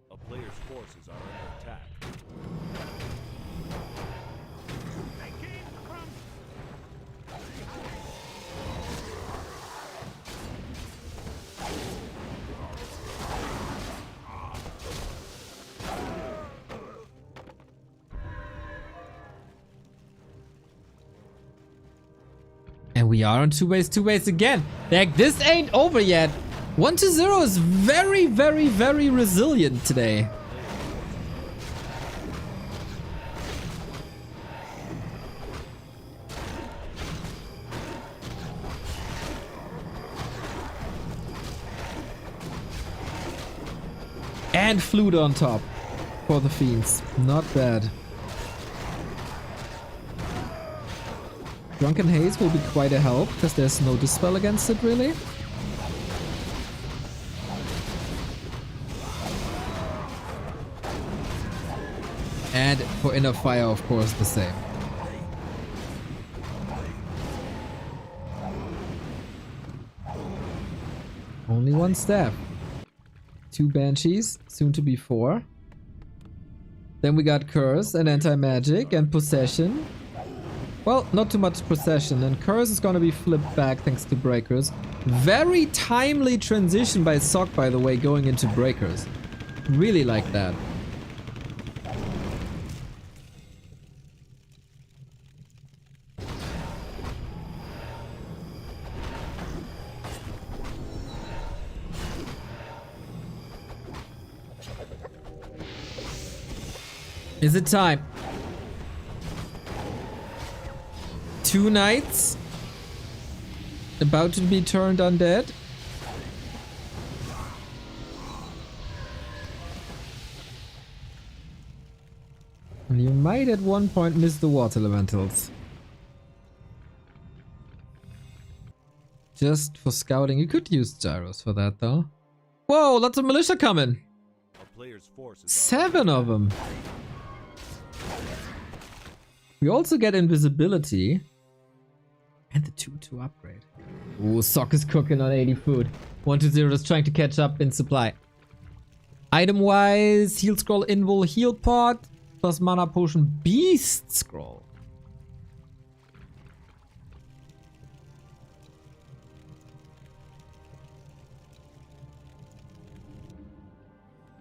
A player's forces are under attack. And we are on 2 base again. Like, this ain't over yet. 120 is very resilient today. And flute on top for the fiends. Not bad. Drunken Haze will be quite a help, because there's no dispel against it, really. And for Inner Fire, of course, the same. Only 1 staff. 2 Banshees, soon to be 4. Then we got Curse and Anti-Magic and Possession. Well, not too much Possession, and Curse is gonna be flipped back thanks to Breakers. Very timely transition by Sok, by the way, going into Breakers. Really like that. Is it time? 2 knights about to be turned undead. And you might at one point miss the water elementals. Just for scouting. You could use gyros for that though. Whoa, lots of militia coming. A player's forces 7 of them. We also get invisibility. And the 2-2 upgrade. Ooh, Sok is cooking on 80 food. 120 is trying to catch up in supply. Item-wise, Heal Scroll, Invul, Heal Pot, plus Mana Potion, Beast Scroll.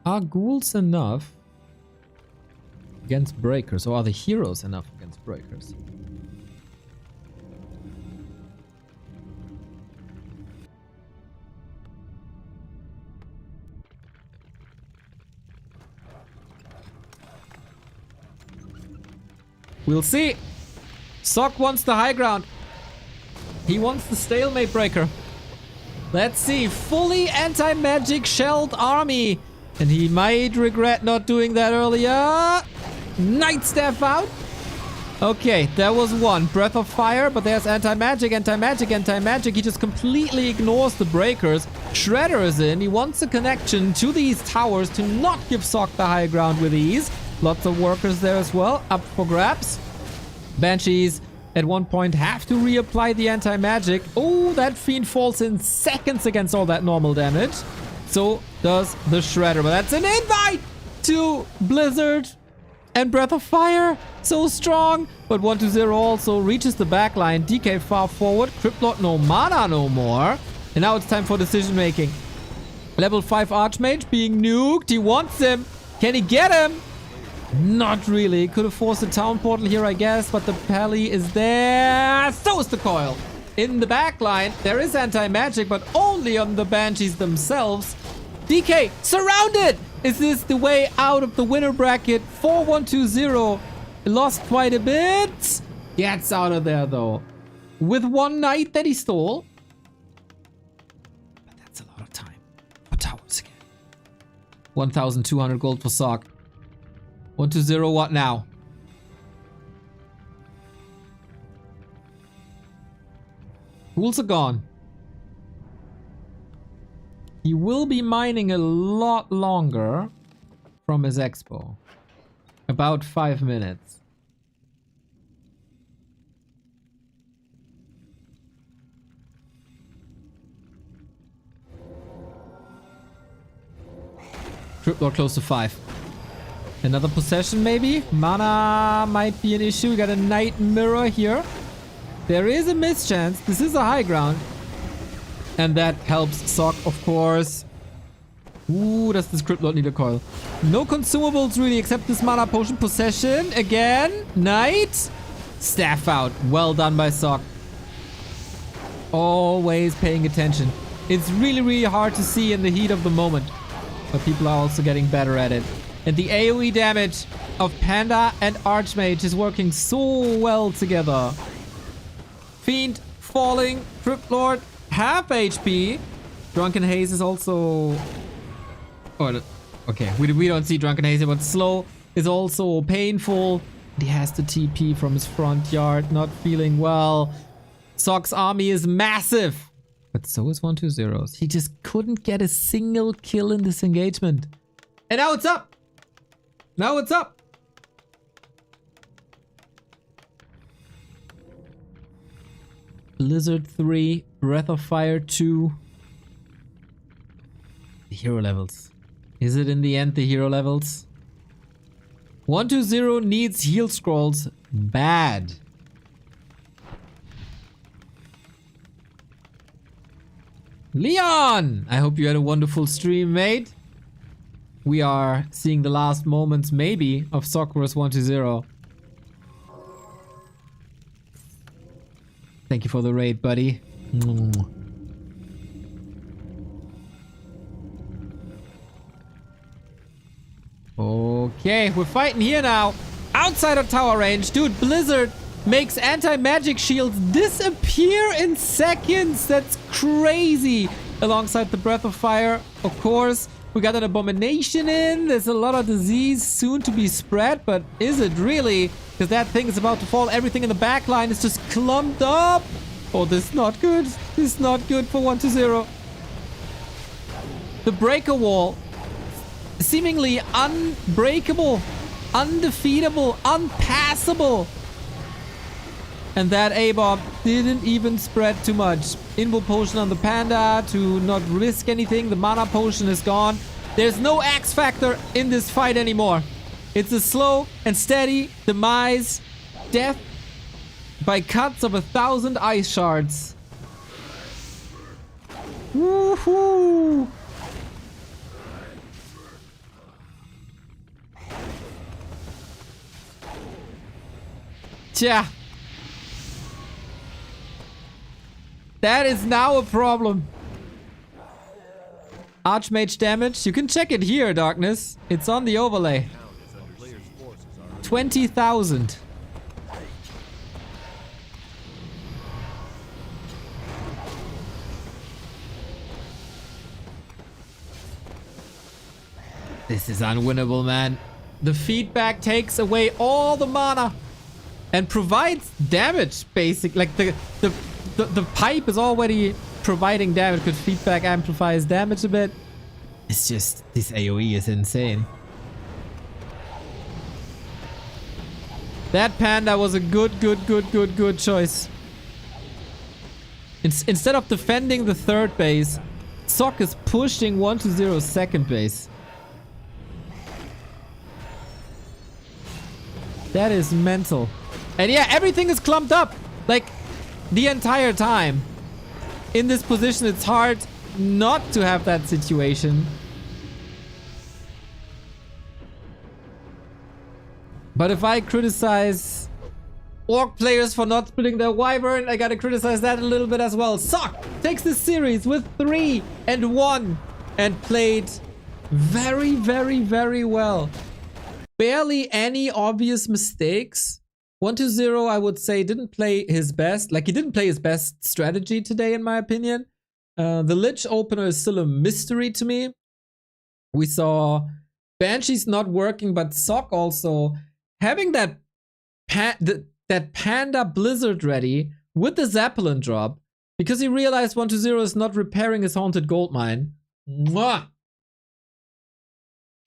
Are ghouls enough against breakers, or are the heroes enough against breakers? We'll see. Sock wants the high ground. He wants the stalemate breaker. Let's see. Fully anti-magic shelled army. And he might regret not doing that earlier. Night Staff out. Okay, there was one. Breath of Fire, but there's anti-magic, anti-magic, anti-magic. He just completely ignores the breakers. Shredder is in. He wants a connection to these towers to not give Sock the high ground with ease. Lots of workers there as well. Up for grabs. Banshees at one point have to reapply the anti-magic. Oh, that Fiend falls in seconds against all that normal damage. So does the Shredder. But that's an invite to Blizzard and Breath of Fire. So strong. But 1-0 also reaches the backline. DK far forward. Cryptlord no mana no more. And now it's time for decision making. Level 5 Archmage being nuked. He wants him. Can he get him? Not really. Could have forced a town portal here, I guess, but the Pally is there. So is the coil. In the backline, there is anti-magic, but only on the Banshees themselves. DK, surrounded! Is this the way out of the winner bracket? 4-1-2-0. Lost quite a bit. Gets out of there, though. With one knight that he stole. But that's a lot of time for towers again. 1,200 gold for Sock. 1-0, what now? Ghouls are gone. He will be mining a lot longer from his expo. About 5 minutes. Cryptlord close to 5. Another possession maybe? Mana might be an issue. We got a Night Mirror here. There is a mischance. This is a high ground. And that helps Sock, of course. Ooh, does this Cryptlord need a coil? No consumables really except this Mana Potion. Possession. Again. Knight. Staff out. Well done by Sock. Always paying attention. It's really, really hard to see in the heat of the moment. But people are also getting better at it. And the AoE damage of Panda and Archmage is working so well together. Fiend falling. Cryptlord half HP. Drunken Haze is also... Oh, okay, we don't see Drunken Haze, but slow is also painful. He has to TP from his front yard. Not feeling well. Sock's army is massive. But so is 1-2-0. He just couldn't get a single kill in this engagement. And now it's up. Now it's up. Blizzard 3, Breath of Fire 2. The hero levels. Is it in the end the hero levels? 1-2-0 needs heal scrolls bad. Leon! I hope you had a wonderful stream, mate. We are seeing the last moments, maybe, of Sock vs 1-2-0. Thank you for the raid, buddy. Okay, we're fighting here now. Outside of tower range. Dude, Blizzard makes anti-magic shields disappear in seconds. That's crazy. Alongside the Breath of Fire, of course. We got an Abomination in. There's a lot of disease soon to be spread, but is it really? Because that thing is about to fall. Everything in the back line is just clumped up. Oh, this is not good. This is not good for 1-2-0. The breaker wall. Seemingly unbreakable, undefeatable, unpassable. And that A-bomb didn't even spread too much. Invo potion on the Panda to not risk anything. The mana potion is gone. There's no X factor in this fight anymore. It's a slow and steady demise. Death by cuts of 1,000 ice shards. Woohoo! Tja. That is now a problem. Archmage damage. You can check it here, Darkness. It's on the overlay. 20,000. This is unwinnable, man. The feedback takes away all the mana and provides damage, basic. Like the pipe is already providing damage because feedback amplifies damage a bit. It's just, this AoE is insane. That panda was a good choice. Instead of defending the third base, Sock is pushing 1-0 second base. That is mental. And yeah, everything is clumped up. Like, the entire time. In this position, it's hard not to have that situation. But if I criticize Orc players for not splitting their Wyvern, I gotta criticize that a little bit as well. Sock takes this series with 3-1 and played very well. Barely any obvious mistakes. 1-0, I would say, didn't play his best. Like, he didn't play his best strategy today, in my opinion. The Lich opener is still a mystery to me. We saw Banshees not working, but Sock also having that Panda Blizzard ready with the Zeppelin drop because he realized 1-0 is not repairing his Haunted Goldmine. Mwah!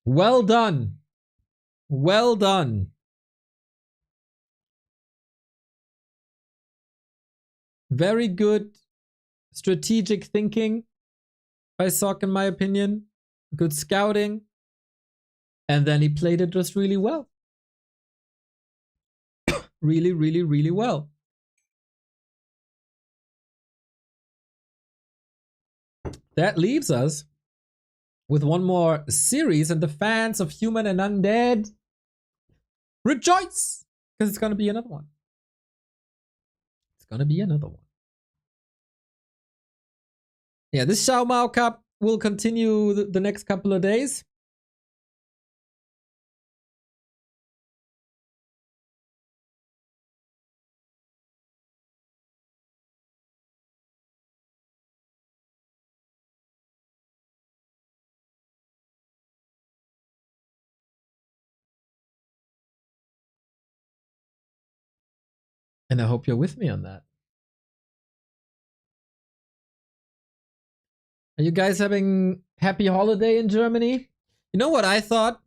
Well done. Well done. Very good strategic thinking by Sock, in my opinion. Good scouting. And then he played it just really well. really well. That leaves us with one more series, and the fans of Human and Undead rejoice! Because it's gonna be another one. It's gonna be another one. Yeah, this XiaoMao Cup will continue the next couple of days. And I hope you're with me on that. Are you guys having happy holiday in Germany? You know what I thought?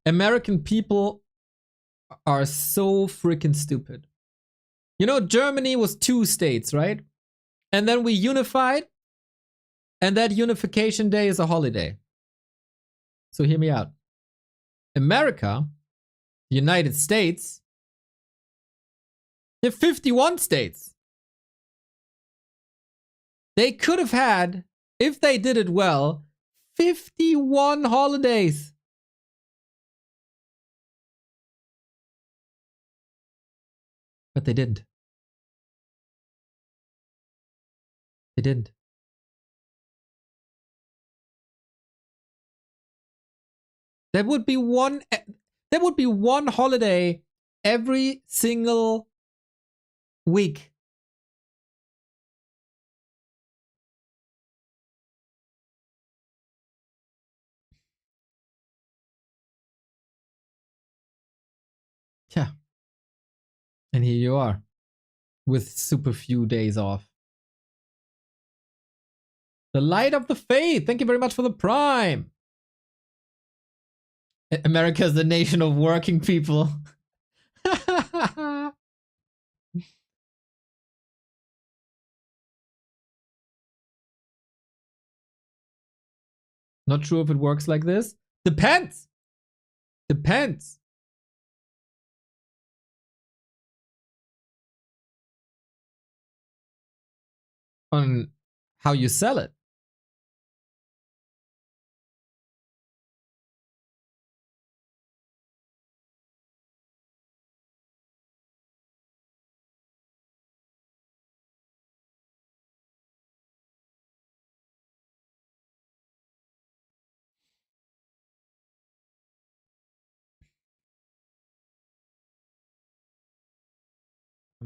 American people are so freaking stupid. You know, Germany was 2 states, right? And then we unified, and that unification day is a holiday. So hear me out. America, the United States, they have 51 states. They could have had, if they did it well, 51 holidays. But they didn't. They didn't. There would be one holiday every single week. Yeah. And here you are with super few days off. The light of the faith. Thank you very much for the prime. America is the nation of working people. Not sure if it works like this. Depends. Depends. On how you sell it.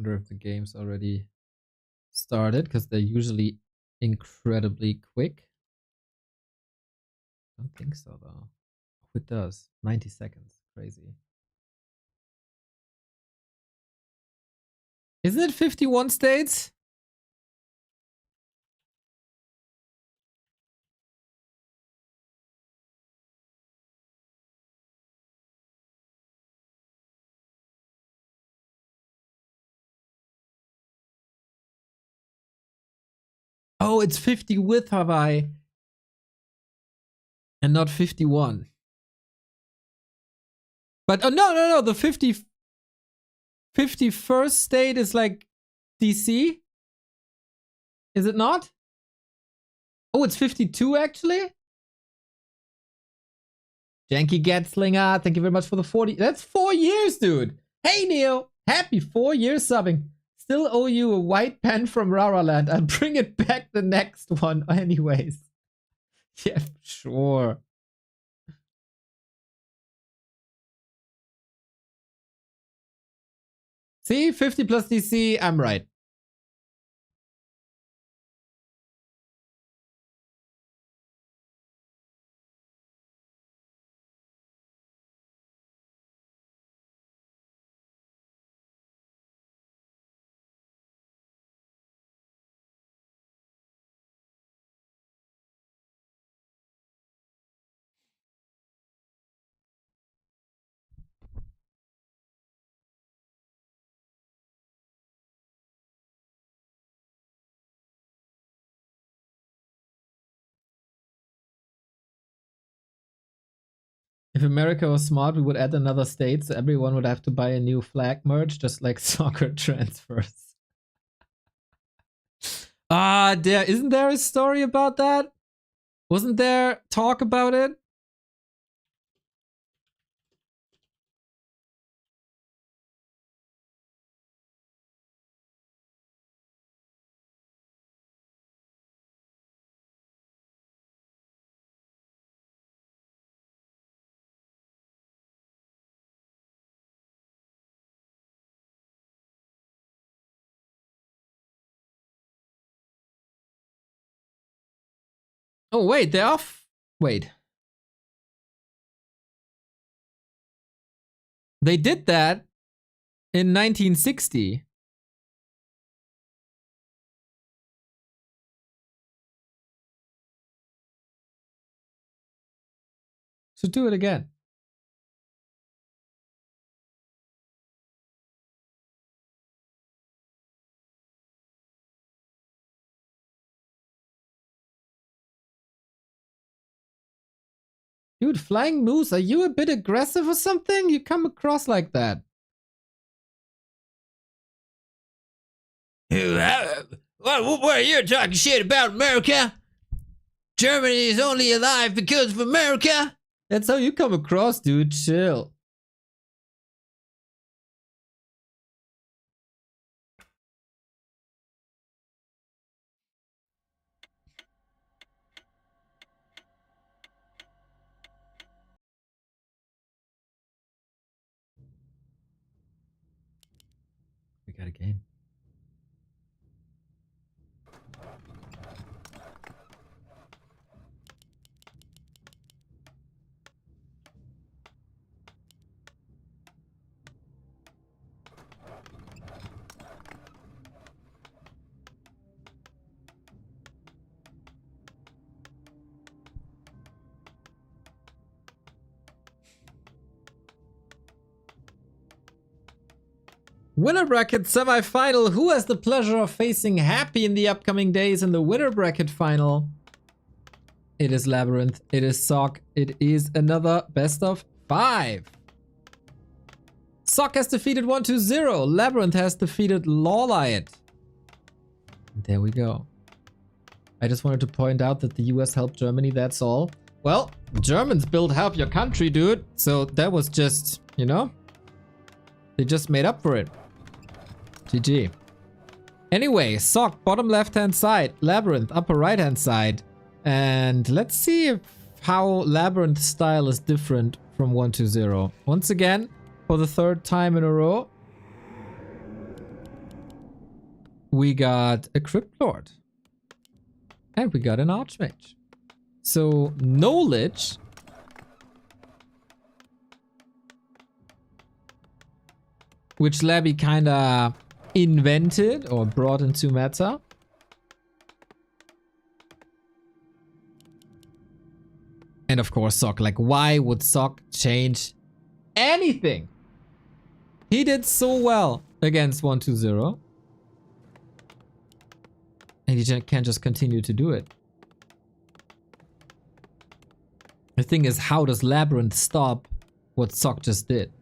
Wonder if the game's already started, because they're usually incredibly quick. I don't think so, though. Oh, it does. 90 seconds. Crazy. Isn't it 51 states? Oh, it's 50 with Hawaii and not 51. But no, the 51st state is like DC? Is it not? Oh, it's 52 actually? Janky Gatslinger, thank you very much for the 40. That's 4 years, dude. Hey, Neo. Happy 4 years subbing. Still owe you a white pen from LawLiet. I'll bring it back the next one anyways. Yeah, sure. See, 50 plus DC, I'm right. If America was smart, we would add another state, so everyone would have to buy a new flag merge, just like soccer transfers. Isn't there a story about that? Wasn't there talk about it? Oh, wait, they're off. Wait. They did that in 1960. So do it again. Dude, Flying Moose, are you a bit aggressive or something? You come across like that. What are you talking shit about America? Germany is only alive because of America? That's how you come across, dude. Chill. We got a game. Winner bracket semi-final. Who has the pleasure of facing Happy in the upcoming days in the winner bracket final? It is LabyRinth. It is Sock. It is another best of 5. Sock has defeated 1-0. LabyRinth has defeated LawLiet. There we go. I just wanted to point out that the US helped Germany, that's all. Well, Germans build help your country, dude. So that was just, you know, they just made up for it. GG. Anyway, Sock, bottom left-hand side. LabyRinth, upper right-hand side. And let's see how LabyRinth's style is different from 1-0. Once again, for the 3rd time in a row. we got a Crypt Lord. And we got an Archmage. So, no Lich. Which Labby kinda invented or brought into meta. And of course Sok. Like, why would Sok change anything? He did so well against 1-2-0. And he can't just continue to do it. The thing is, how does LabyRinth stop what Sok just did?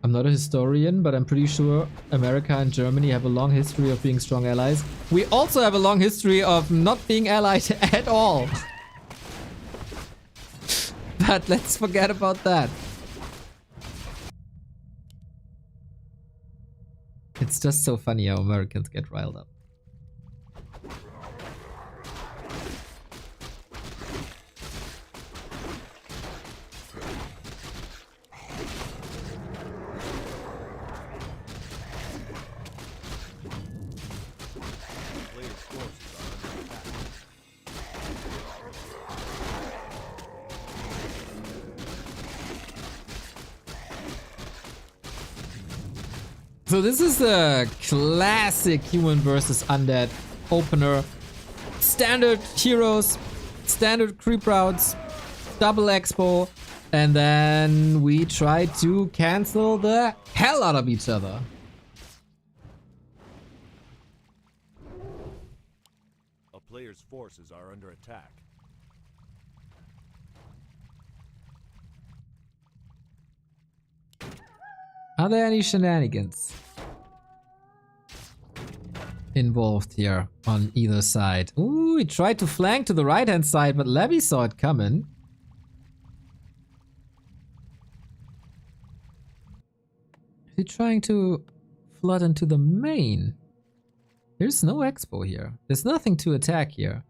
I'm not a historian, but I'm pretty sure America and Germany have a long history of being strong allies. We also have a long history of not being allied at all. But let's forget about that. It's just so funny how Americans get riled up. So this is a classic human versus undead opener. Standard heroes, standard creep routes, double expo, and then we try to cancel the hell out of each other. A player's forces are under attack. Are there any shenanigans involved here on either side? Ooh, he tried to flank to the right hand side, but Labby saw it coming. Is he trying to flood into the main? There's no expo here. There's nothing to attack here.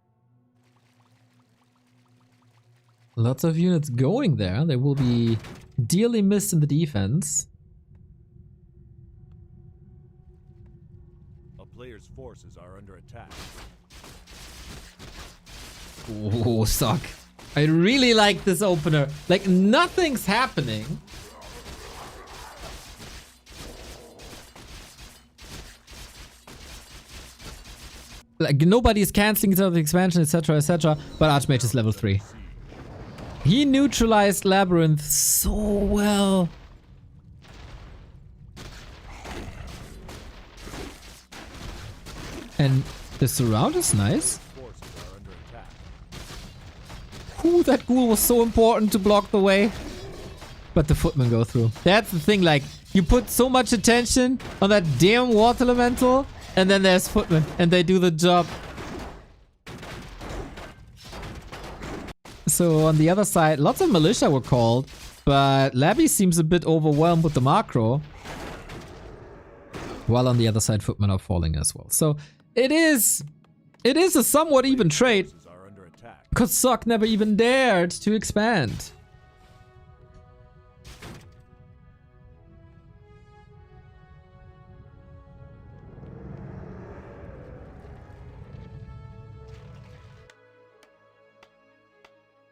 Lots of units going there. They will be dearly missed in the defense. Player's forces are under attack. Oh, Sok. I really like this opener. Like, nothing's happening. Like, nobody's canceling each other's expansion, etc., etc. But Archmage is level 3. He neutralized LabyRinth so well. And the surround is nice. Ooh, that ghoul was so important to block the way. But the footmen go through. That's the thing, like, you put so much attention on that damn water elemental, and then there's footmen, and they do the job. So on the other side, lots of militia were called, but Labby seems a bit overwhelmed with the macro. While on the other side, footmen are falling as well. So it is a somewhat even trade, because Sok never even dared to expand.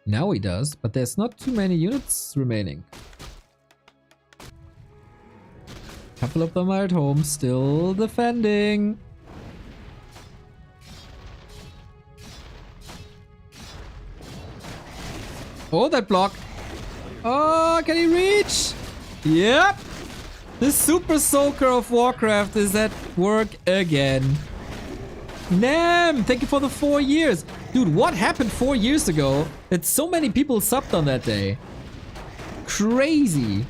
Now he does, but there's not too many units remaining. A couple of them are at home, still defending. Oh, that block. Oh, can he reach? Yep. The Super Soaker of Warcraft is at work again. Nam, thank you for the 4 years. Dude, what happened 4 years ago that so many people subbed on that day? Crazy.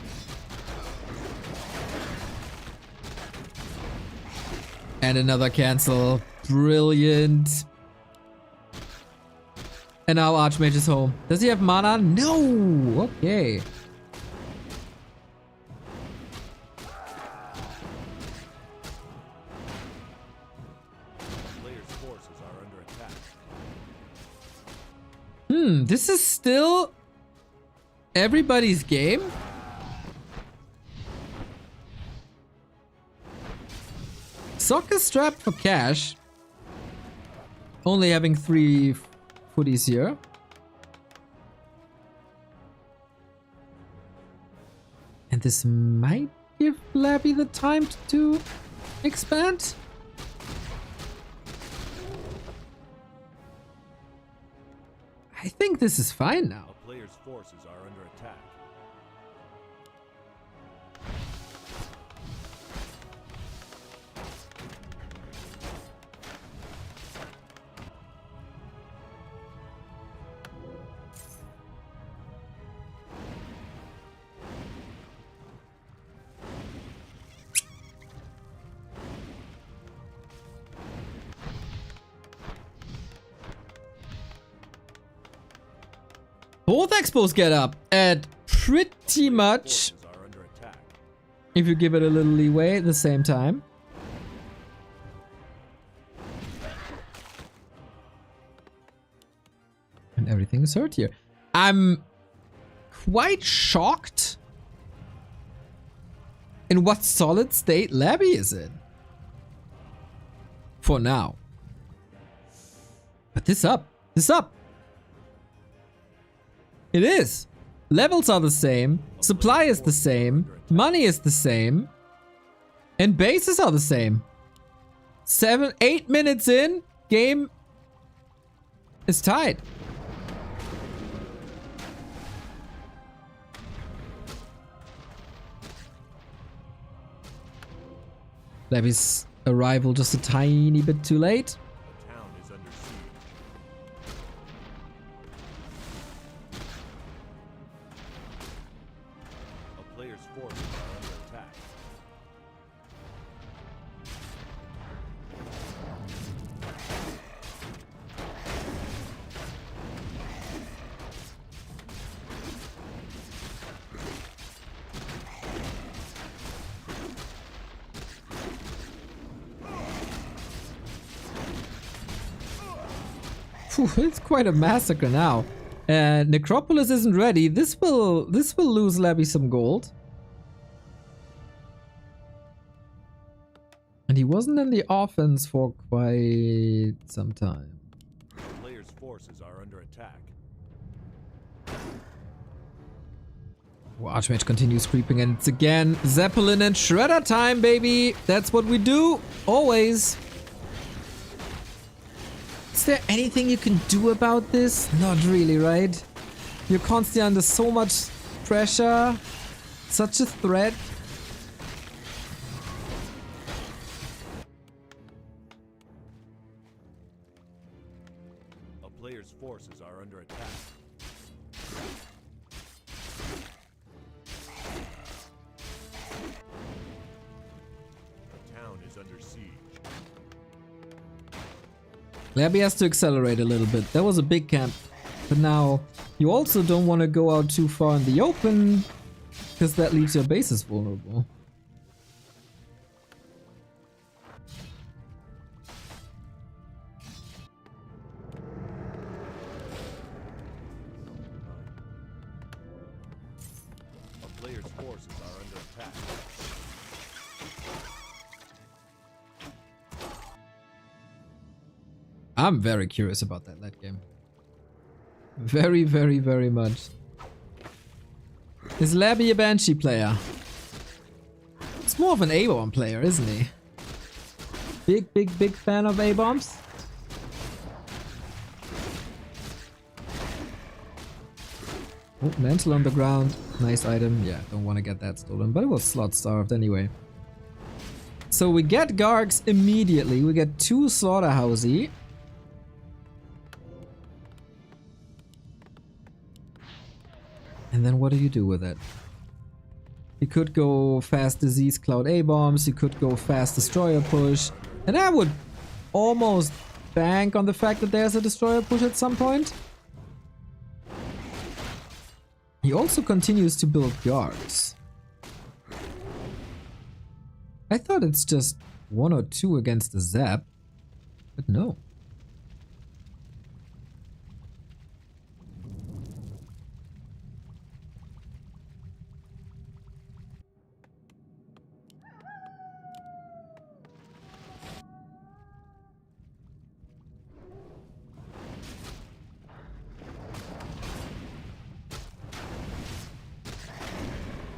And another cancel. Brilliant. And now Archmage is home. Does he have mana? No! Okay. This is still everybody's game. Soccer strapped for cash. Only having 3 footies here. And this might give Labby the time to expand. I think this is fine now. A player's forces are under attack. Both expos get up at pretty much, Forces are under attack. if you give it a little leeway, at the same time. And everything is hurt here. I'm quite shocked in what solid state Labby is in. For now. But this up. This up. It is. Levels are the same. Supply is the same. Money is the same. And bases are the same. 8 minutes in, game is tied. Labby's arrival just a tiny bit too late. The town is under siege. A player's forces are under attack. Phew, it's quite a massacre now. And Necropolis isn't ready. This will lose Labby some gold. And he wasn't in the offense for quite some time. The player's forces are under attack. Archmage continues creeping, and it's again Zeppelin and Shredder time, baby. That's what we do, always. Is there anything you can do about this? Not really, right? You're constantly under so much pressure. Such a threat. A player's forces are under attack. The town is under siege. Labby has to accelerate a little bit. That was a big camp. But now, you also don't want to go out too far in the open, because that leaves your bases vulnerable. A player's forces are under attack. I'm very curious about that late game. Very, very, very much. Is Labby a Banshee player? It's more of an A-bomb player, isn't he? Big, big, big fan of A-bombs. Oh, mantle on the ground. Nice item. Yeah, don't want to get that stolen, but it was slot starved anyway. So we get Gargs immediately. We get 2 Slaughterhousey. And then what do you do with it? You could go fast disease cloud A-bombs, you could go fast destroyer push, and I would almost bank on the fact that there's a destroyer push at some point. He also continues to build guards. I thought it's just 1 or 2 against the Zap, but no.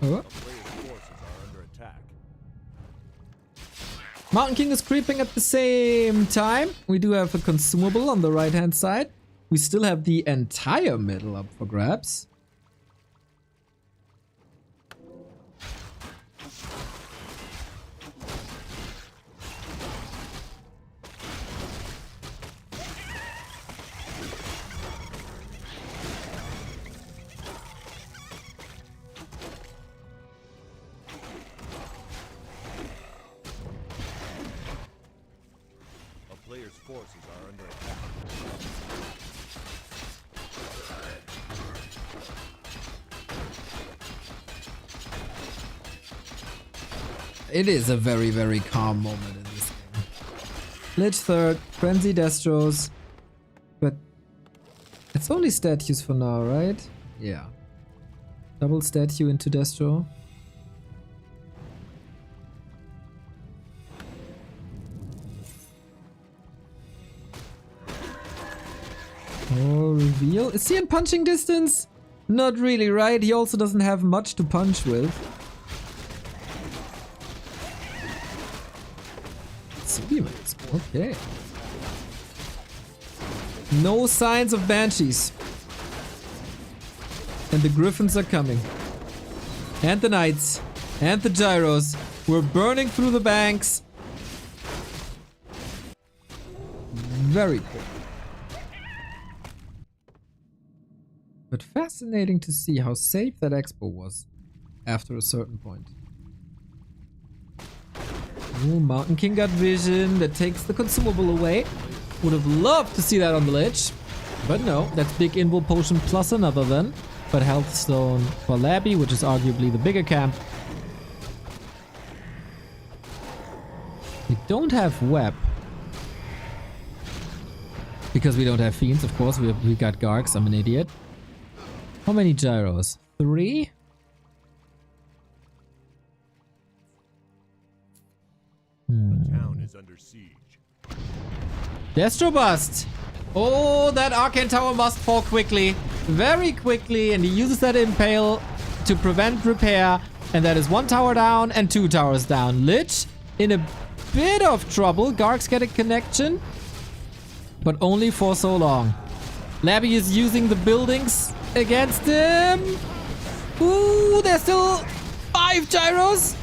Oh. A player's forces are under attack. Mountain King is creeping at the same time. We do have a consumable on the right hand side. We still have the entire middle up for grabs. A player's forces are under attack. It is a very, very calm moment in this game. Lich third, Frenzy Destros. But it's only statues for now, right? Yeah. Double statue into Destro. Oh, reveal. Is he in punching distance? Not really, right? He also doesn't have much to punch with. Sublimates. Okay. No signs of banshees. And the griffins are coming. And the knights. And the gyros. We're burning through the banks. Very cool. But fascinating to see how safe that expo was after a certain point. Ooh, Mountain King got vision that takes the consumable away. Would have loved to see that on the Lich. But no, that's big invul potion plus another then. But health stone for Labby, which is arguably the bigger camp. We don't have web. Because we don't have fiends, of course. We got Gargs, I'm an idiot. How many gyros? 3? The town is under siege. Destro bust! Oh, that Arcane Tower must fall quickly. Very quickly. And he uses that Impale to prevent repair. And that is 1 tower down and 2 towers down. Lich in a bit of trouble. Gargs get a connection. But only for so long. Labby is using the buildings against him. Ooh, there's still 5 gyros.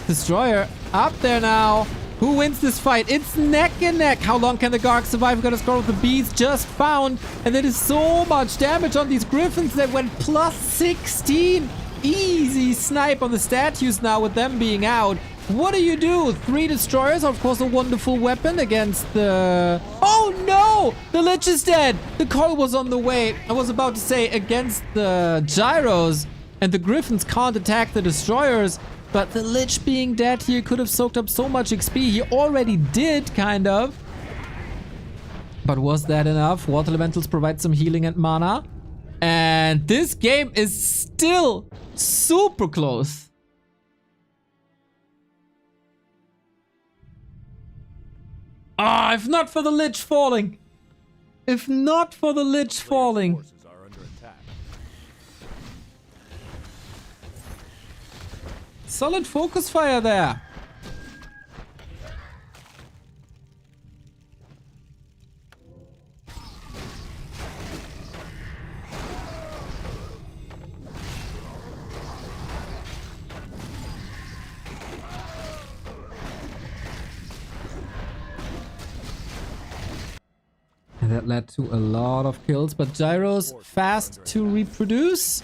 Destroyer up there now. Who wins this fight? It's neck and neck. How long can the Garg survive? We're gonna score with the bees just found. And there is so much damage on these griffins that went plus 16. Easy snipe on the statues now with them being out. What do you do? 3 destroyers, of course, a wonderful weapon against the... Oh no! The Lich is dead! The coil was on the way. I was about to say against the gyros. And the griffins can't attack the destroyers. But the Lich being dead here could have soaked up so much XP. He already did, kind of. But was that enough? Water Elementals provide some healing and mana. And this game is still super close. Ah, if not for the Lich falling. If not for the Lich falling. Forces are under attack. Solid focus fire there. And that led to a lot of kills, but Gyro's fast to reproduce.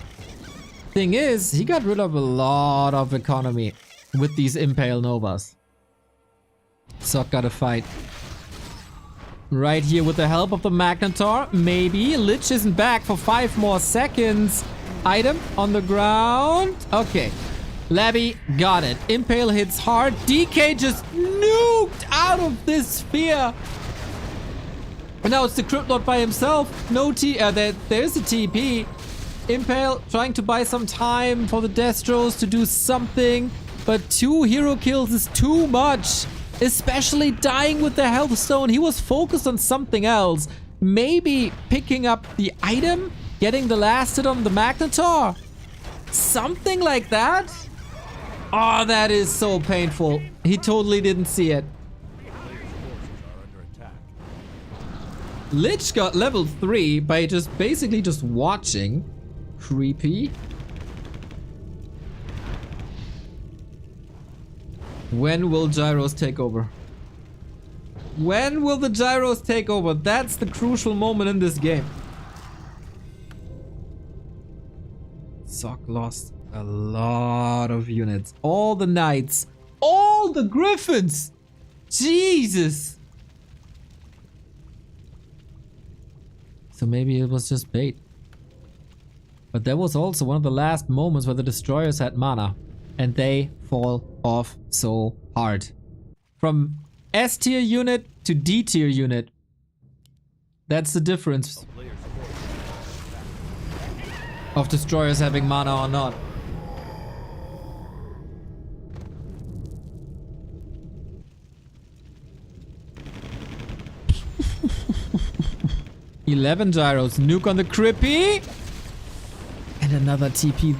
Thing is, he got rid of a lot of economy with these Impale Novas. Sok got a fight. Right here with the help of the Magnetar, maybe. Lich isn't back for 5 more seconds. Item on the ground. Okay. Labby got it. Impale hits hard. DK just nuked out of this sphere. And now it's the Crypt Lord by himself. No there's a TP. Impale trying to buy some time for the Destros to do something. But 2 hero kills is too much. Especially dying with the health stone. He was focused on something else. Maybe picking up the item? Getting the last hit on the Magnetar? Something like that? Oh, that is so painful. He totally didn't see it. Players' forces are under attack. Lich got level 3 by just basically just watching. Creepy. When will gyros take over? When will the gyros take over? That's the crucial moment in this game. Sock lost a lot of units. All the knights. All the griffins. Jesus. So maybe it was just bait. But that was also one of the last moments where the destroyers had mana. And they fall off so hard. From S tier unit to D tier unit. That's the difference Players' forces are under attack. of destroyers having mana or not. $11 gyros, nuke on the Crippy, and another TP.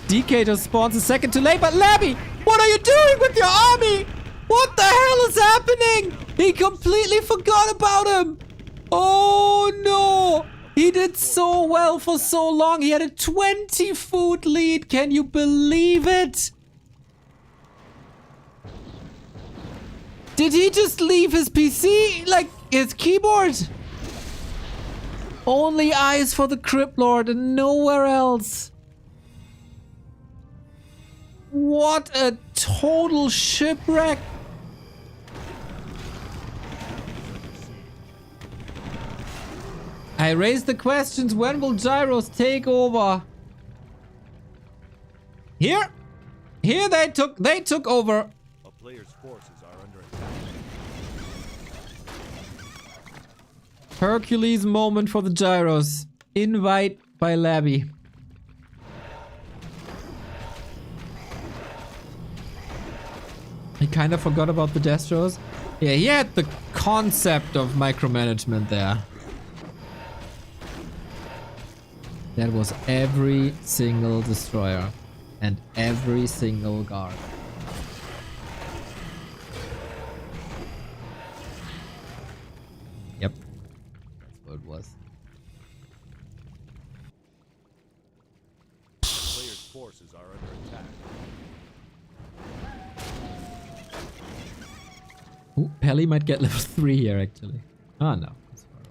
DK just spawns a second too late, but Labby, what are you doing with your army? What the hell is happening? He completely forgot about him. Oh no. He did so well for so long. He had a 20 food lead. Can you believe it? Did he just leave his PC? Like his keyboard? Only eyes for the Crypt Lord and nowhere else. What a total shipwreck. I raised the questions, when will gyros take over? Here they took over. A player's forces are under attack. Hercules moment for the gyros. Invite by Labby. He kind of forgot about the Destros. Yeah, he had the concept of micromanagement there. That was every single destroyer and every single guard. Yep, that's what it was. Players' forces are under attack. Ooh, Pelly might get level 3 here actually. Oh no. That's far away.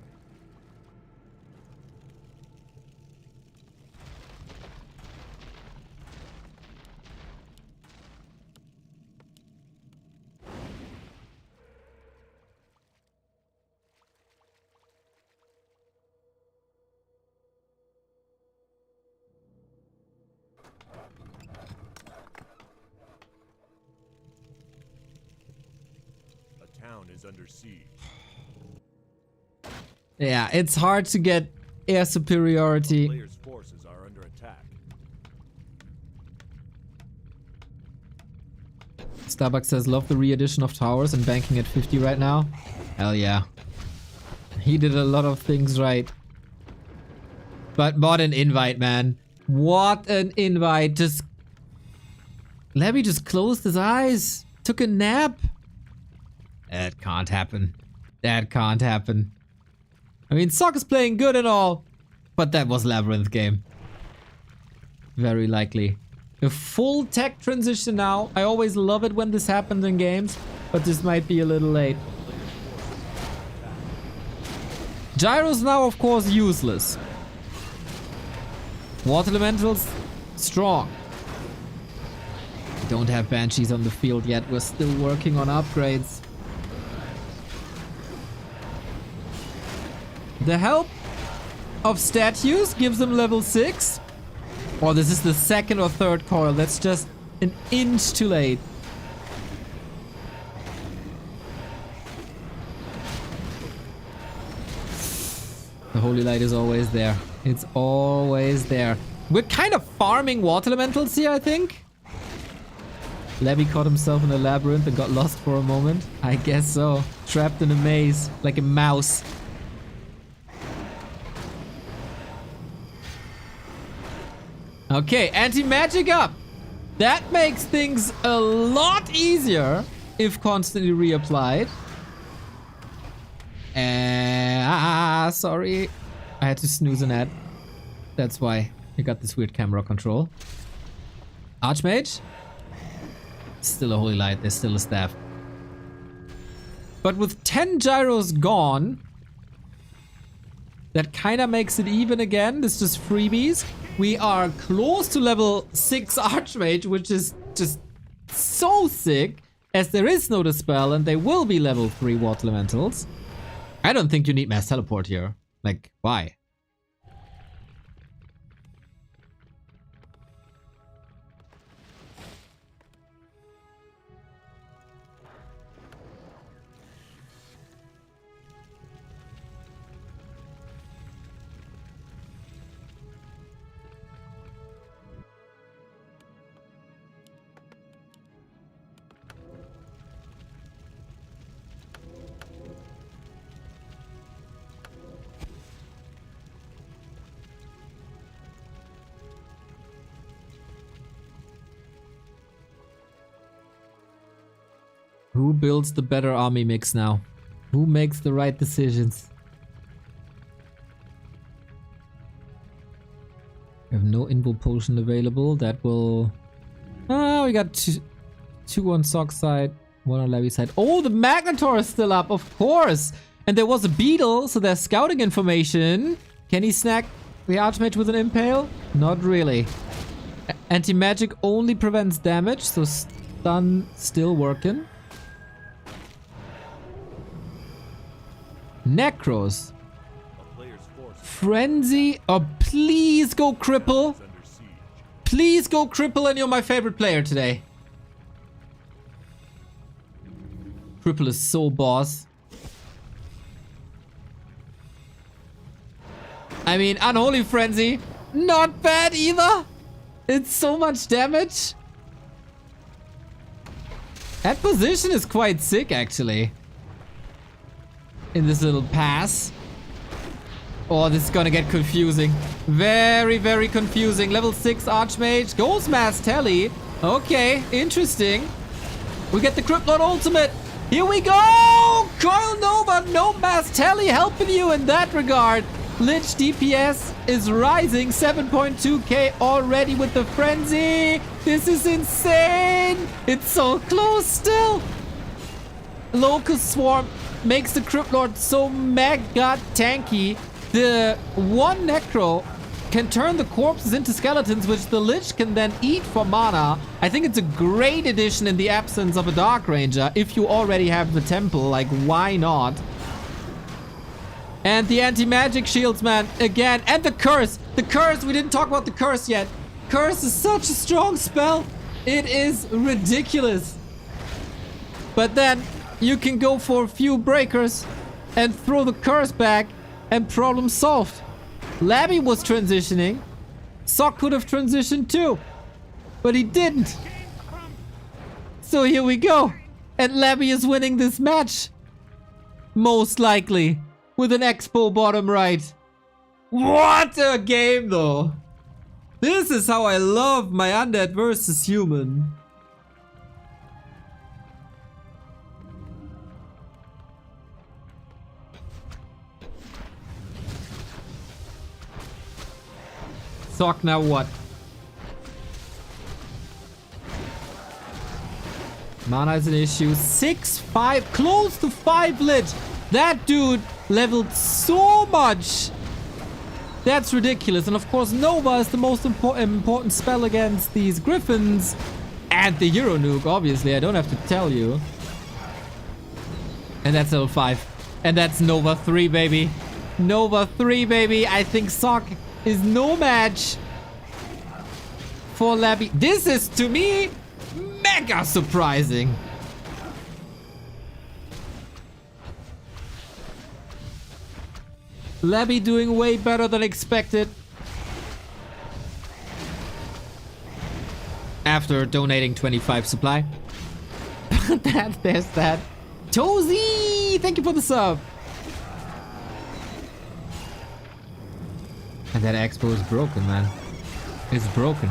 A town is under siege. Yeah, it's hard to get air superiority. Players' forces are under attack. Starbucks says, love the re-addition of towers and banking at 50 right now. Hell yeah. He did a lot of things right. But what an invite, man. What an invite. Just... Labby just closed his eyes. Took a nap. That can't happen. That can't happen. I mean, Sock is playing good and all, but that was LabyRinth game. Very likely. A full tech transition now. I always love it when this happens in games, but this might be a little late. Gyros now, of course, useless. Water Elementals, strong. We don't have Banshees on the field yet. We're still working on upgrades. The help of statues gives them level 6. Oh, this is the second or third coil. That's just an inch too late. The Holy Light is always there. It's always there. We're kind of farming water elementals here, I think. Labby caught himself in a labyrinth and got lost for a moment. I guess so. Trapped in a maze, like a mouse. Okay, anti-magic up. That makes things a lot easier if constantly reapplied. Sorry. I had to snooze an ad. That's why you got this weird camera control. Archmage. Still a Holy Light. There's still a staff. But with 10 gyros gone, that kind of makes it even again. This is just freebies. We are close to level 6 Archmage, which is just so sick, as there is no Dispel and they will be level 3 Water Elementals. I don't think you need Mass Teleport here. Like, why? Who builds the better army mix now? Who makes the right decisions? We have no Invo Potion available. That will... Ah, we got two on Sock side, one on Labby side. Oh, the Magnetor is still up, of course! And there was a Beetle, so there's scouting information. Can he snack the Archmage with an Impale? Not really. Anti-magic only prevents damage, so stun still working. Necros. Frenzy. Oh, please go cripple. Please go cripple, and you're my favorite player today. Cripple is so boss. I mean, Unholy Frenzy. Not bad either. It's so much damage. That position is quite sick, actually. In this little pass. Oh, this is gonna get confusing. Very, very confusing. Level 6 Archmage. Goes Mass Telly. Okay, interesting. We get the Cryptlord ultimate. Here we go! Coil Nova, no Mass Telly helping you in that regard. Lich DPS is rising. 7.2k already with the Frenzy. This is insane. It's so close still. Locust Swarm makes the Cryptlord so mega tanky. The one Necro can turn the corpses into skeletons, which the Lich can then eat for mana. I think it's a great addition in the absence of a Dark Ranger. If you already have the Temple, like, why not? And the anti-magic shields, man, again. And the Curse. The Curse, we didn't talk about the Curse yet. Curse is such a strong spell. It is ridiculous. But then you can go for a few breakers and throw the Curse back and problem solved. Labby was transitioning. Sock could have transitioned too, but he didn't. So here we go. And Labby is winning this match. Most likely. With an Expo bottom right. What a game though. This is how I love my undead versus human. Sock, now what? Mana is an issue. 6-5, close to 5 Lich. That dude leveled so much. That's ridiculous. And of course, Nova is the most important spell against these Griffins. And the Euro nuke, obviously. I don't have to tell you. And that's level 5. And that's Nova 3, baby. Nova 3, baby. I think Sock is no match for Labby. This is, to me, mega surprising. Labby doing way better than expected. After donating 25 supply. There's that. Tozy! Thank you for the sub. And that Expo is broken, man. is broken.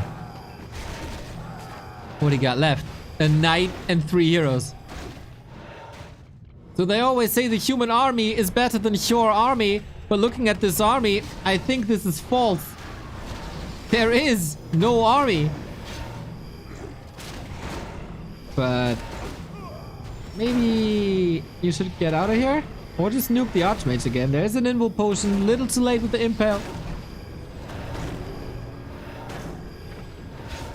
What do you got left? A knight and 3 heroes. So they always say the human army is better than your army, but looking at this army, I think this is false. There is no army. But maybe you should get out of here? Or just nuke the Archmage again. There's an invul potion, little too late with the impale.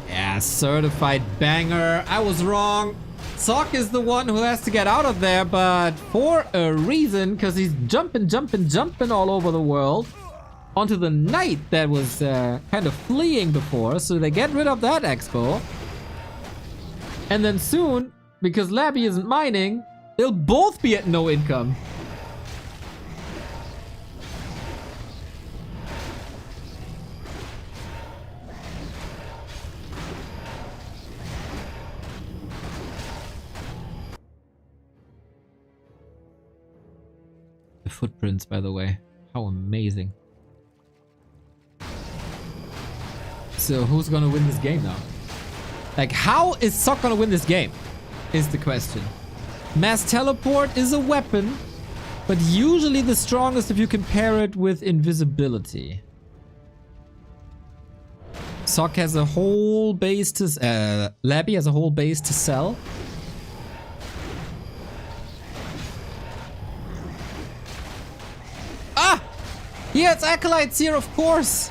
Yeah, certified banger. I was wrong. Sock is the one who has to get out of there, but for a reason, because he's jumping all over the world onto the knight that was kind of fleeing before, so they get rid of that expo. And then soon, because Labby isn't mining, they'll both be at no income. The footprints, by the way. How amazing. So who's gonna win this game now? Like, how is Sock gonna win this game? Is the question. Mass teleport is a weapon, but usually the strongest if you compare it with invisibility. Sock has a whole base to... Labby has a whole base to sell. Ah! Yeah, it's Acolytes here, of course!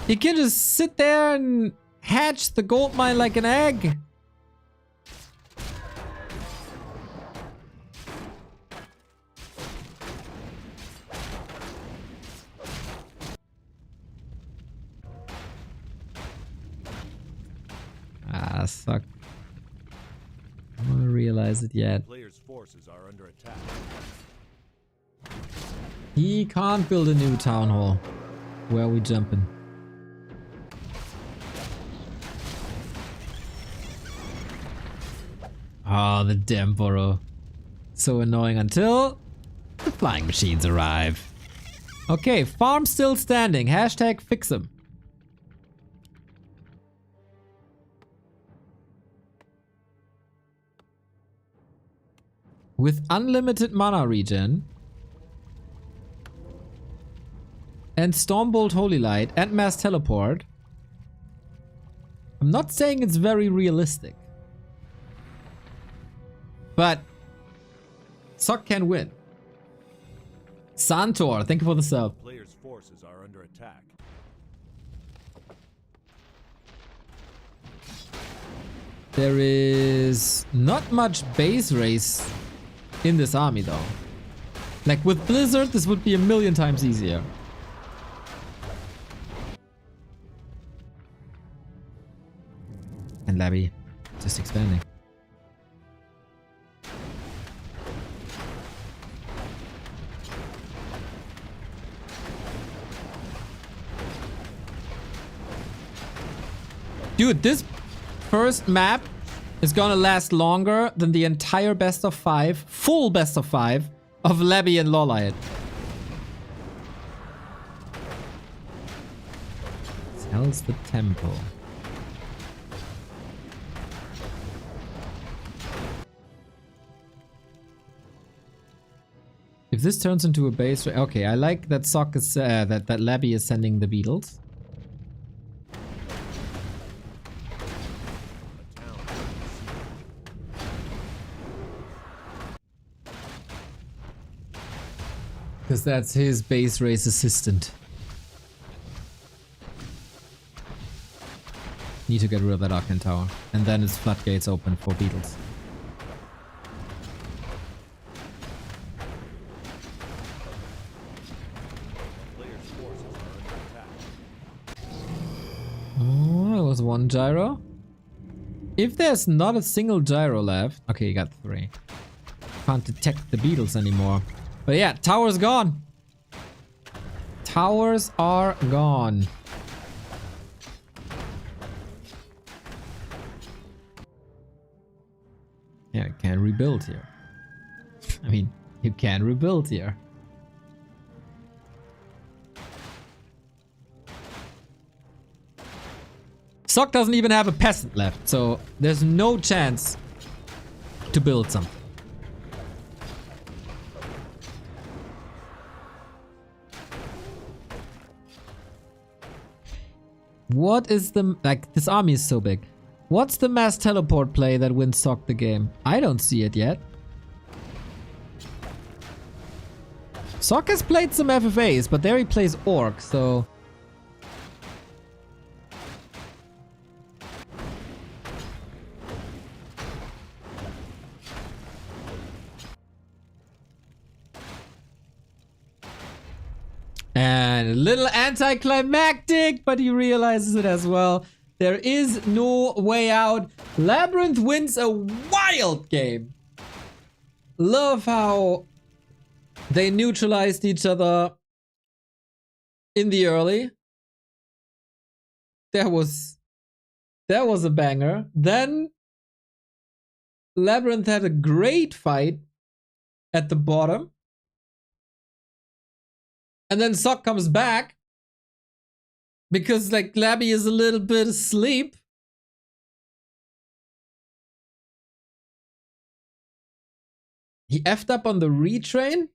You can just sit there and hatch the gold mine like an egg. Ah, suck. I don't realize it yet. Players' forces are under attack. He can't build a new town hall. Where are we jumping? Oh, the damn burrow. So annoying until the flying machines arrive. Okay, farm still standing. Hashtag fix 'em. With unlimited mana regen and Stormbolt Holy Light and Mass Teleport, I'm not saying it's very realistic, but Sock can win. Santor, thank you for the sub. Players' forces are under attack. There is not much base race in this army though. Like with Blizzard, this would be a million times easier. And Labby just expanding. Dude, this first map is gonna last longer than the entire best of 5, full best of 5 of Labby and LawLiet. Hell's the temple. If this turns into a base, okay, I like that Sock is that Labby is sending the beetles. Because that's his base race assistant. Need to get rid of that Arcane Tower. And then it's floodgates open for beetles. Players' forces are under attack. Oh, there was one gyro. If there's not a single gyro left... Okay, you got 3. Can't detect the beetles anymore. But yeah, tower's gone. Towers are gone. Yeah, can't rebuild here. I mean, you can rebuild here. Sock doesn't even have a peasant left, so there's no chance to build something. What is the... Like, this army is so big. What's the mass teleport play that wins Sock the game? I don't see it yet. Sock has played some FFAs, but there he plays Orc, so... And a little anticlimactic, but he realizes it as well. There is no way out. LabyRinth wins a wild game. Love how they neutralized each other in the early. That was a banger. Then LabyRinth had a great fight at the bottom. And then Sock comes back because like Labby is a little bit asleep. He effed up on the retrain.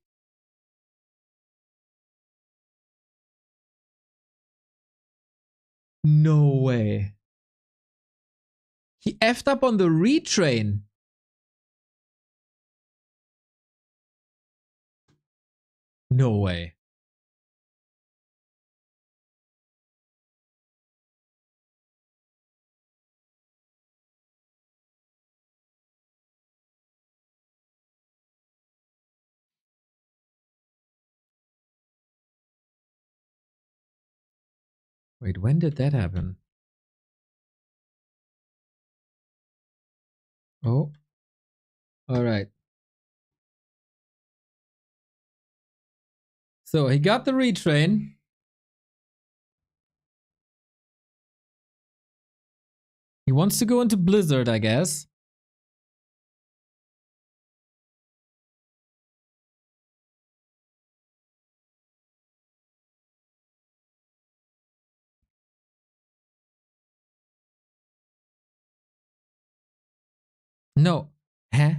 No way. He effed up on the retrain. No way. Wait, when did that happen? Oh. All right. So he got the retrain. He wants to go into Blizzard, I guess. No. Huh?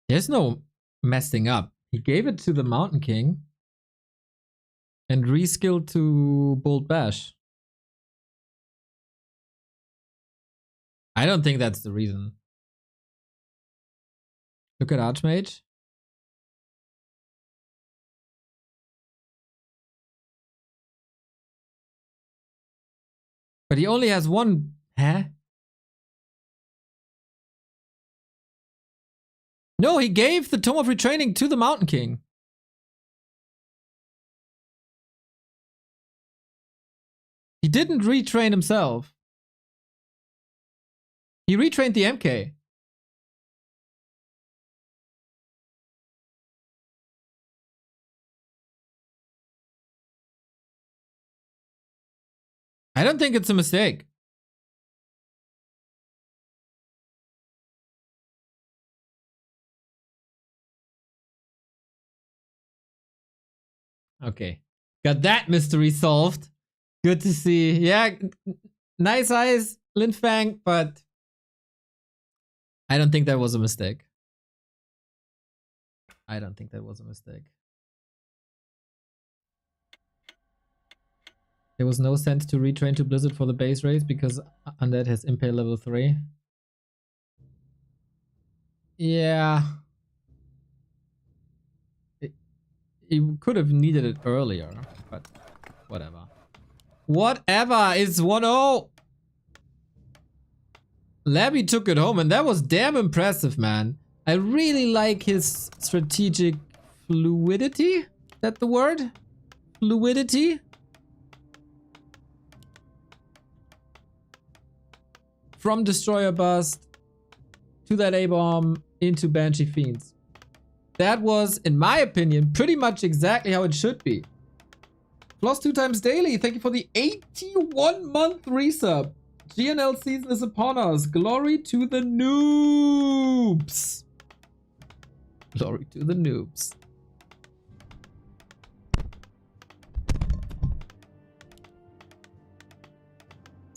There's no messing up. He gave it to the Mountain King and reskilled to Bolt Bash. I don't think that's the reason. Look at Archmage. But he only has one. Huh? No, he gave the Tome of Retraining to the Mountain King. He didn't retrain himself. He retrained the MK. I don't think it's a mistake. Okay. Got that mystery solved. Good to see. Yeah, nice eyes, Linfang, but I don't think that was a mistake. I don't think that was a mistake. There was no sense to retrain to Blizzard for the base race because Undead has Impale level 3. Yeah. You could have needed it earlier, but whatever. Whatever, it's 1-0. Labby took it home and that was damn impressive, man. I really like his strategic fluidity. Is that the word? Fluidity? From Destroyer Bust to that A-bomb into Banshee Fiends. That was, in my opinion, pretty much exactly how it should be. Plus 2 times daily. Thank you for the 81-month resub. GNL season is upon us. Glory to the noobs. Glory to the noobs.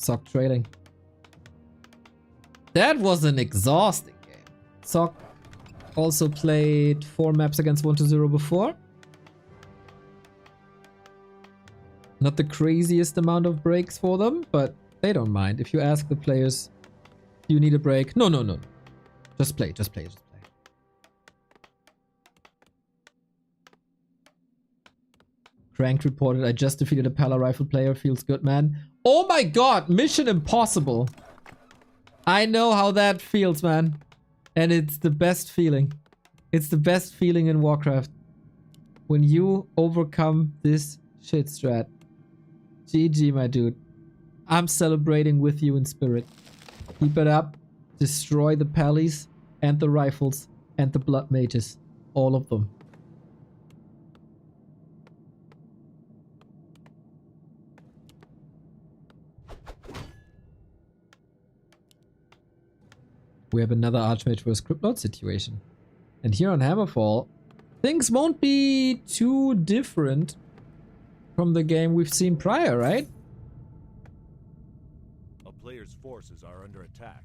Sock trailing. That was an exhausting game. Sock also played 4 maps against 1-0 before. Not the craziest amount of breaks for them, but they don't mind. If you ask the players, do you need a break? No, no, no. Just play, just play, just play. Cranked reported, I just defeated a Pala rifle player. Feels good, man. Oh my god, Mission Impossible. I know how that feels, man. And it's the best feeling. It's the best feeling in Warcraft. When you overcome this shit strat. GG, my dude. I'm celebrating with you in spirit. Keep it up. Destroy the Pallies and the rifles and the blood mages. All of them. We have another Archmage vs Cryptlord situation. And here on Hammerfall, things won't be too different from the game we've seen prior, right? A player's forces are under attack.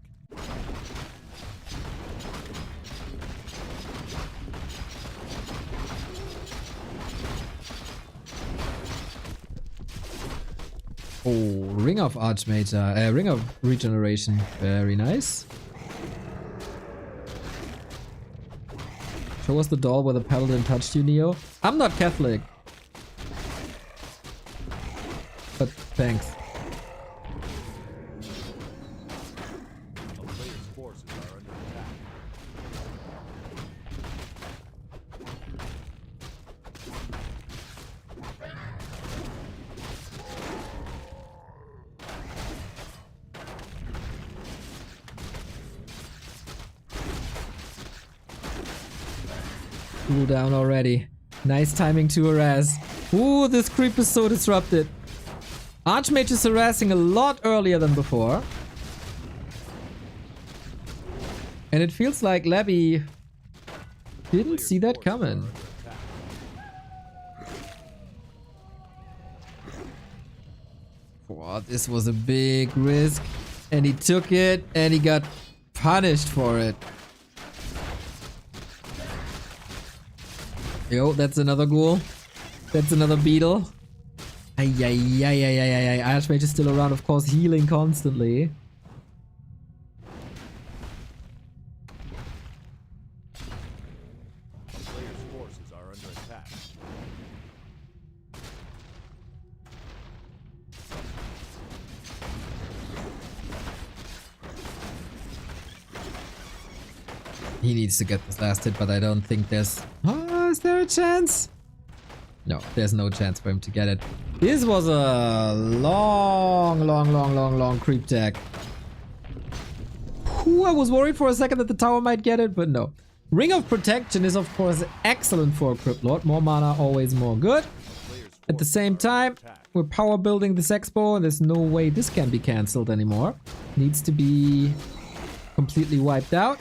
Oh, Ring of Archmage, Ring of Regeneration. Very nice. Show us the doll where the paladin touched you, Neo. I'm not Catholic. But thanks. A player's forces are under attack. Cool down already. Nice timing to harass. Ooh, this creep is so disrupted. Archmage is harassing a lot earlier than before. And it feels like Labby didn't see that coming. Wow, this was a big risk. And he took it and he got punished for it. Yo, that's another ghoul. That's another beetle. Ay. Archmage is still around, of course, healing constantly. A player's forces are under attack. He needs to get this last hit, but I don't think there's... Oh, is there a chance? No, there's no chance for him to get it. This was a long creep tag. Ooh, I was worried for a second that the tower might get it, but no. Ring of Protection is, of course, excellent for a Cryptlord. More mana, always more good. At the same time, we're power building this expo, and there's no way this can be cancelled anymore. Needs to be completely wiped out.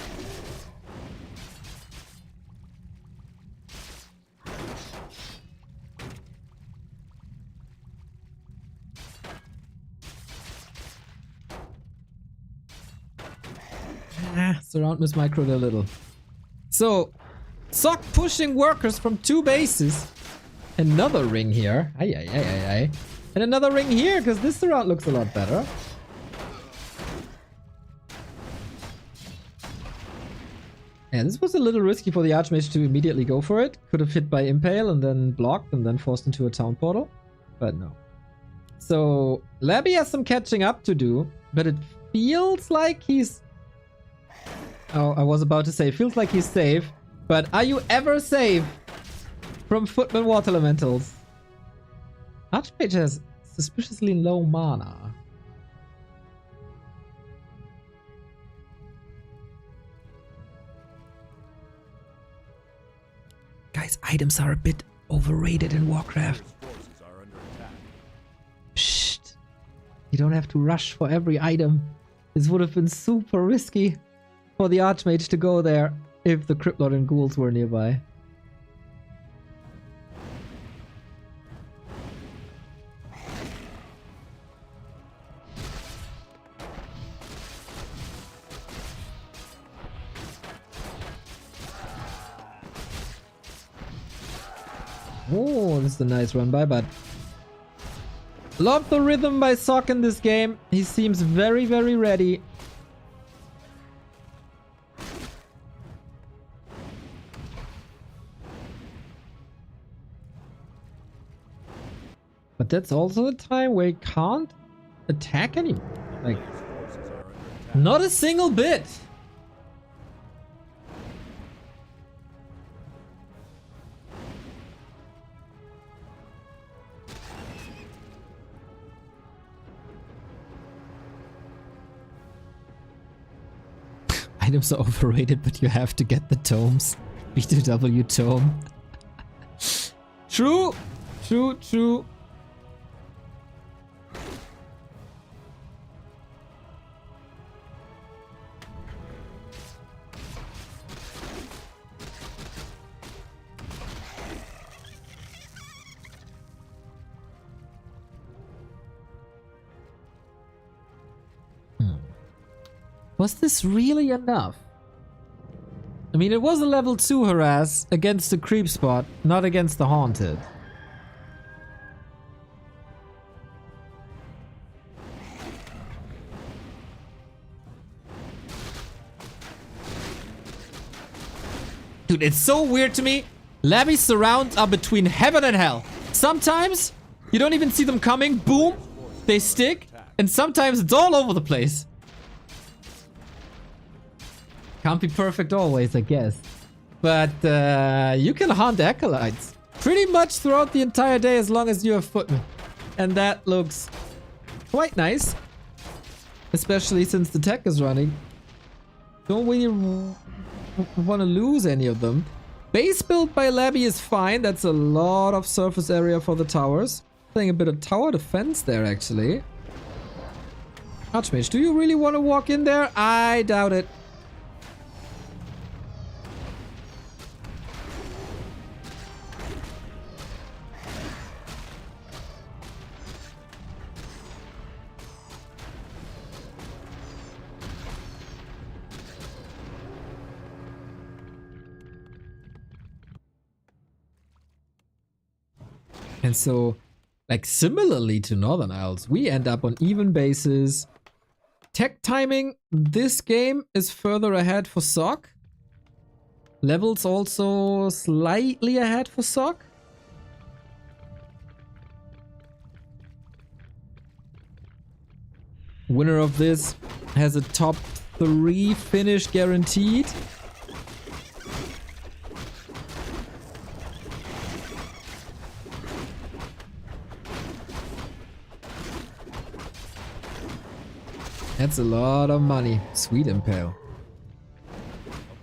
Surround Miss Micro a little. So, Sock pushing workers from 2 bases. Another ring here. Ay. And another ring here, because this surround looks a lot better. And this was a little risky for the Archmage to immediately go for it. Could have hit by Impale and then blocked and then forced into a town portal. But no. So, Labby has some catching up to do. But it feels like he's... Oh, I was about to say, feels like he's safe. But are you ever safe from Footman Water Elementals? Archmage has suspiciously low mana. Guys, items are a bit overrated in Warcraft. Forces are under attack. Psst. You don't have to rush for every item. This would have been super risky for the Archmage to go there if the Cryptlord and Ghouls were nearby. Oh, this is a nice run by, but love the rhythm by Sock in this game. He seems very, very ready. But that's also a time where he can't attack anymore. Like, Players' forces are under attack. not a single bit. Items are overrated, but you have to get the tomes. B2W tome. True. True, true. Was this really enough? I mean, it was a level 2 harass against the creep spot, not against the haunted. Dude, it's so weird to me. Labby's surrounds are between heaven and hell. Sometimes you don't even see them coming. Boom, they stick. And sometimes it's all over the place. Can't be perfect always, I guess. But you can hunt acolytes pretty much throughout the entire day as long as you have footmen. And that looks quite nice. Especially since the tech is running. Don't really want to lose any of them. Base build by Labby is fine. That's a lot of surface area for the towers. Playing a bit of tower defense there, actually. Archmage, do you really want to walk in there? I doubt it. And so, like similarly to Northern Isles, we end up on even bases. Tech timing, this game is further ahead for Sock. Levels also slightly ahead for Sock. Winner of this has a top 3 finish guaranteed. That's a lot of money. Sweet Impale.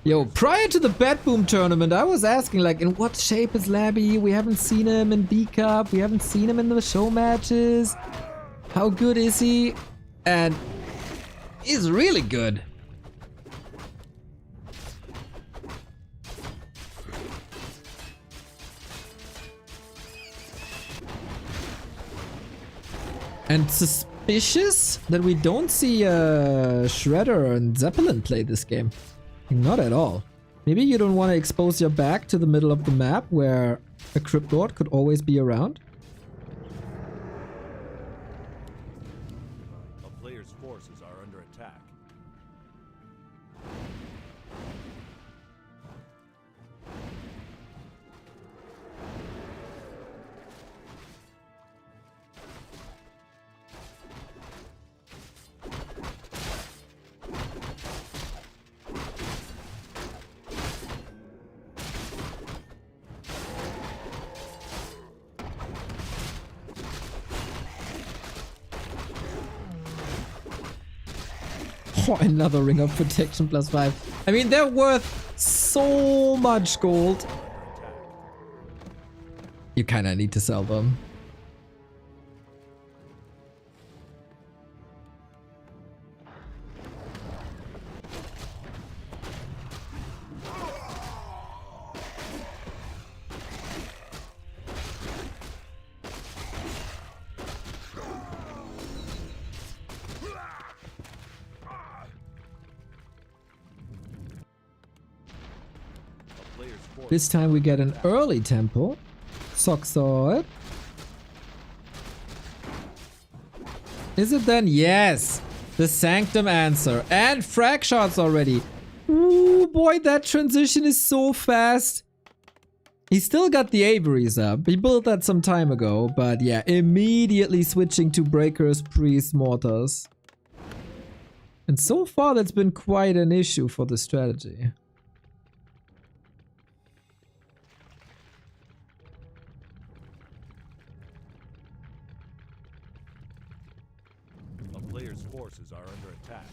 Yo, prior to the Bat Boom tournament, I was asking, like, in what shape is Labby? We haven't seen him in B Cup. We haven't seen him in the show matches. How good is he? And he's really good. And suspicious that we don't see Shredder and Zeppelin play this game. Not at all. Maybe you don't want to expose your back to the middle of the map where a Crypt Lord could always be around. A player's forces are under attack. Oh, another Ring of Protection +5. I mean, they're worth so much gold. You kind of need to sell them. This time we get an early tempo. Sock saw it. Is it then? Yes! The Sanctum answer. And frag shots already. Ooh, boy, that transition is so fast. He still got the Aviaries up. He built that some time ago. But yeah, immediately switching to Breakers, Priests, Mortars. And so far, that's been quite an issue for the strategy. A player's forces are under attack.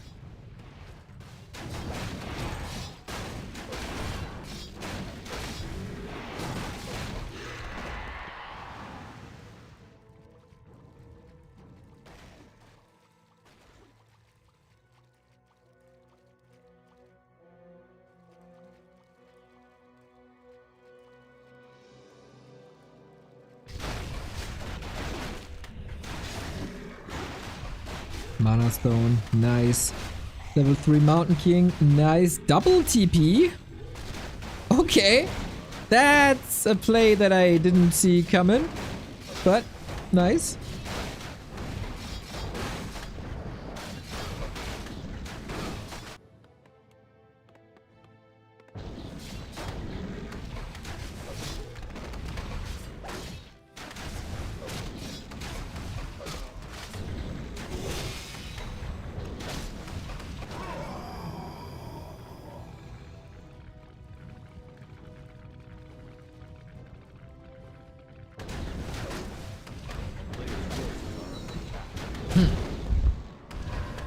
Mana Stone, nice. Level 3 Mountain King, nice. Double TP. Okay. That's a play that I didn't see coming. But, nice.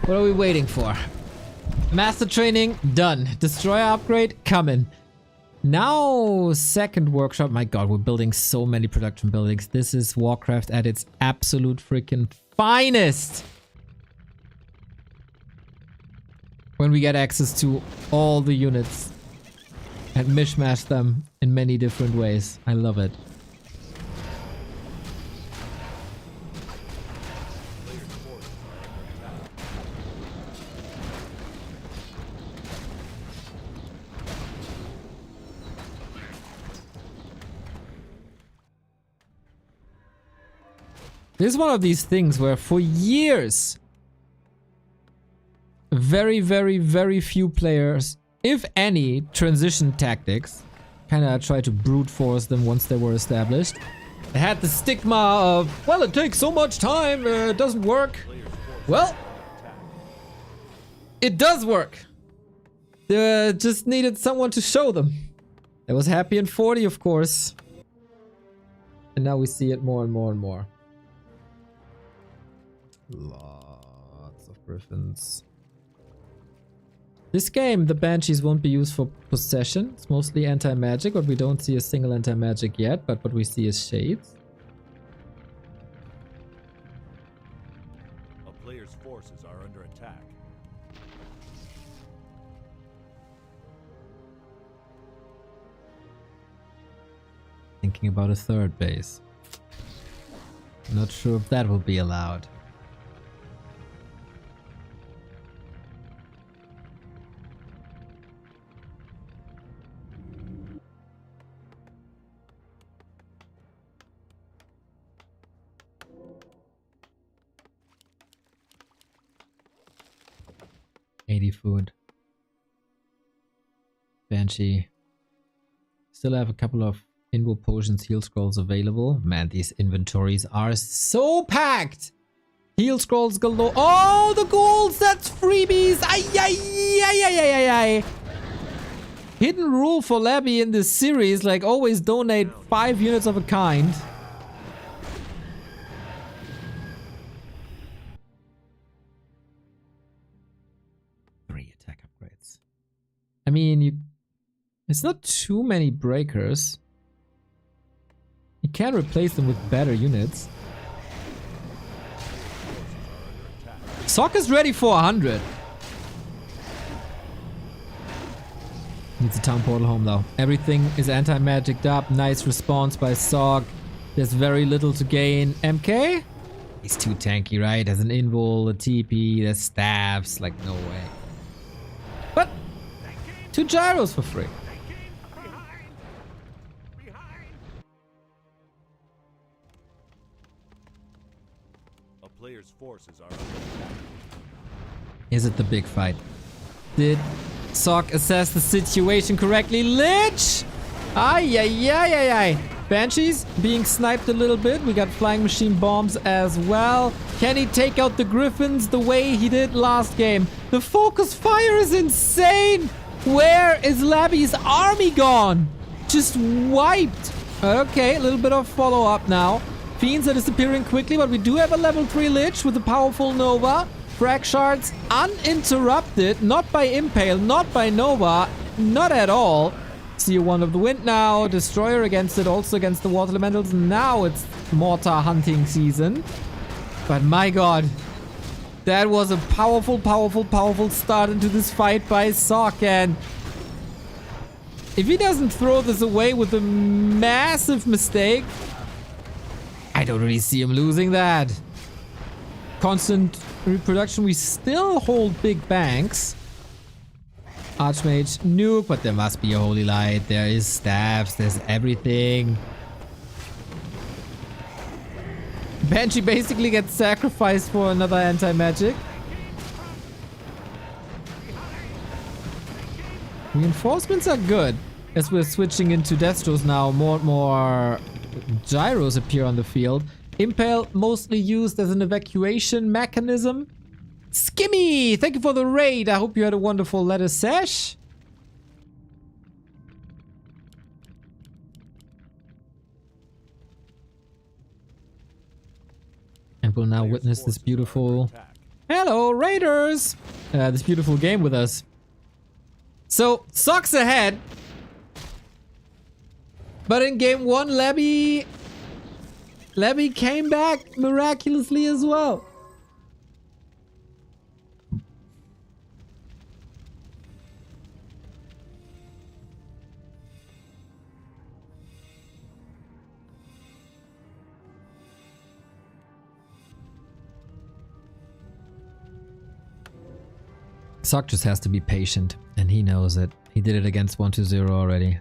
What are we waiting for? Master training done. Destroyer upgrade coming. Now second workshop. My god, we're building so many production buildings. This is Warcraft at its absolute freaking finest. When we get access to all the units and mishmash them in many different ways. I love it. This is one of these things where for years, very, very, very few players, if any, transition tactics. Kind of try to brute force them once they were established. They had the stigma of, well, it takes so much time, it doesn't work. Well, it does work. They just needed someone to show them. It was Happy and 40, of course. And now we see it more and more and more. Lots of griffins. This game, the Banshees won't be used for possession. It's mostly anti-magic, but we don't see a single anti-magic yet. But what we see is shades. A player's forces are under attack. Thinking about a third base. Not sure if that will be allowed. Food. Banshee. Still have a couple of invo potions, heal scrolls available. Man, these inventories are so packed! Heal scrolls galore. Oh, the golds! That's freebies! Ay, ay, ay, ay, ay, ay, ay. Hidden rule for Labby in this series, like always donate 5 units of a kind. I mean, it's not too many breakers. You can replace them with better units. Sock is ready for 100. Needs a town portal home though. Everything is anti-magicked up. Nice response by Sock. There's very little to gain. MK? He's too tanky, right? Has an invul, a TP, there's stabs. Like, no way. But 2 gyros for free. player's forces are under attack. Is it the big fight? Did Sock assess the situation correctly? Lich! Ay, ay, ay, ay, ay. Banshees being sniped a little bit. We got flying machine bombs as well. Can he take out the Griffins the way he did last game? The focus fire is insane! Where is Labby's army gone? Just wiped. Okay, a little bit of follow-up now. Fiends are disappearing quickly, but we do have a level 3 Lich with a powerful Nova. Frag shards uninterrupted, not by Impale, not by Nova, not at all. See a Wand of the Wind now, Destroyer against it, also against the Water Elementals. Now it's Mortar hunting season. But my god, that was a powerful, powerful, powerful start into this fight by Sock. And if he doesn't throw this away with a massive mistake, I don't really see him losing that. Constant reproduction, we still hold big banks. Archmage nuke, but there must be a Holy Light. There is staffs, there's everything. Banshee basically gets sacrificed for another anti-magic. Reinforcements are good. As we're switching into Destros now, more and more gyros appear on the field. Impale mostly used as an evacuation mechanism. Skimmy, thank you for the raid. I hope you had a wonderful lettuce sesh. And we'll now witness this beautiful... Hello, Raiders! This beautiful game with us. So, Sock's ahead. But in game 1, Labby came back miraculously as well. Sock just has to be patient, and he knows it. He did it against 1-0 already.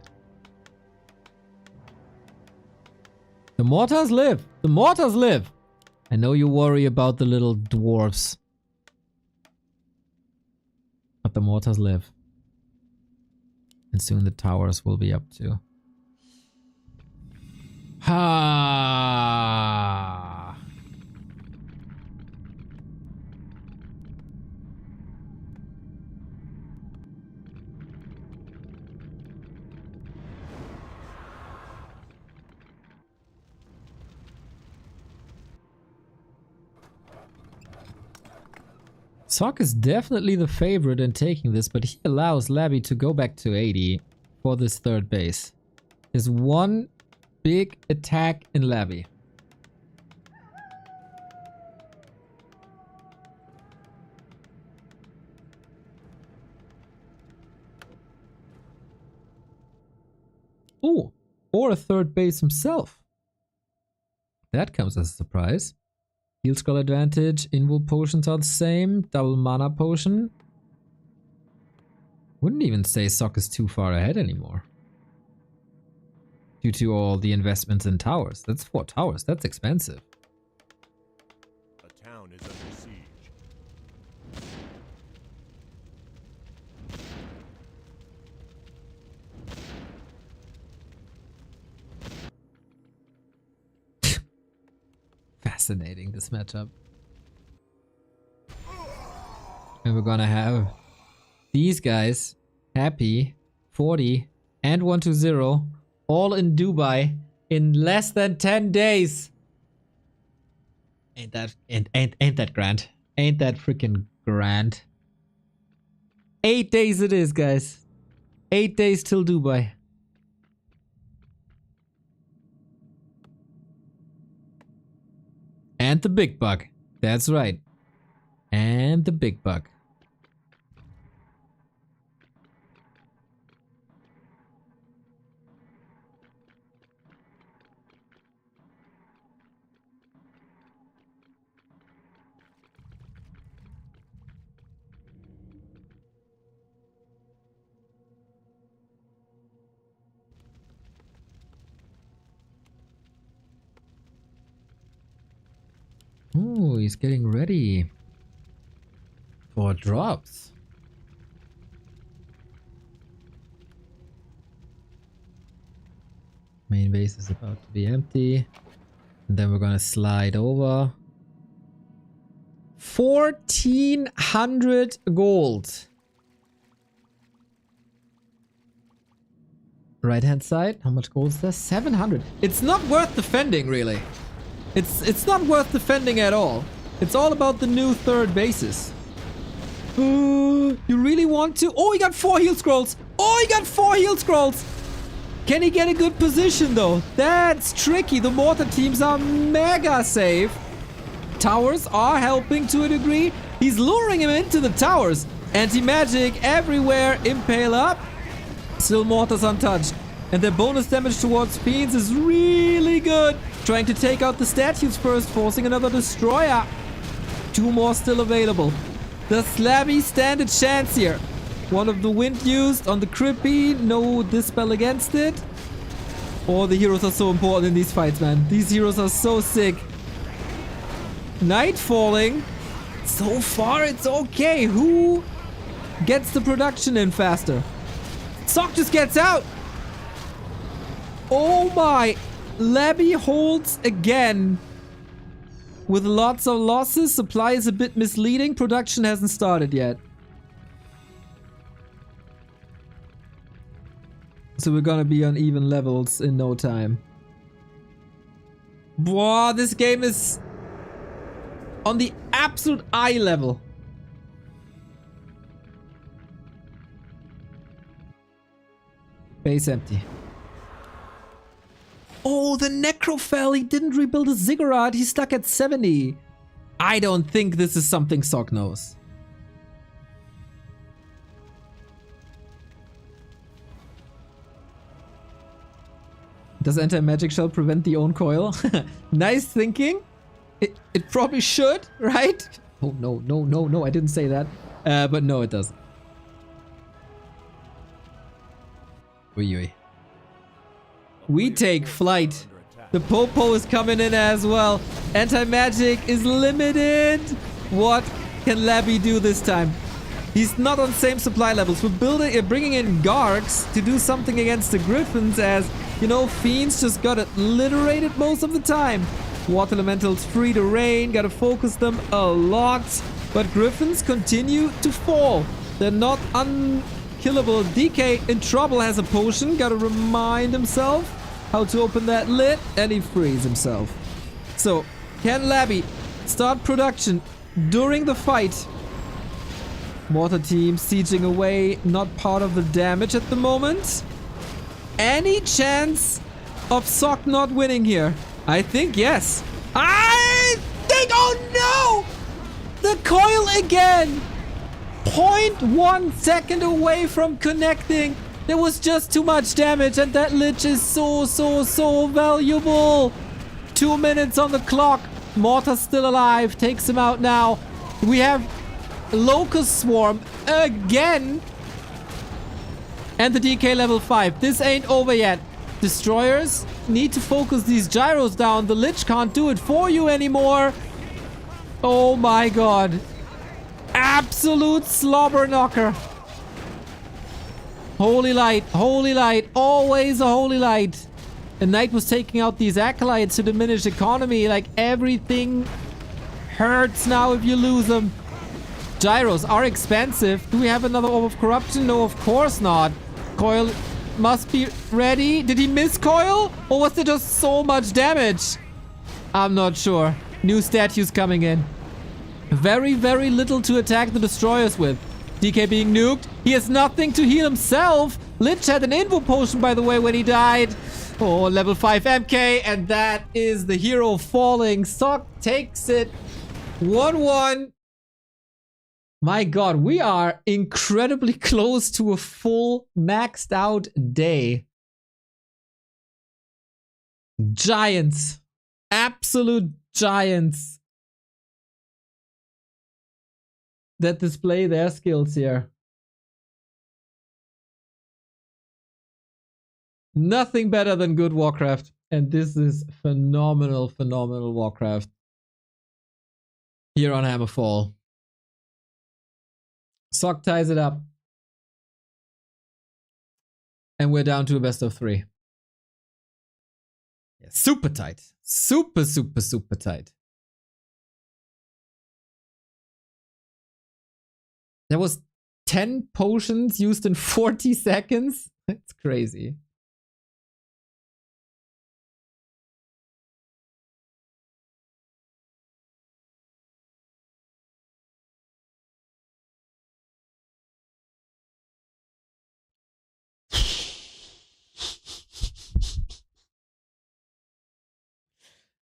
The mortars live! The mortars live! I know you worry about the little dwarfs. But the mortars live. And soon the towers will be up too. Ha! Sock is definitely the favorite in taking this, but he allows Labby to go back to 80 for this third base. There's one big attack in Labby. Ooh, or a third base himself. That comes as a surprise. Heal Scroll advantage, invul potions are the same, double mana potion. Wouldn't even say Sock is too far ahead anymore. Due to all the investments in towers. That's 4 towers, that's expensive. A town is under siege. Fascinating, this matchup. And we're gonna have these guys, Happy, 40, and 120, all in Dubai in less than 10 days. Ain't that grand? Ain't that freaking grand? 8 days it is, guys. 8 days till Dubai. And the big buck. That's right. And the big buck. Ooh, he's getting ready for drops. Main base is about to be empty. And then we're gonna slide over. 1400 gold. Right hand side, how much gold is there? 700. It's not worth defending, really. It's not worth defending at all. It's all about the new third bases. You really want to? Oh, he got 4 heal scrolls. Oh, he got 4 heal scrolls. Can he get a good position though? That's tricky. The mortar teams are mega safe. Towers are helping to a degree. He's luring him into the towers. Anti-magic everywhere. Impale up. Still mortars untouched. And their bonus damage towards fiends is really good. Trying to take out the statues first, forcing another destroyer. 2 more still available. Does Slabby stand a chance here? One of the wind used on the Crippy. No dispel against it. Oh, the heroes are so important in these fights, man. These heroes are so sick. Night falling. So far, it's okay. Who gets the production in faster? Sock just gets out. Oh my. Labby holds again. With lots of losses. Supply is a bit misleading. Production hasn't started yet. So we're gonna be on even levels in no time. Wow, this game is on the absolute eye level. Base empty. Oh, the Necrophel, he didn't rebuild a Ziggurat, he's stuck at 70. I don't think this is something Sock knows. Does anti-magic shell prevent the own coil? Nice thinking. It probably should, right? Oh, no, I didn't say that. But no, it doesn't. Oi. We take flight. The Popo is coming in as well. Anti-magic is limited. What can Labby do this time? He's not on same supply levels. We're bringing in Gargs to do something against the Griffins as, you know, Fiends just got obliterated most of the time. Water Elementals free to rain. Gotta focus them a lot. But Griffins continue to fall. They're not unkillable. DK in trouble has a potion. Gotta remind himself how to open that lid. And he frees himself. So, can Labby start production during the fight? Mortar team sieging away. Not part of the damage at the moment. Any chance of Sock not winning here? I think yes. I think, oh no! The coil again! 0.1 second away from connecting. There was just too much damage and that lich is so valuable. 2 minutes on the clock. Mortar's still alive. Takes him out now. We have Locust Swarm again. And the DK level 5. This ain't over yet. Destroyers need to focus these gyros down. The Lich can't do it for you anymore. Oh my god. Absolute slobber knocker. Holy light. Holy light. Always a holy light. The Knight was taking out these acolytes to diminish economy. Like everything hurts now if you lose them. Gyros are expensive. Do we have another Orb of Corruption? No, of course not. Coil must be ready. Did he miss Coil? Or was there just so much damage? I'm not sure. New statues coming in. Very little to attack the destroyers with. DK being nuked. He has nothing to heal himself. Lich had an Invo potion, by the way, when he died. Oh, level 5 MK. And that is the hero falling. Sock takes it. 1-1. My god, we are incredibly close to a full maxed out day. Giants. Absolute giants. That display their skills here. Nothing better than good Warcraft. And this is phenomenal Warcraft. here on Hammerfall. Sock ties it up. And we're down to a best of 3. Yeah, super tight. Super, super, super tight. There was 10 potions used in 40 seconds. That's crazy.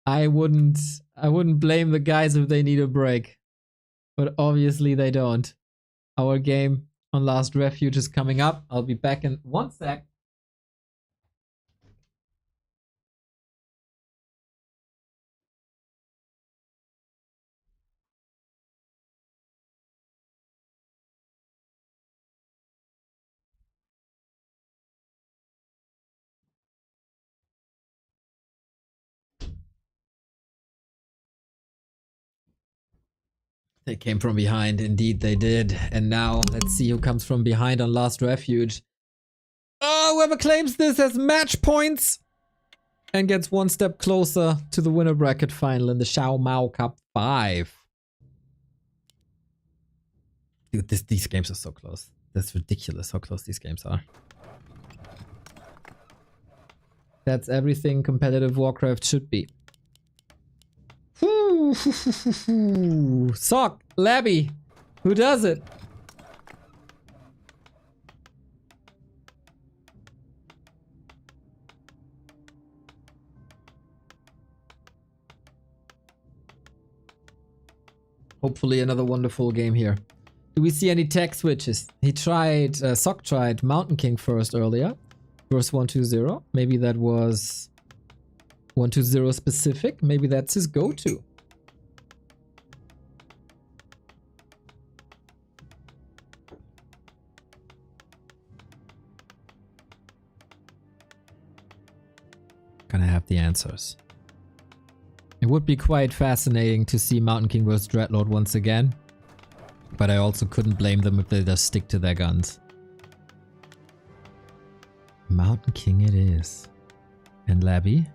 I wouldn't blame the guys if they need a break. But obviously they don't. Our game on Last Refuge is coming up. I'll be back in 1 sec. They came from behind. Indeed, they did. And now, let's see who comes from behind on Last Refuge. Oh, whoever claims this has match points and gets 1 step closer to the winner bracket final in the XiaoMao Cup 5. Dude, these games are so close. That's ridiculous how close these games are. That's everything competitive Warcraft should be. Sock, Labby, who does it? Hopefully another wonderful game here. Do we see any tech switches? He tried, Sock tried Mountain King first earlier. Verse 120. Maybe that was 120 specific. Maybe that's his go-to. Gonna have the answers. It would be quite fascinating to see Mountain King vs Dreadlord once again. But I also couldn't blame them if they just stick to their guns. Mountain King it is. And Labby?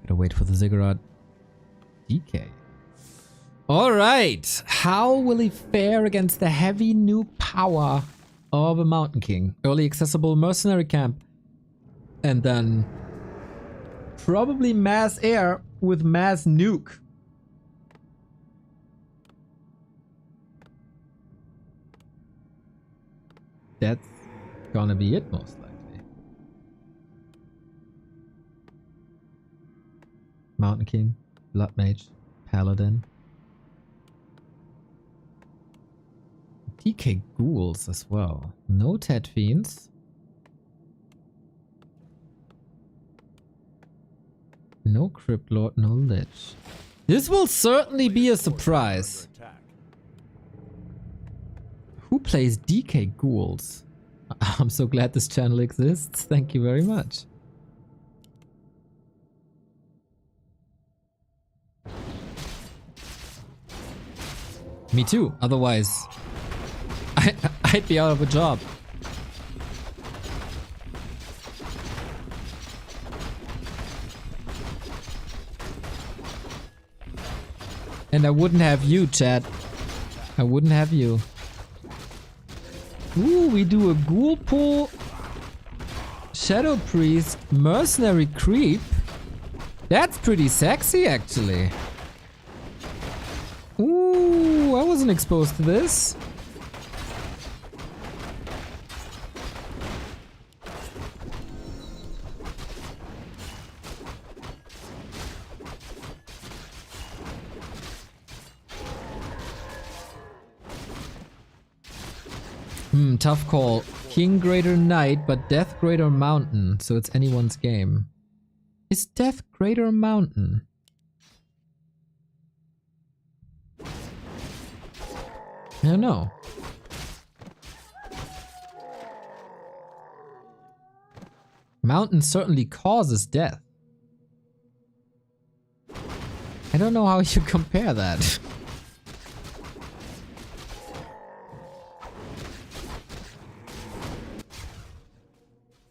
Gotta wait for the Ziggurat DK. Alright! How will he fare against the heavy nuke power of a Mountain King? Early accessible mercenary camp. And then probably mass air with mass nuke. That's gonna be it most likely. Mountain King, Blood Mage, Paladin. DK Ghouls as well. No Tet Fiends. No Crypt Lord, no Lich. This will certainly be a surprise. Who plays DK Ghouls? I'm so glad this channel exists. Thank you very much. Me too. Otherwise, I'd be out of a job. And I wouldn't have you, chat. I wouldn't have you. Ooh, we do a Ghoul Pull, Shadow Priest, Mercenary Creep. That's pretty sexy, actually. Ooh, I wasn't exposed to this. Tough call. King Greater Knight, but Death Greater Mountain, so it's anyone's game. Is Death Greater Mountain? I don't know. Mountain certainly causes death. I don't know how you compare that.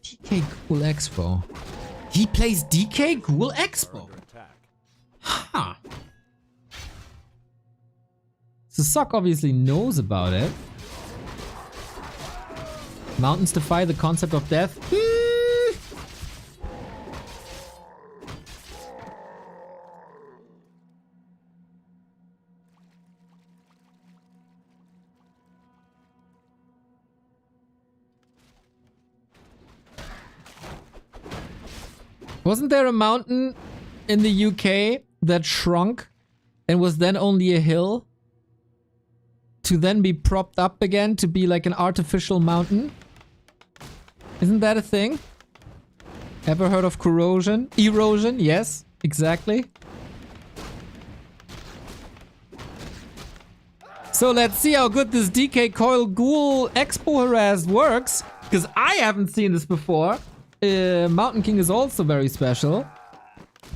DK Ghoul Expo. He plays DK Ghoul Expo. Under attack. Huh. So Sock obviously knows about it. Mountains defy the concept of death. Wasn't there a mountain in the UK that shrunk and was then only a hill to then be propped up again to be like an artificial mountain? Isn't that a thing? Ever heard of corrosion? Erosion? Yes, exactly. So let's see how good this DK Coil Ghoul Expo Harassed works, because I haven't seen this before. Mountain King is also very special.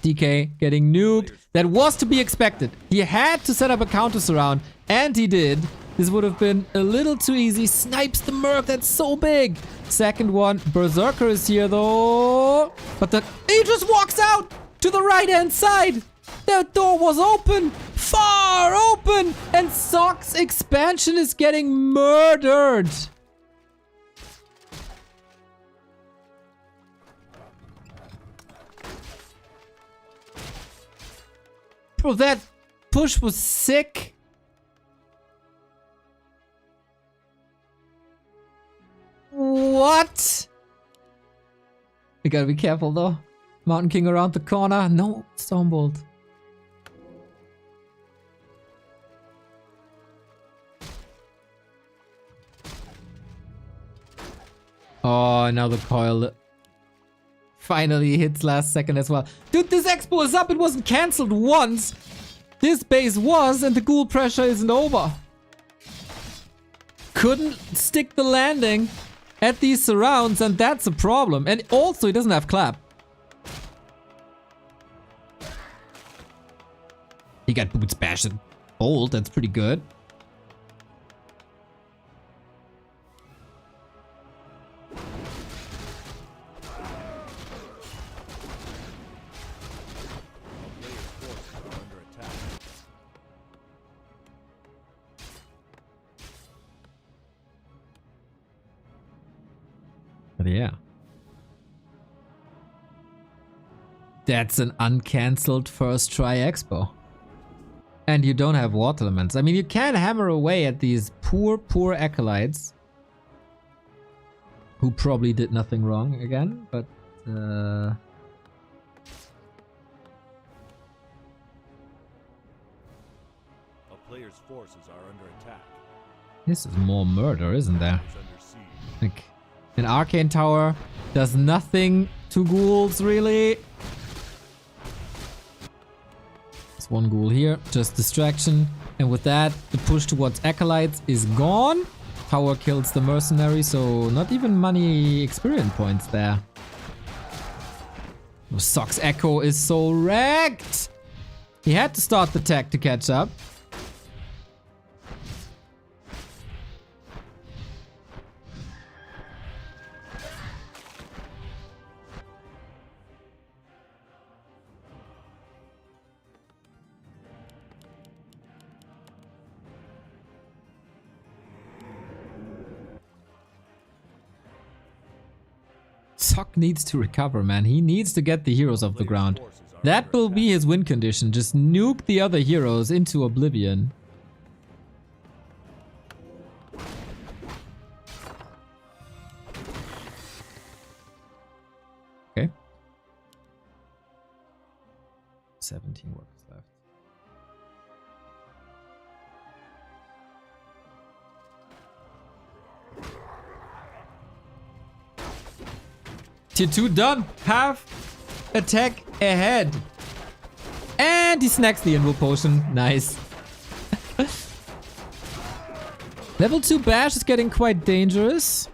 DK getting nuked. That was to be expected. He had to set up a counter surround, and he did. This would have been a little too easy. Snipes the Merc, that's so big. Second one, Berserker is here though. But he just walks out to the right hand side. That door was open, far open, and Sock's expansion is getting murdered. Bro, that push was sick. What? We gotta be careful though. Mountain King around the corner. No, Stormbolt. Oh, now the coil finally hits last second as well. Dude, this expo is up. It wasn't cancelled once. This base was, and the ghoul pressure isn't over. Couldn't stick the landing at these surrounds, and that's a problem. And also, he doesn't have clap. He got boots bashed and bolt. That's pretty good. But yeah. That's an uncancelled first try expo. And you don't have water elements. I mean, you can hammer away at these poor acolytes. Who probably did nothing wrong again, but A player's forces are under attack. this is more murder, isn't there? Is under siege. Like, an arcane tower does nothing to ghouls, really. There's one ghoul here, just distraction. And with that, the push towards acolytes is gone. Tower kills the mercenary, so not even money experience points there. Sock's Echo is so wrecked. He had to start the tech to catch up. Sock needs to recover, man. He needs to get the heroes off the ground. That will be his win condition. Just nuke the other heroes into oblivion. Okay. 17 workers left. Tier 2 done. Half attack ahead. And he snacks the Invul Potion. Nice. Level 2 Bash is getting quite dangerous.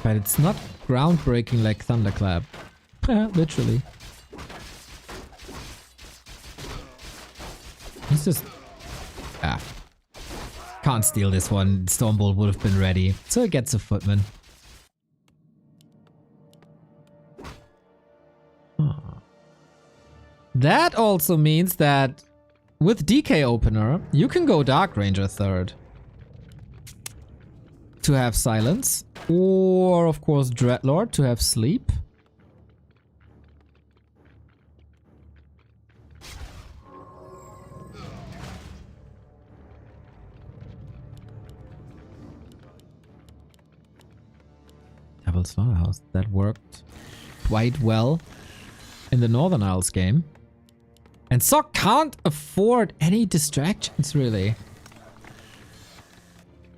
But it's not groundbreaking like Thunderclap. Literally. He's just... Ah. Can't steal this one. Stormbolt would have been ready. So it gets a Footman. That also means that with DK Opener, you can go Dark Ranger third. To have Silence. Or, of course, Dreadlord to have Sleep. Devil's Slaughterhouse. That worked quite well in the Northern Isles game. And Sock can't afford any distractions, really.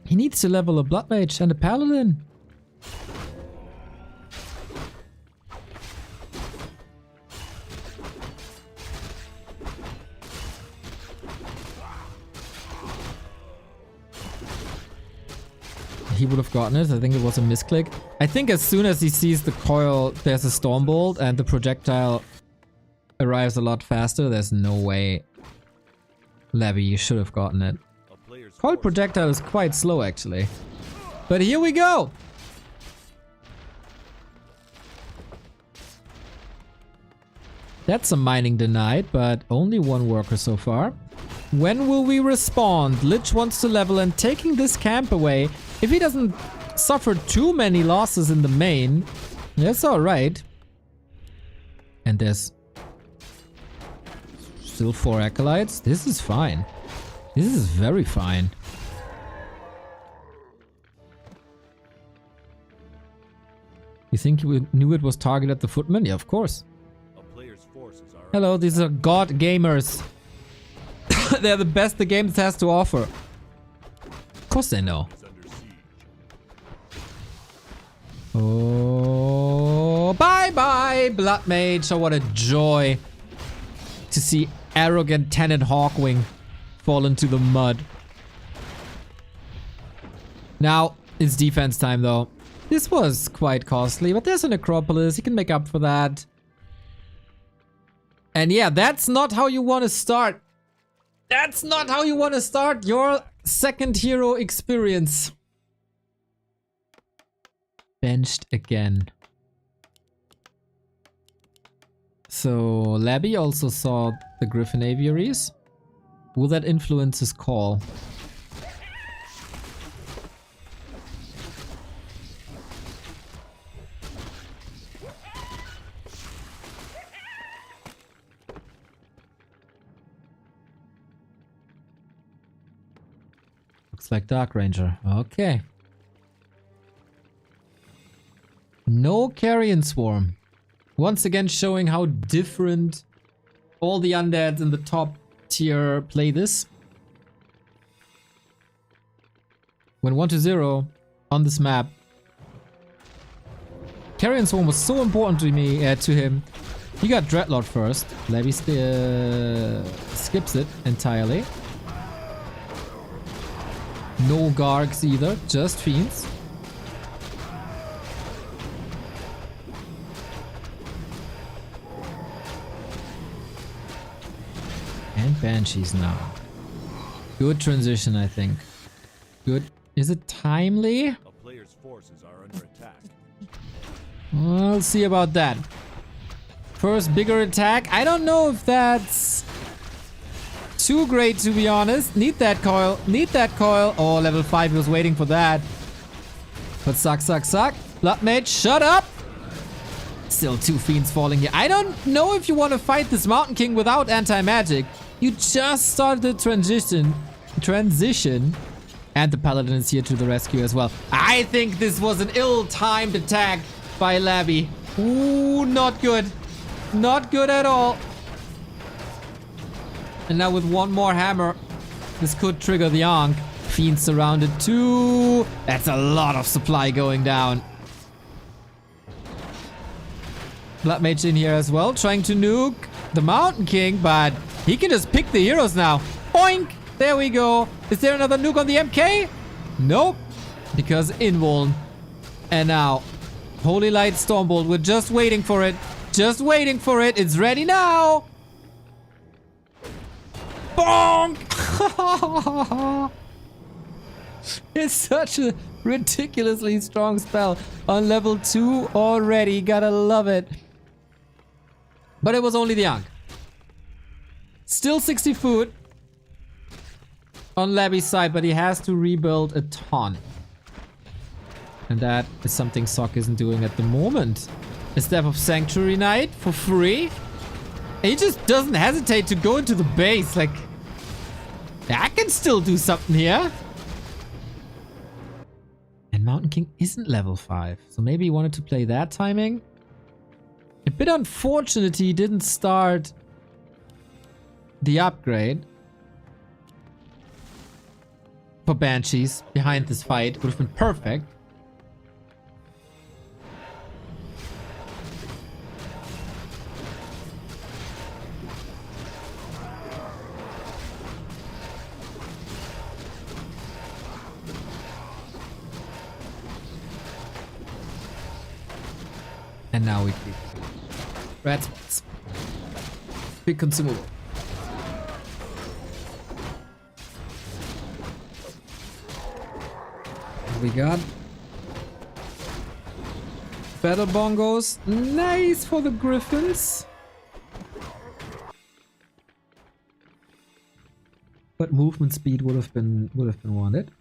He needs to level a Blood Mage and a Paladin. He would have gotten it. I think it was a misclick. I think as soon as he sees the coil, there's a Stormbolt and the projectile arrives a lot faster. There's no way Labby, you should have gotten it. Coil projectile is quite slow actually. But here we go! That's a mining denied, but only one worker so far. When will we respond? Lich wants to level and taking this camp away. If he doesn't suffer too many losses in the main, that's alright. And there's still 4 Acolytes. This is fine. This is very fine. You think you knew it was targeted at the Footman? Yeah, of course. Hello, these are god gamers. They're the best the game has to offer. Of course they know. Oh, bye-bye, Blood Mage. Oh, what a joy to see arrogant Tenant Hawkwing fall into the mud. Now, it's defense time, though. This was quite costly, but there's a Necropolis. You can make up for that. And yeah, that's not how you want to start. That's not how you want to start your second hero experience. Benched again. So, Labby also saw the Griffin Aviaries. Will that influence his call? Looks like Dark Ranger. Okay. No Carrion Swarm. Once again showing how different all the undeads in the top tier play this. When 1-0 on this map, Carrion Swarm was so important to me, to him. He got Dreadlord first. Labby skips it entirely. No Gargs either, just Fiends. And Banshees now. Good transition, I think. Good. Is it timely? A player's forces are under attack. We'll see about that. First bigger attack. I don't know if that's too great, to be honest. Need that coil. Need that coil. Oh, level 5. He was waiting for that. But suck. Blood Mage, shut up. Still 2 Fiends falling here. I don't know if you want to fight this Mountain King without anti-magic. You just started the transition. And the Paladin is here to the rescue as well. I think this was an ill-timed attack by Labby. Ooh, not good. Not good at all. And now with one more hammer, this could trigger the Ankh. Fiend surrounded too. That's a lot of supply going down. Blood Mage in here as well, trying to nuke the Mountain King, but he can just pick the heroes now. Boink! There we go. Is there another nuke on the MK? Nope. Because invuln. And now Holy Light Stormbolt. We're just waiting for it. Just waiting for it. It's ready now. Bonk! It's such a ridiculously strong spell on level 2 already. Gotta love it. But it was only the Ankh. Still 60 food on Labby's side, but he has to rebuild a ton. And that is something Sok isn't doing at the moment. A Step of Sanctuary Knight for free. He just doesn't hesitate to go into the base. Like, I can still do something here. And Mountain King isn't level 5. So maybe he wanted to play that timing. A bit unfortunate he didn't start the upgrade for Banshees behind this fight. Would have been perfect. And now we keep red spots. Big consumable. We got battle bongos. Nice for the Griffins. But movement speed would have been wanted.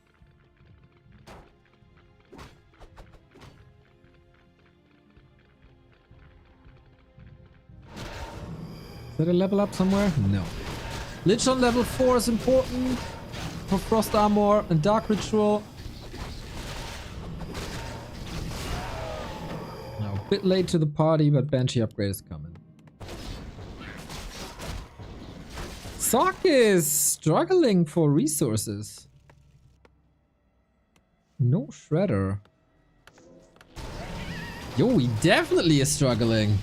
Is that a level up somewhere? No. Lich on level 4 is important for Frost Armor and Dark Ritual. Now, a bit late to the party, but Banshee upgrade is coming. Sok is struggling for resources. No Shredder. Yo, he definitely is struggling.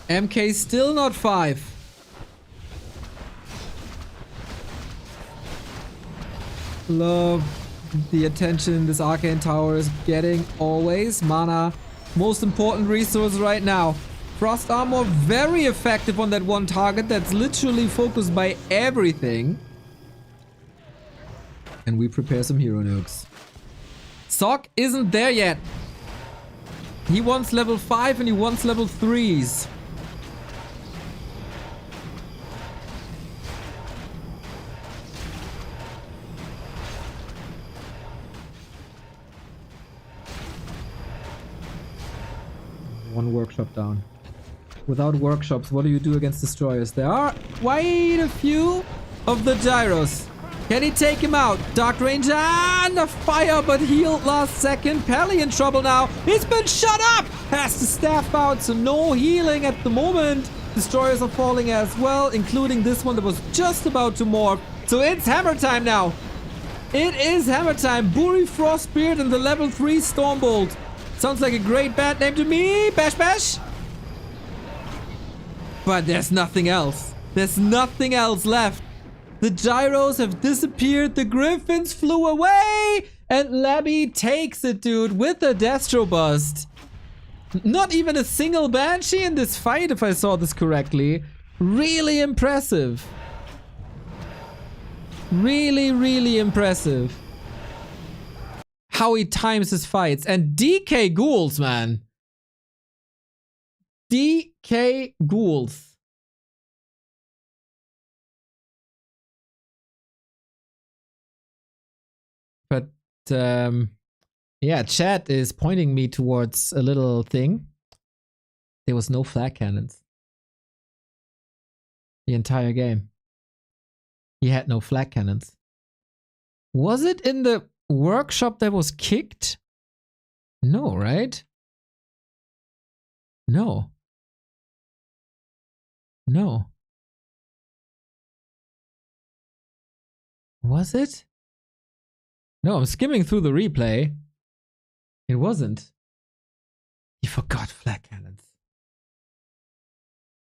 MK still not 5. Love the attention this Arcane Tower is getting always. Mana, most important resource right now. Frost Armor, very effective on that one target that's literally focused by everything. And we prepare some hero nukes. Sok isn't there yet. He wants level 5 and he wants level 3s. One workshop down. Without workshops, what do you do against destroyers? There are quite a few of the gyros. Can he take him out? Dark Ranger and a fire, but healed last second. Pally in trouble now. He's been shut up. Has to staff out, so no healing at the moment. Destroyers are falling as well, including this one that was just about to morph. So it's hammer time now. It is hammer time. Buri Frostbeard and the level 3 Stormbolt. Sounds like a great bad name to me. Bash bash. But there's nothing else. There's nothing else left. The gyros have disappeared. The griffins flew away. And Labby takes it, dude, with a Destro Bust. Not even a single Banshee in this fight, if I saw this correctly. Really impressive. Really, really impressive. How he times his fights. And DK Ghouls, man. DK Ghouls. But, yeah, chat is pointing me towards a little thing. There was no flag cannons. The entire game. He had no flag cannons. Was it in the workshop that was kicked? No, right? No. No. Was it? No, I'm skimming through the replay. It wasn't. He forgot flag cannons.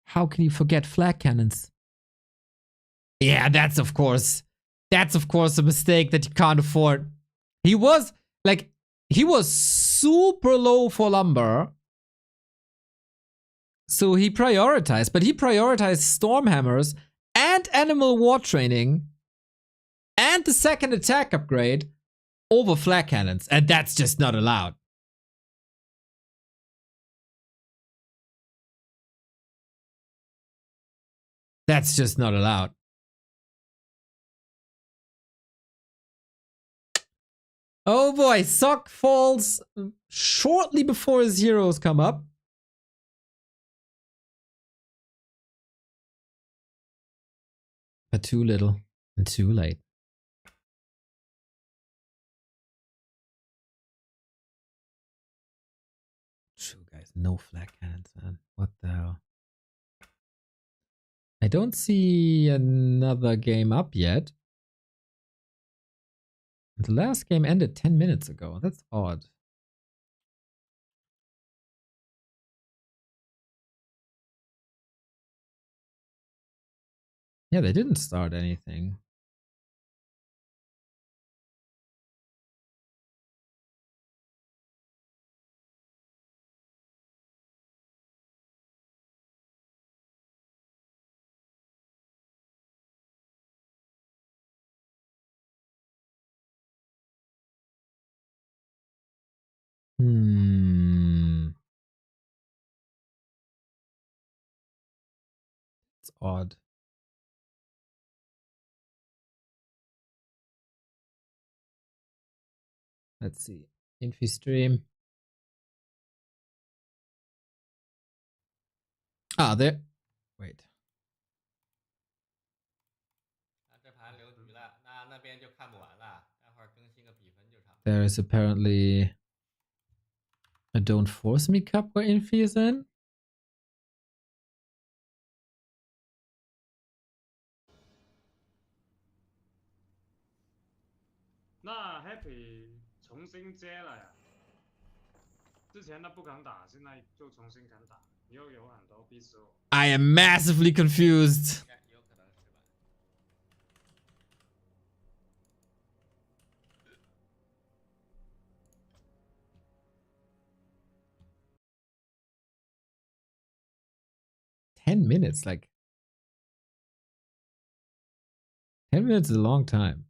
How can you forget flag cannons? Yeah, that's of course a mistake that you can't afford. He was super low for lumber. So he prioritized, but he prioritized Stormhammers and Animal War Training and the second attack upgrade over Flak Cannons, and that's just not allowed. That's just not allowed. Oh boy, Sock falls shortly before his heroes come up. But too little and too late. True, guys. No Flak Cannons, man. What the hell? I don't see another game up yet. The last game ended 10 minutes ago. That's odd. Yeah, they didn't start anything. It's odd. Let's see. Infi stream. Ah, there. Wait. There is apparently a Don't Force Me Cup where Infi is in.那 Happy 重新接了呀？之前他不敢打，现在就重新敢打，又有很多 B 15。I am massively confused. $10, like 10 minutes is a long time.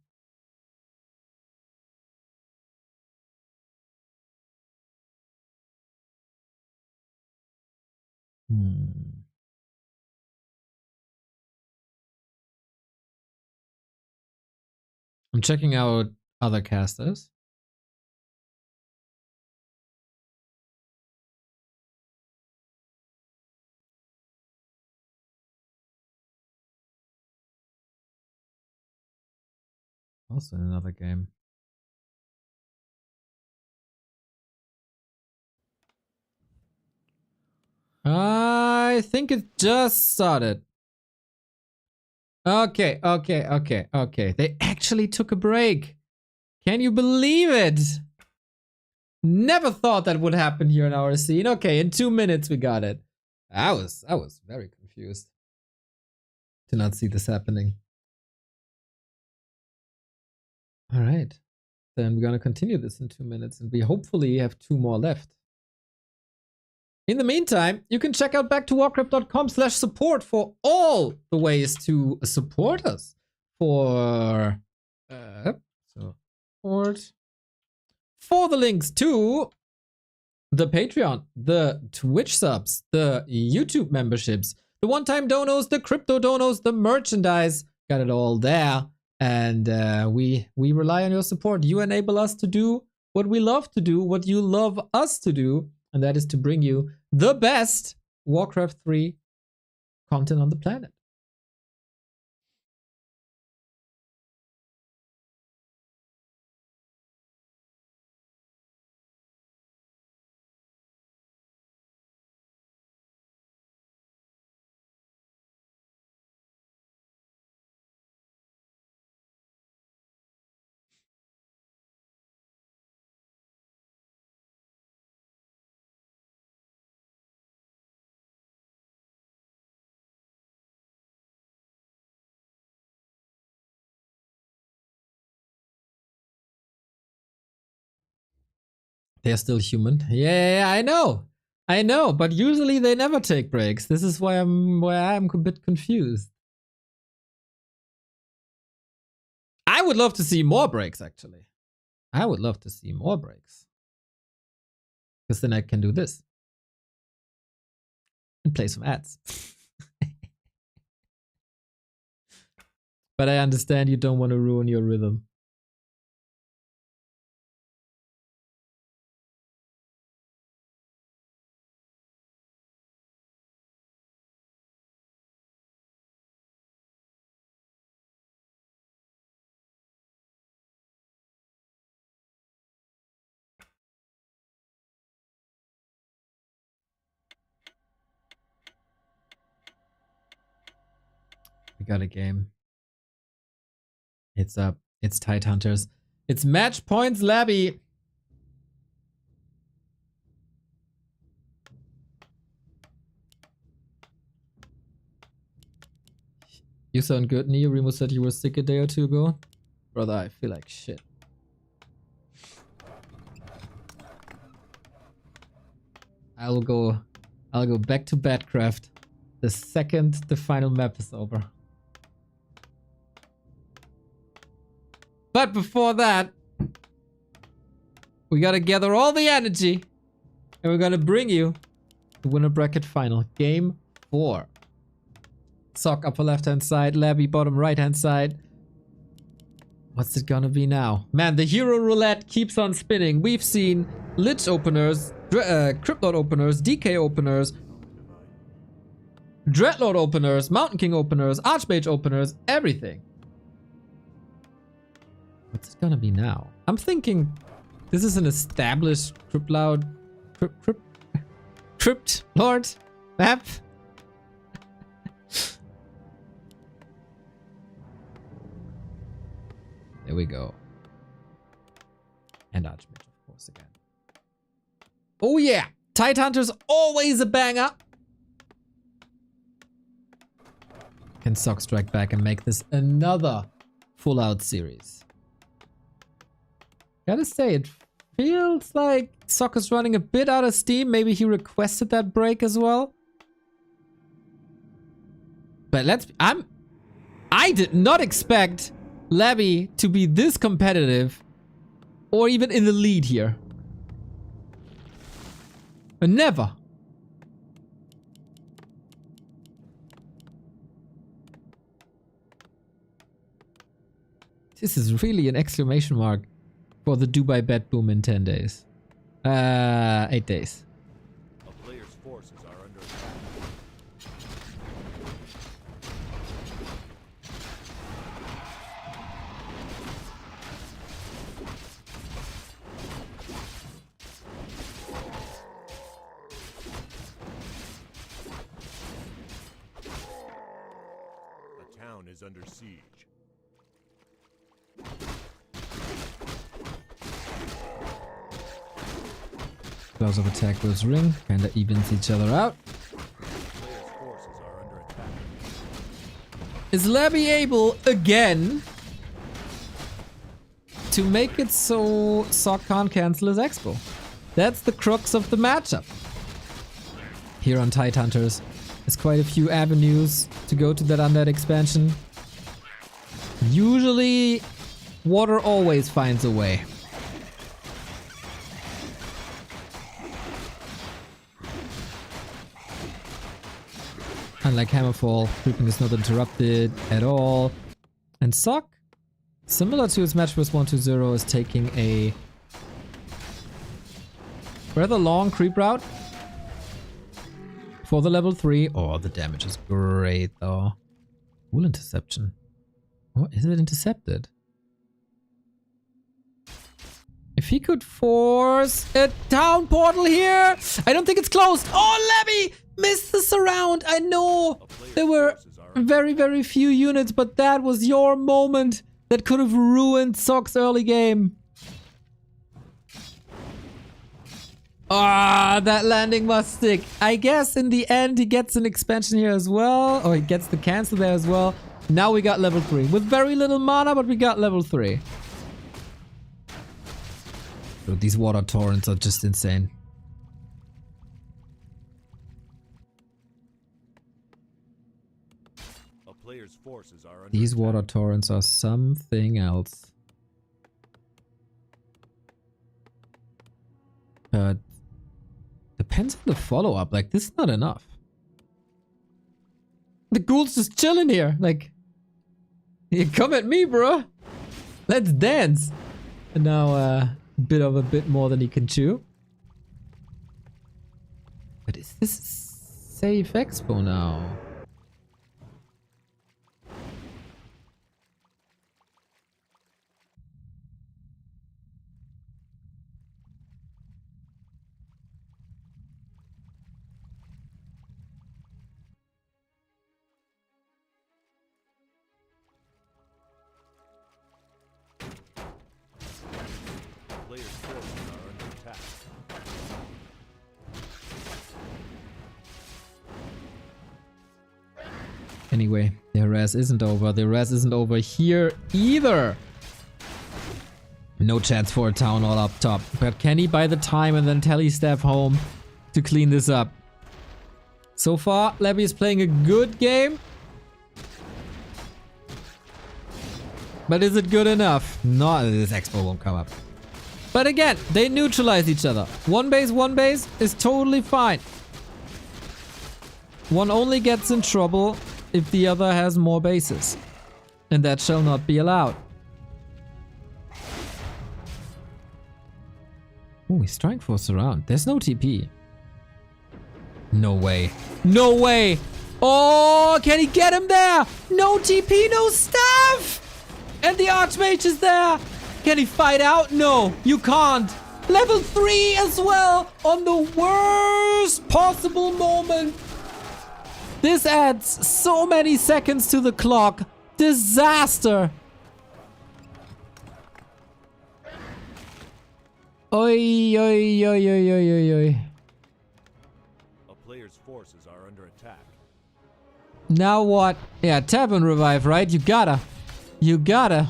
I'm checking out other casters. Also in another game. I think it just started. Okay. They actually took a break. Can you believe it? Never thought that would happen here in our scene. Okay, in 2 minutes we got it. I was very confused to not see this happening. All right. Then we're going to continue this in 2 minutes and we hopefully have 2 more left. In the meantime, you can check out backtowarcraft.com/support for all the ways to support us. For the links to the Patreon, the Twitch subs, the YouTube memberships, the one-time donos, the crypto donos, the merchandise, got it all there. And we rely on your support. You enable us to do what we love to do, what you love us to do, and that is to bring you the best Warcraft 3 content on the planet. They're still human. Yeah, I know. I know, but usually they never take breaks. This is why I'm a bit confused. I would love to see more breaks, actually. I would love to see more breaks. Because then I can do this. And play some ads. But I understand you don't want to ruin your rhythm. We got a game. It's up. It's Tide Hunters. It's match points, Labby. You sound good, Neo. Remo said you were sick a day or two ago. Brother, I feel like shit. I'll go back to Batcraft the second the final map is over. But before that, we gotta gather all the energy and we're gonna bring you the winner bracket final. Game 4. Sock upper left hand side, Labby bottom right hand side. What's it gonna be now? Man, the hero roulette keeps on spinning. We've seen Lich openers, Cryptlord openers, DK openers, Dreadlord openers, Mountain King openers, Archmage openers, everything. What's it gonna be now? I'm thinking this is an established Cryptlord map. There we go. And Archmage, of course, again. Oh yeah! Tide Hunter's always a banger! Can Sock strike back and make this another full-out series? Gotta say, it feels like Sock is running a bit out of steam. Maybe he requested that break as well. But I did not expect Labby to be this competitive or even in the lead here. Never. This is really an exclamation mark for the Dubai bet boom in 10 days. 8 days. A player's forces are under attack. A town is under siege. Claws of attack goes ring, kinda evens each other out. Player's forces are under attack. Is Labby able again to make it so Sock can't cancel his expo? That's the crux of the matchup. Here on Tide Hunters, there's quite a few avenues to go to that undead expansion. Usually, water always finds a way. Unlike Hammerfall, creeping is not interrupted at all. And Sock, similar to his match with 120, is taking a rather long creep route for the level 3. Oh, the damage is great though. Cool interception. Oh, is it intercepted? If he could force a town portal here, I don't think it's closed. Oh, Labby missed the surround. I know there were very, very few units, but that was your moment that could have ruined Sock's early game. Ah, that landing must stick. I guess in the end he gets an expansion here as well, or he gets the cancel there as well. Now we got level 3 with very little mana, but we got level 3. Dude, these water torrents are just insane. A player's forces are under These attack. water torrents are something else. But depends on the follow-up. Like, this is not enough. The ghoul's just chilling here. Like, you come at me, bro. Let's dance. And now, a bit more than he can chew. But is this safe expo now? Player's forces are under attack. Anyway, the harass isn't over. The harass isn't over here either. No chance for a town hall up top. But can he buy the time and then tell his staff home to clean this up? So far, Labby is playing a good game. But is it good enough? No, this expo won't come up. But again, they neutralize each other. One base is totally fine. One only gets in trouble if the other has more bases. And that shall not be allowed. Oh, he's trying for a surround. There's no TP. No way. No way! Oh, can he get him there? No TP, no staff! And the Archmage is there! Can he fight out? No, you can't. Level 3 as well on the worst possible moment. This adds so many seconds to the clock. Disaster. Oi, oi, oi, oi, oi, oi, oi. A player's forces are under attack. Now what? Yeah, tap and revive, right? You gotta. You gotta.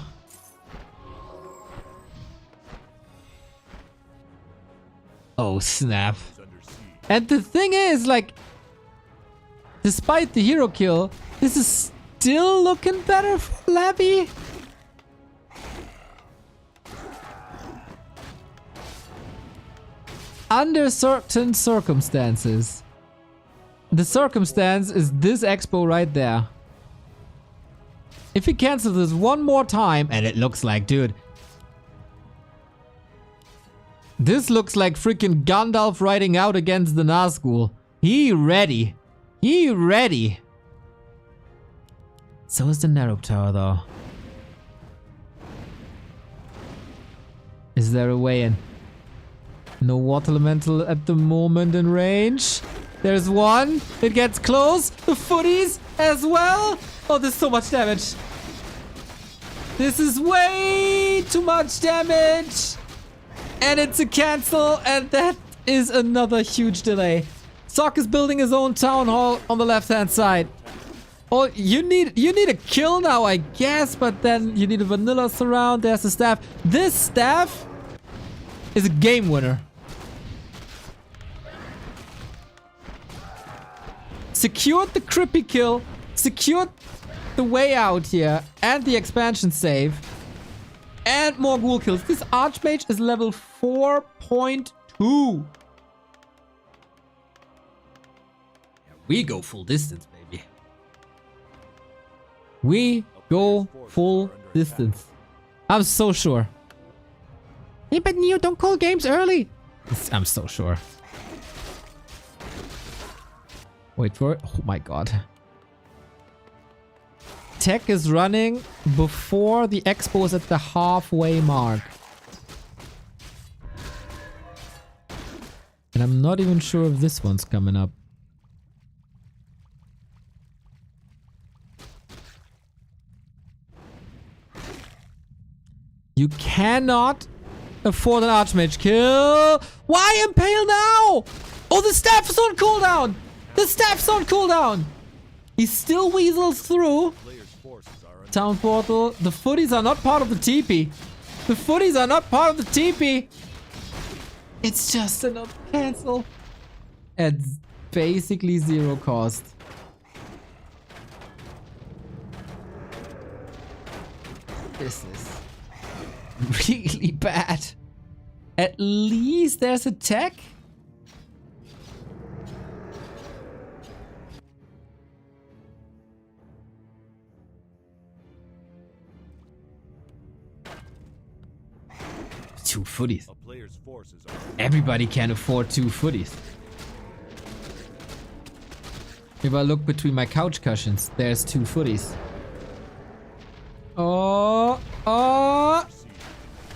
Oh, snap. Is under siege. And the thing is, like, despite the hero kill, this is still looking better for Labby. Under certain circumstances. The circumstance is this expo right there. If he cancels this one more time, and it looks like, dude, this looks like freaking Gandalf riding out against the Nazgul. He ready. He ready. So is the Narrow Tower though. Is there a way in? No water elemental at the moment in range. There's one. It gets close. The footies as well. Oh, there's so much damage. This is way too much damage. And it's a cancel. And that is another huge delay. Sock is building his own town hall on the left-hand side. Oh, you need a kill now, I guess. But then you need a vanilla surround. There's the staff. This staff is a game winner. Secured the creepy kill, secured the way out here, and the expansion save, and more ghoul kills. This Archmage is level 4.2. We go full distance, baby. We go full distance. I'm so sure. Hey, but Neo, don't call games early. I'm so sure. Wait for it. Oh my god. Tech is running before the expo is at the halfway mark. And I'm not even sure if this one's coming up. You cannot afford an Archmage kill. Why impale now? Oh, the staff is on cooldown. The staff's on cooldown. He still weasels through. Player's forces are under Town portal. The footies are not part of the TP. The footies are not part of the TP. It's just another cancel. At basically 0 cost. This is really bad. At least there's a tech. Two footies. A player's forces are Everybody can afford 2 footies. If I look between my couch cushions, there's 2 footies. Oh, oh!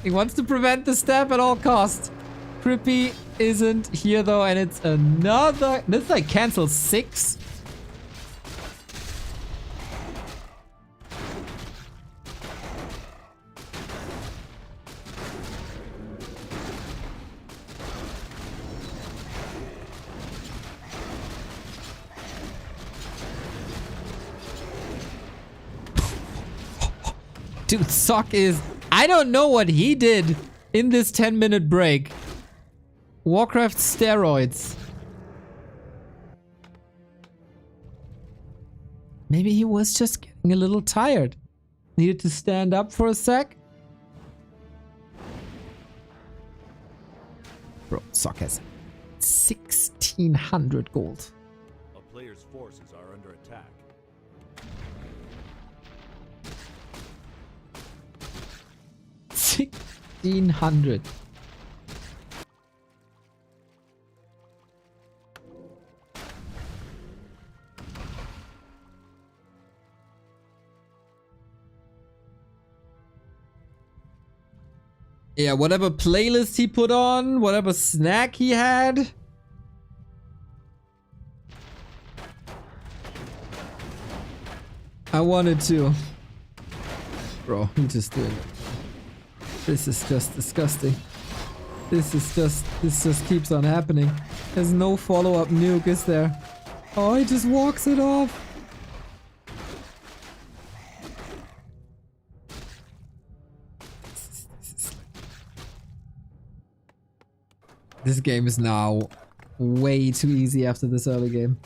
He wants to prevent the stab at all costs. Crippy isn't here though, and it's another. This like cancels 6. Dude, Sock is... I don't know what he did in this 10-minute break. Warcraft steroids. Maybe he was just getting a little tired. Needed to stand up for a sec. Bro, Sock has 1,600 gold. a player's forces are under attack. $1,600. Yeah, whatever playlist he put on, whatever snack he had. I wanted to. Bro, he just doing it. This is just disgusting. This just keeps on happening. There's no follow-up nuke, is there? Oh, he just walks it off. This game is now way too easy after this early game.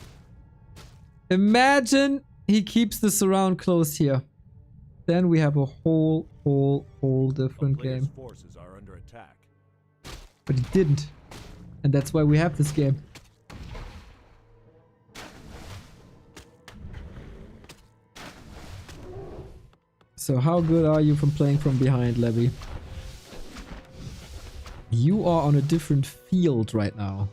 Imagine he keeps the surround closed here. Then we have a whole different Player's game. forces are under attack. But he didn't. And that's why we have this game. So how good are you from playing from behind, Levy? You are on a different field right now.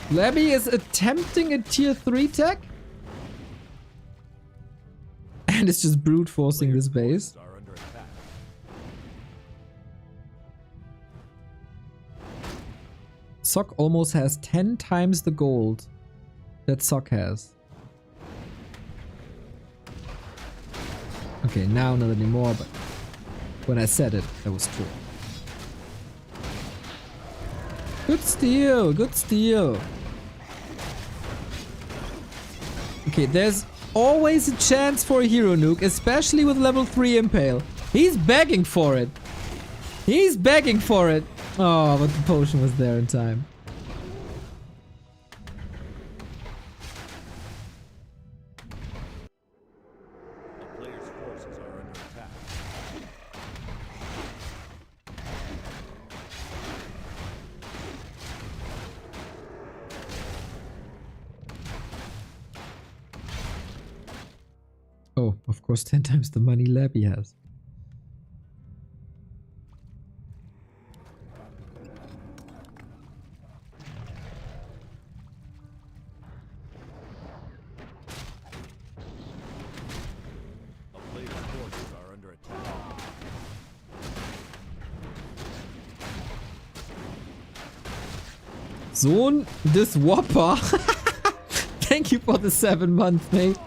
Levy is attempting a tier 3 tech. And it's just brute forcing this base. Forces are under attack. Sock almost has 10 times the gold that Sock has. Okay, now not anymore, but when I said it, that was true. Good steal, good steal. Okay, there's always a chance for a hero nuke, especially with level 3 Impale. He's begging for it. He's begging for it. Oh, but the potion was there in time. A player's forces are under attack. Oh, of course, 10 times the money Labby has. A player's forces are under attack. Sohn des Whopper. Thank you for the 7 months, mate.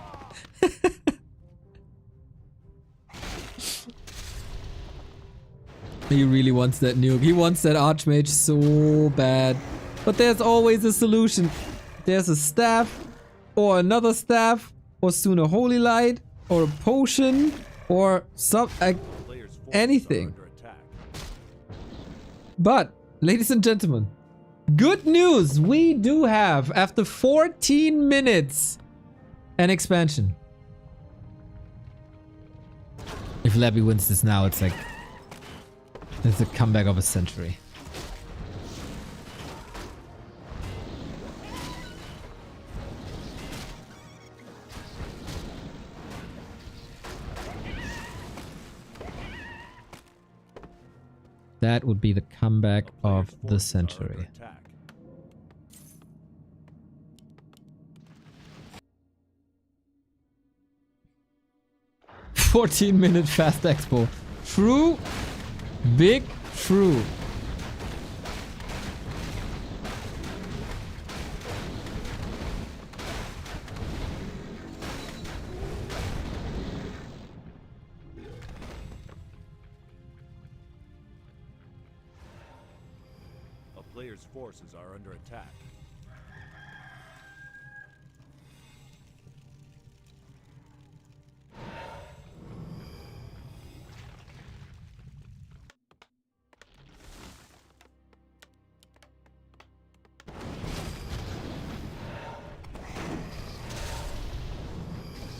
He really wants that nuke. He wants that Archmage so bad. But there's always a solution. There's a staff, or another staff, or soon a Holy Light, or a potion, or anything. But, ladies and gentlemen, good news! We do have, after 14 minutes, an expansion. If Labby wins this now, it's like... it's a comeback of a century. That would be the comeback of the century. 14-minute fast expo. True. Big true. A player's forces are under attack.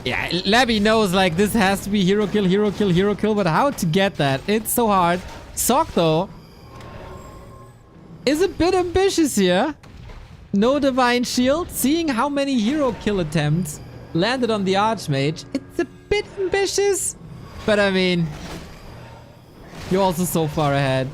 Yeah, Labby knows like this has to be hero kill, hero kill, hero kill, but how to get that? It's so hard. Sock though is a bit ambitious here. No divine shield. Seeing how many hero kill attempts landed on the Archmage, it's a bit ambitious. But I mean, you're also so far ahead.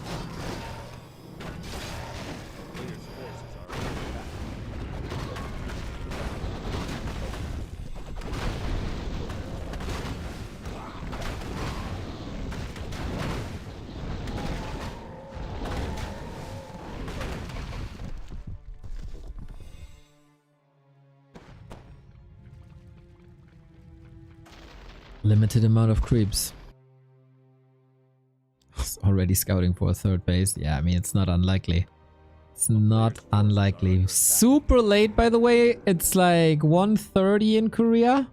Limited amount of creeps. Already scouting for a third base. Yeah, I mean, it's not unlikely. It's not unlikely. Super late, by the way. It's like 1:30 in Korea.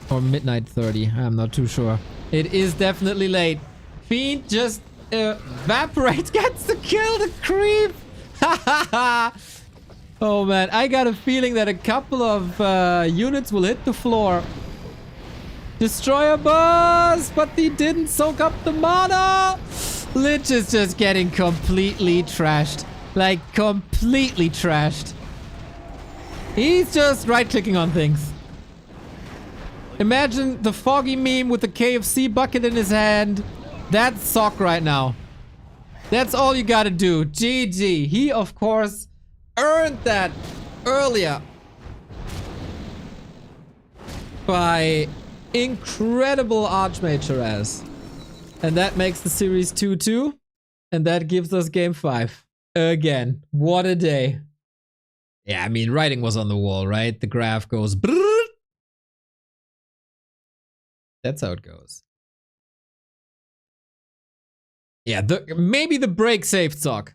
Or midnight 30. I'm not too sure. It is definitely late. Fiend just evaporates, gets to kill the creep. Oh man, I got a feeling that a couple of units will hit the floor. Destroyer boss, but he didn't soak up the mana. Lich is just getting completely trashed. Like, completely trashed. He's just right-clicking on things. Imagine the Foggy meme with the KFC bucket in his hand. That's Sock right now. That's all you gotta do. GG. He, of course, earned that earlier by incredible Archmage harass. And that makes the series 2-2. And that gives us game 5. Again. What a day. Yeah, I mean, writing was on the wall, right? The graph goes brrrr. That's how it goes. Yeah, maybe the break saved Sock.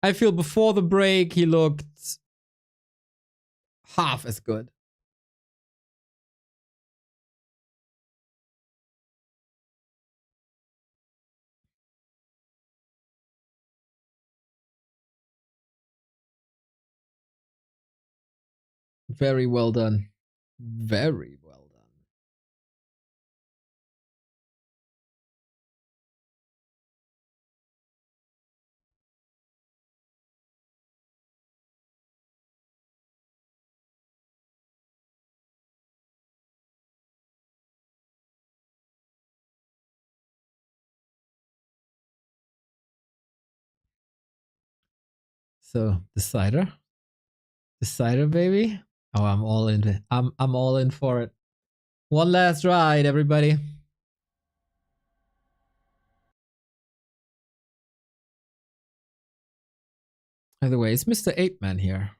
I feel before the break, he looked half as good. Very well done. Very well done. So, decider? Decider, baby? Oh, I'm all in. I'm all in for it. One last ride, everybody. By the way, is Mr. 8-Man here?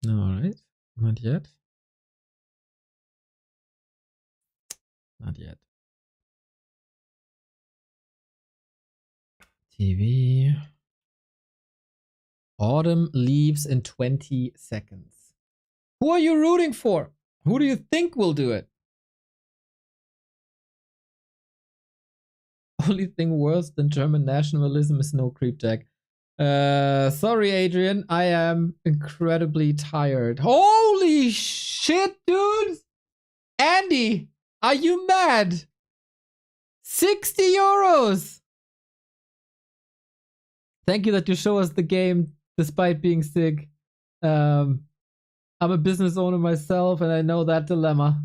Alright. Not yet. Not yet. TV. Autumn leaves in 20 seconds. Who are you rooting for? Who do you think will do it? Only thing worse than German nationalism is no creep tag. Sorry, Adrian. I am incredibly tired. Holy shit, dude! Andy, are you mad? 60 euros! Thank you that you show us the game despite being sick. I'm a business owner myself and I know that dilemma.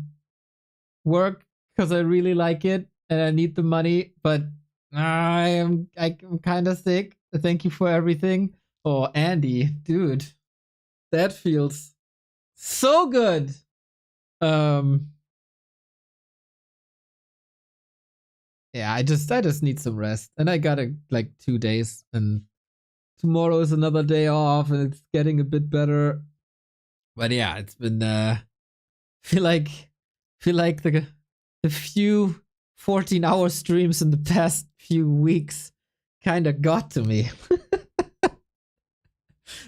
Work because I really like it and I need the money, but I'm kind of sick. Thank you for everything. Oh, Andy, dude, that feels so good. Yeah, I just need some rest, and I got like 2 days, and tomorrow is another day off, and it's getting a bit better. But yeah, it's been feel like the few 14-hour streams in the past few weeks kind of got to me.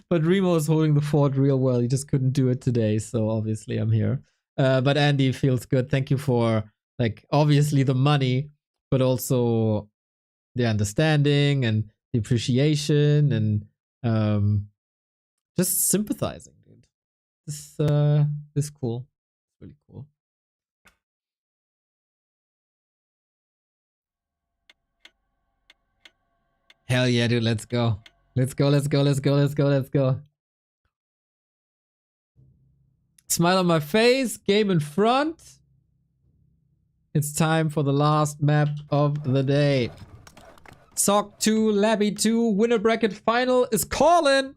But Remo is holding the fort real well. He just couldn't do it today, so obviously I'm here. But Andy, feels good. Thank you for like obviously the money, but also the understanding and the appreciation and just sympathizing, dude. This is cool. It's really cool. Hell yeah, dude, let's go. Let's go, let's go, let's go, let's go, let's go. Smile on my face, game in front. It's time for the last map of the day. Sock 2, Labby 2, winner bracket final is calling.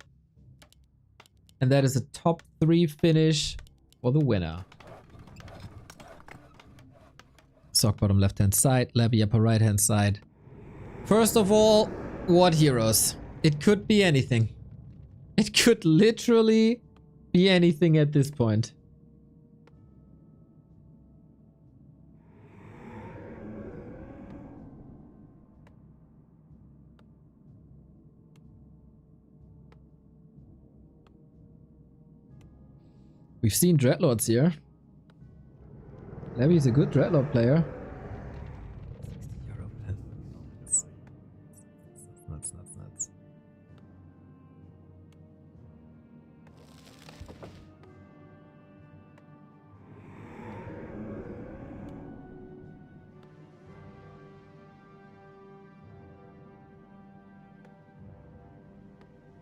And that is a top 3 finish for the winner. Sock bottom left hand side, Labby upper right hand side. First of all, what heroes? It could be anything. It could literally be anything at this point. We've seen Dreadlords here. Labby is a good Dreadlord player. 60 euro, man. Nuts.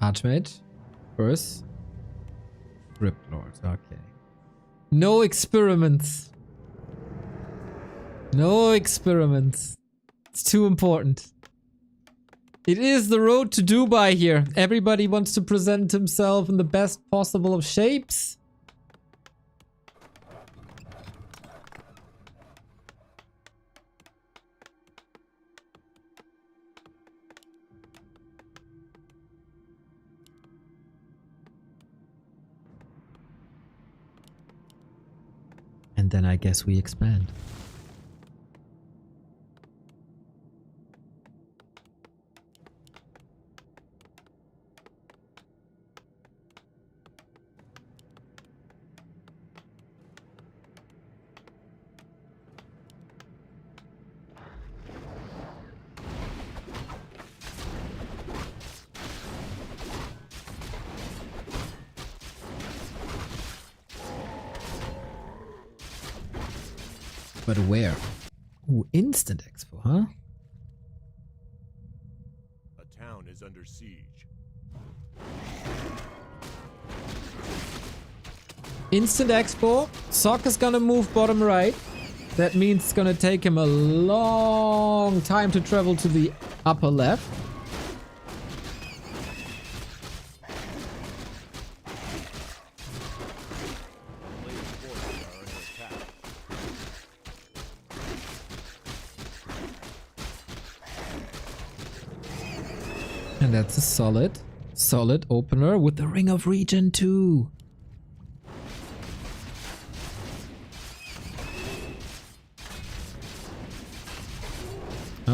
Archmage. First. Crypt Lord, okay. No experiments. No experiments. It's too important. It is the road to Dubai here. Everybody wants to present himself in the best possible of shapes. And then I guess we expand. But where? Ooh, instant expo, huh? A town is under siege. Instant expo. Sock is gonna move bottom right. That means it's gonna take him a long time to travel to the upper left. And that's a solid opener with the Ring of Regen too.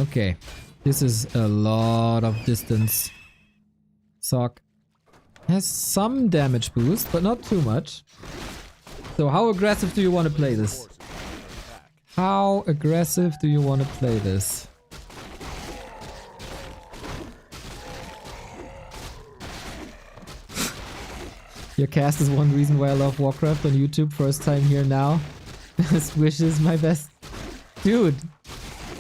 Okay. This is a lot of distance. Sock has some damage boost, but not too much. So how aggressive do you want to play this? How aggressive do you want to play this? Your cast is one reason why I love Warcraft on YouTube. First time here now. Best wishes, my best. Dude,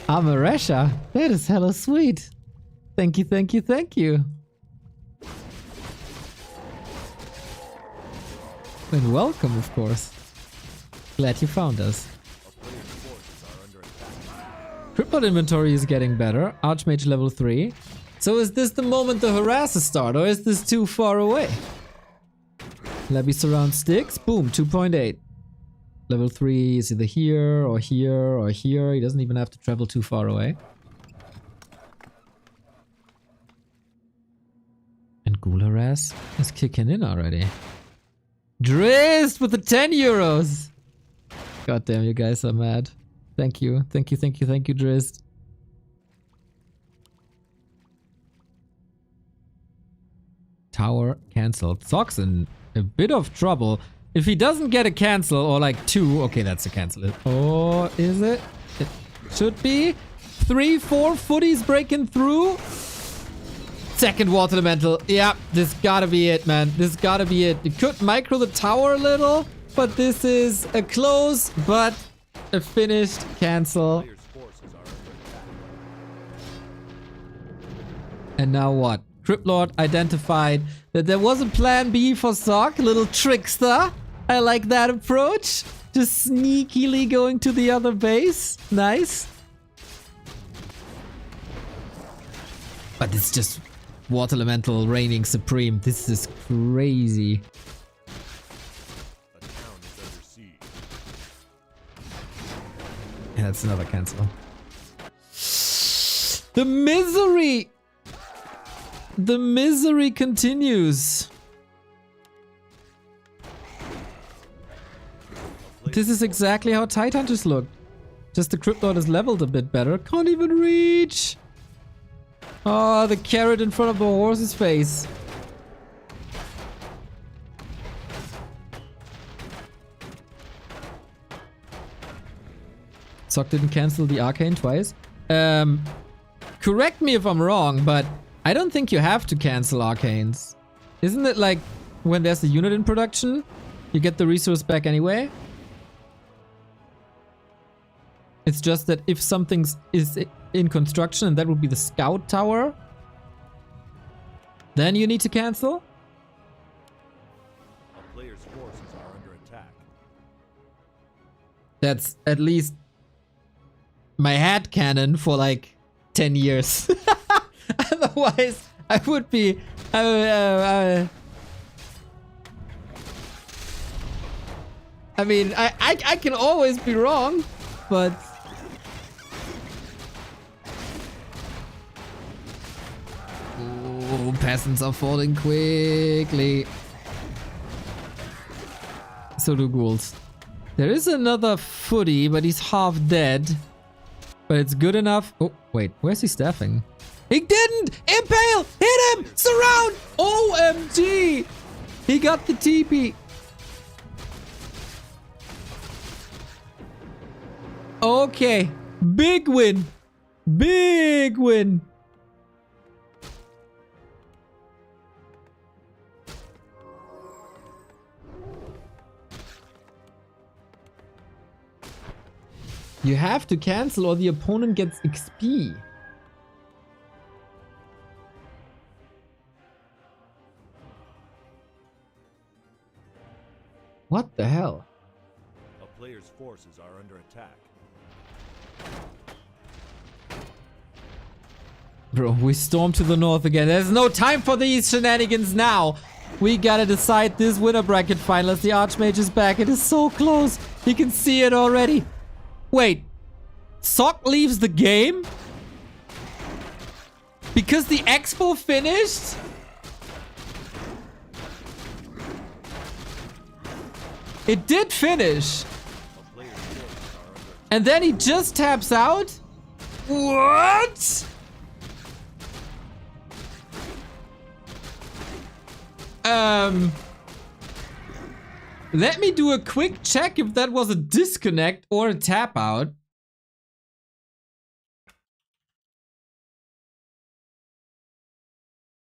I'm a Resha. That is hella sweet. Thank you, thank you, thank you. And welcome, of course. Glad you found us. Crippled inventory is getting better. Archmage level 3. So is this the moment the harasses start, or is this too far away? Labby surround sticks. Boom, 2.8. Level 3 is either here or here or here. He doesn't even have to travel too far away. And Ghoul Harass is kicking in already. Drist with the 10 euros. God damn, you guys are mad. Thank you. Thank you, thank you, thank you, Drist. Tower cancelled. Sock's in a bit of trouble. If he doesn't get a cancel, or like 2, okay, that's a cancel. Or is it? It should be. 3, 4 footies breaking through. Second water elemental. Yeah, this gotta be it, man. This gotta be it. You could micro the tower a little, but this is a close, but a finished cancel. And now what? Cryptlord identified that there was a plan B for Sock, a little trickster. I like that approach. Just sneakily going to the other base. Nice. But it's just water elemental reigning supreme. This is crazy. Yeah, that's another cancel. The misery! The misery continues. This is exactly how Tidehunters look. Just the Cryptlord is leveled a bit better. Can't even reach. Oh, the carrot in front of the horse's face. Sock didn't cancel the arcane twice. Correct me if I'm wrong, but I don't think you have to cancel arcanes. Isn't it like when there's a unit in production, you get the resource back anyway? It's just that if something is in construction, and that would be the scout tower, then you need to cancel? A player's forces are under attack. That's at least my head canon for like 10 years. Otherwise, I would be... I mean, I can always be wrong, but... Ooh, peasants are falling quickly. So do ghouls. There is another footy, but he's half dead. But it's good enough. Oh, wait, where's he staffing? He didn't! Impale! Hit him! Surround! OMG! He got the TP. Okay. Big win. Big win. You have to cancel or the opponent gets XP. What the hell? A player's forces are under attack. Bro, we storm to the north again. There's no time for these shenanigans now. We gotta decide this winner bracket final as the Archmage is back. It is so close. He can see it already. Wait. Sock leaves the game? Because the expo finished? It did finish. And then he just taps out? What? Let me do a quick check if that was a disconnect or a tap out.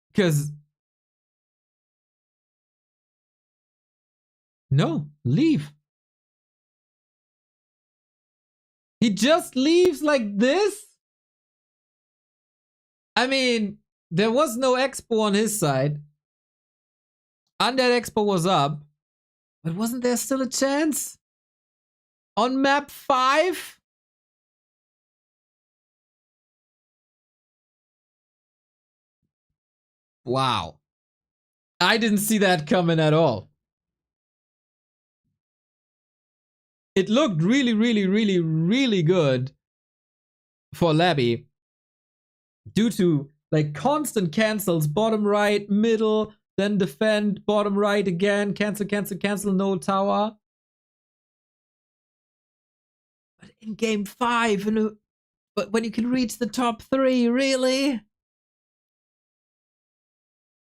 Because... No, leave. He just leaves like this? I mean, there was no expo on his side. Undead expo was up. But wasn't there still a chance? On map 5? Wow. I didn't see that coming at all. It looked really, really, really, really good for Labby. Due to like constant cancels, bottom right, middle, then defend, bottom right again, cancel, cancel, cancel, no tower. But in game 5, but when you can reach the top 3, really?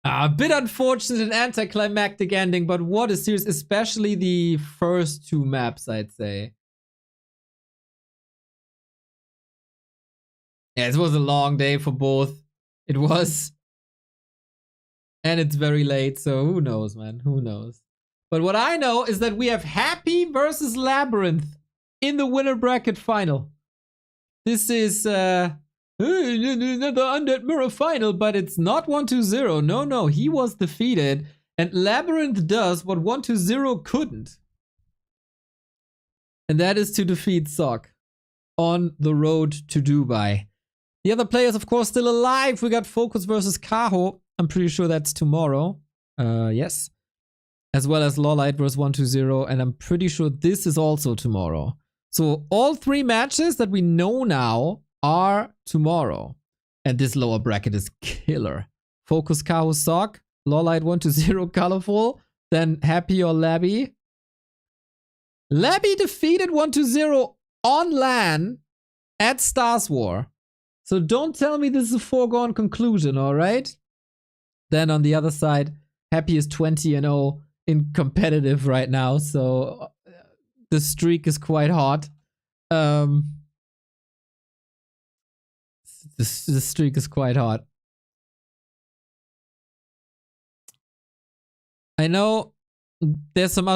A bit unfortunate and anticlimactic ending, but what a series, especially the first 2 maps, I'd say. Yeah, it was a long day for both. It was. And it's very late, so who knows, man? Who knows? But what I know is that we have Happy versus LabyRinth in the winner bracket final. This is the Undead Mirror final, but it's not 1-2-0. No, he was defeated. And LabyRinth does what 1-2-0 couldn't. And that is to defeat Sock on the road to Dubai. The other players, of course, still alive. We got Focus versus Kaho. I'm pretty sure that's tomorrow. Yes. As well as LawLiet versus 1-2-0. And I'm pretty sure this is also tomorrow. So all 3 matches that we know now are tomorrow. And this lower bracket is killer. Focus, Kaho, Sock. LawLiet 1-2-0, Colorful. Then Happy or Labby. Labby defeated 1-2-0 on LAN at Stars War. So don't tell me this is a foregone conclusion, alright? Then on the other side, Happy is 20-0 in competitive right now, so the streak is quite hot. The streak is quite hot. I know there's some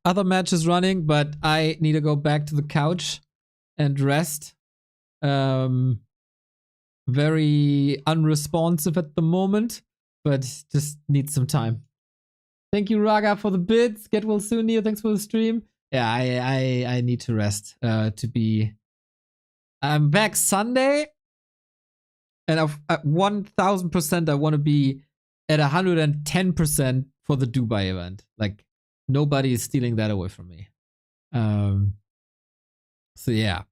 other matches running, but I need to go back to the couch and rest. Very unresponsive at the moment, but just need some time. Thank you, Raga, for the bits. Get well soon, Neo. Thanks for the stream. Yeah, I need to rest I'm back Sunday, and at 1000% I want to be at 110% for the Dubai event. Like, nobody is stealing that away from me. So yeah.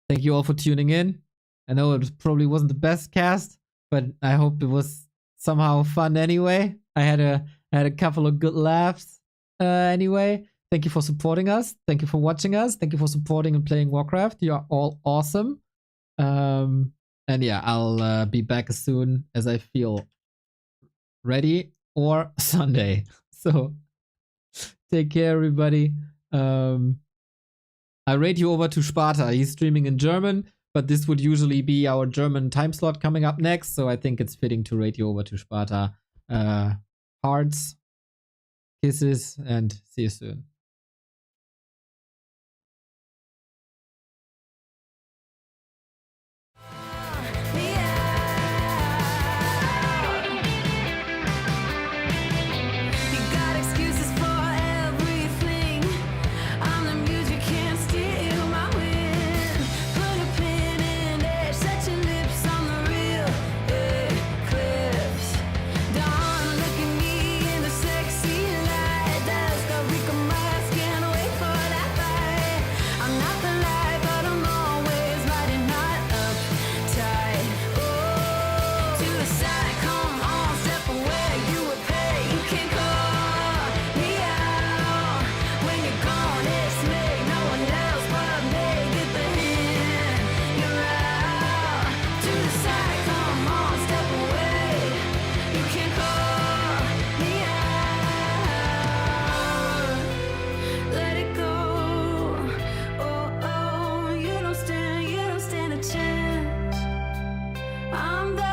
Thank you all for tuning in. I know it probably wasn't the best cast, but I hope it was somehow fun anyway. I had a couple of good laughs anyway. Thank you for supporting us. Thank you for watching us. Thank you for supporting and playing Warcraft. You are all awesome. And yeah, I'll be back as soon as I feel ready, or Sunday. So take care, everybody. I rate you over to Sparta. He's streaming in German, but this would usually be our German time slot coming up next, so I think it's fitting to rate you over to Sparta. Hearts, kisses, and see you soon. Don't look at me in the sexy light. That's the weak of my I'm the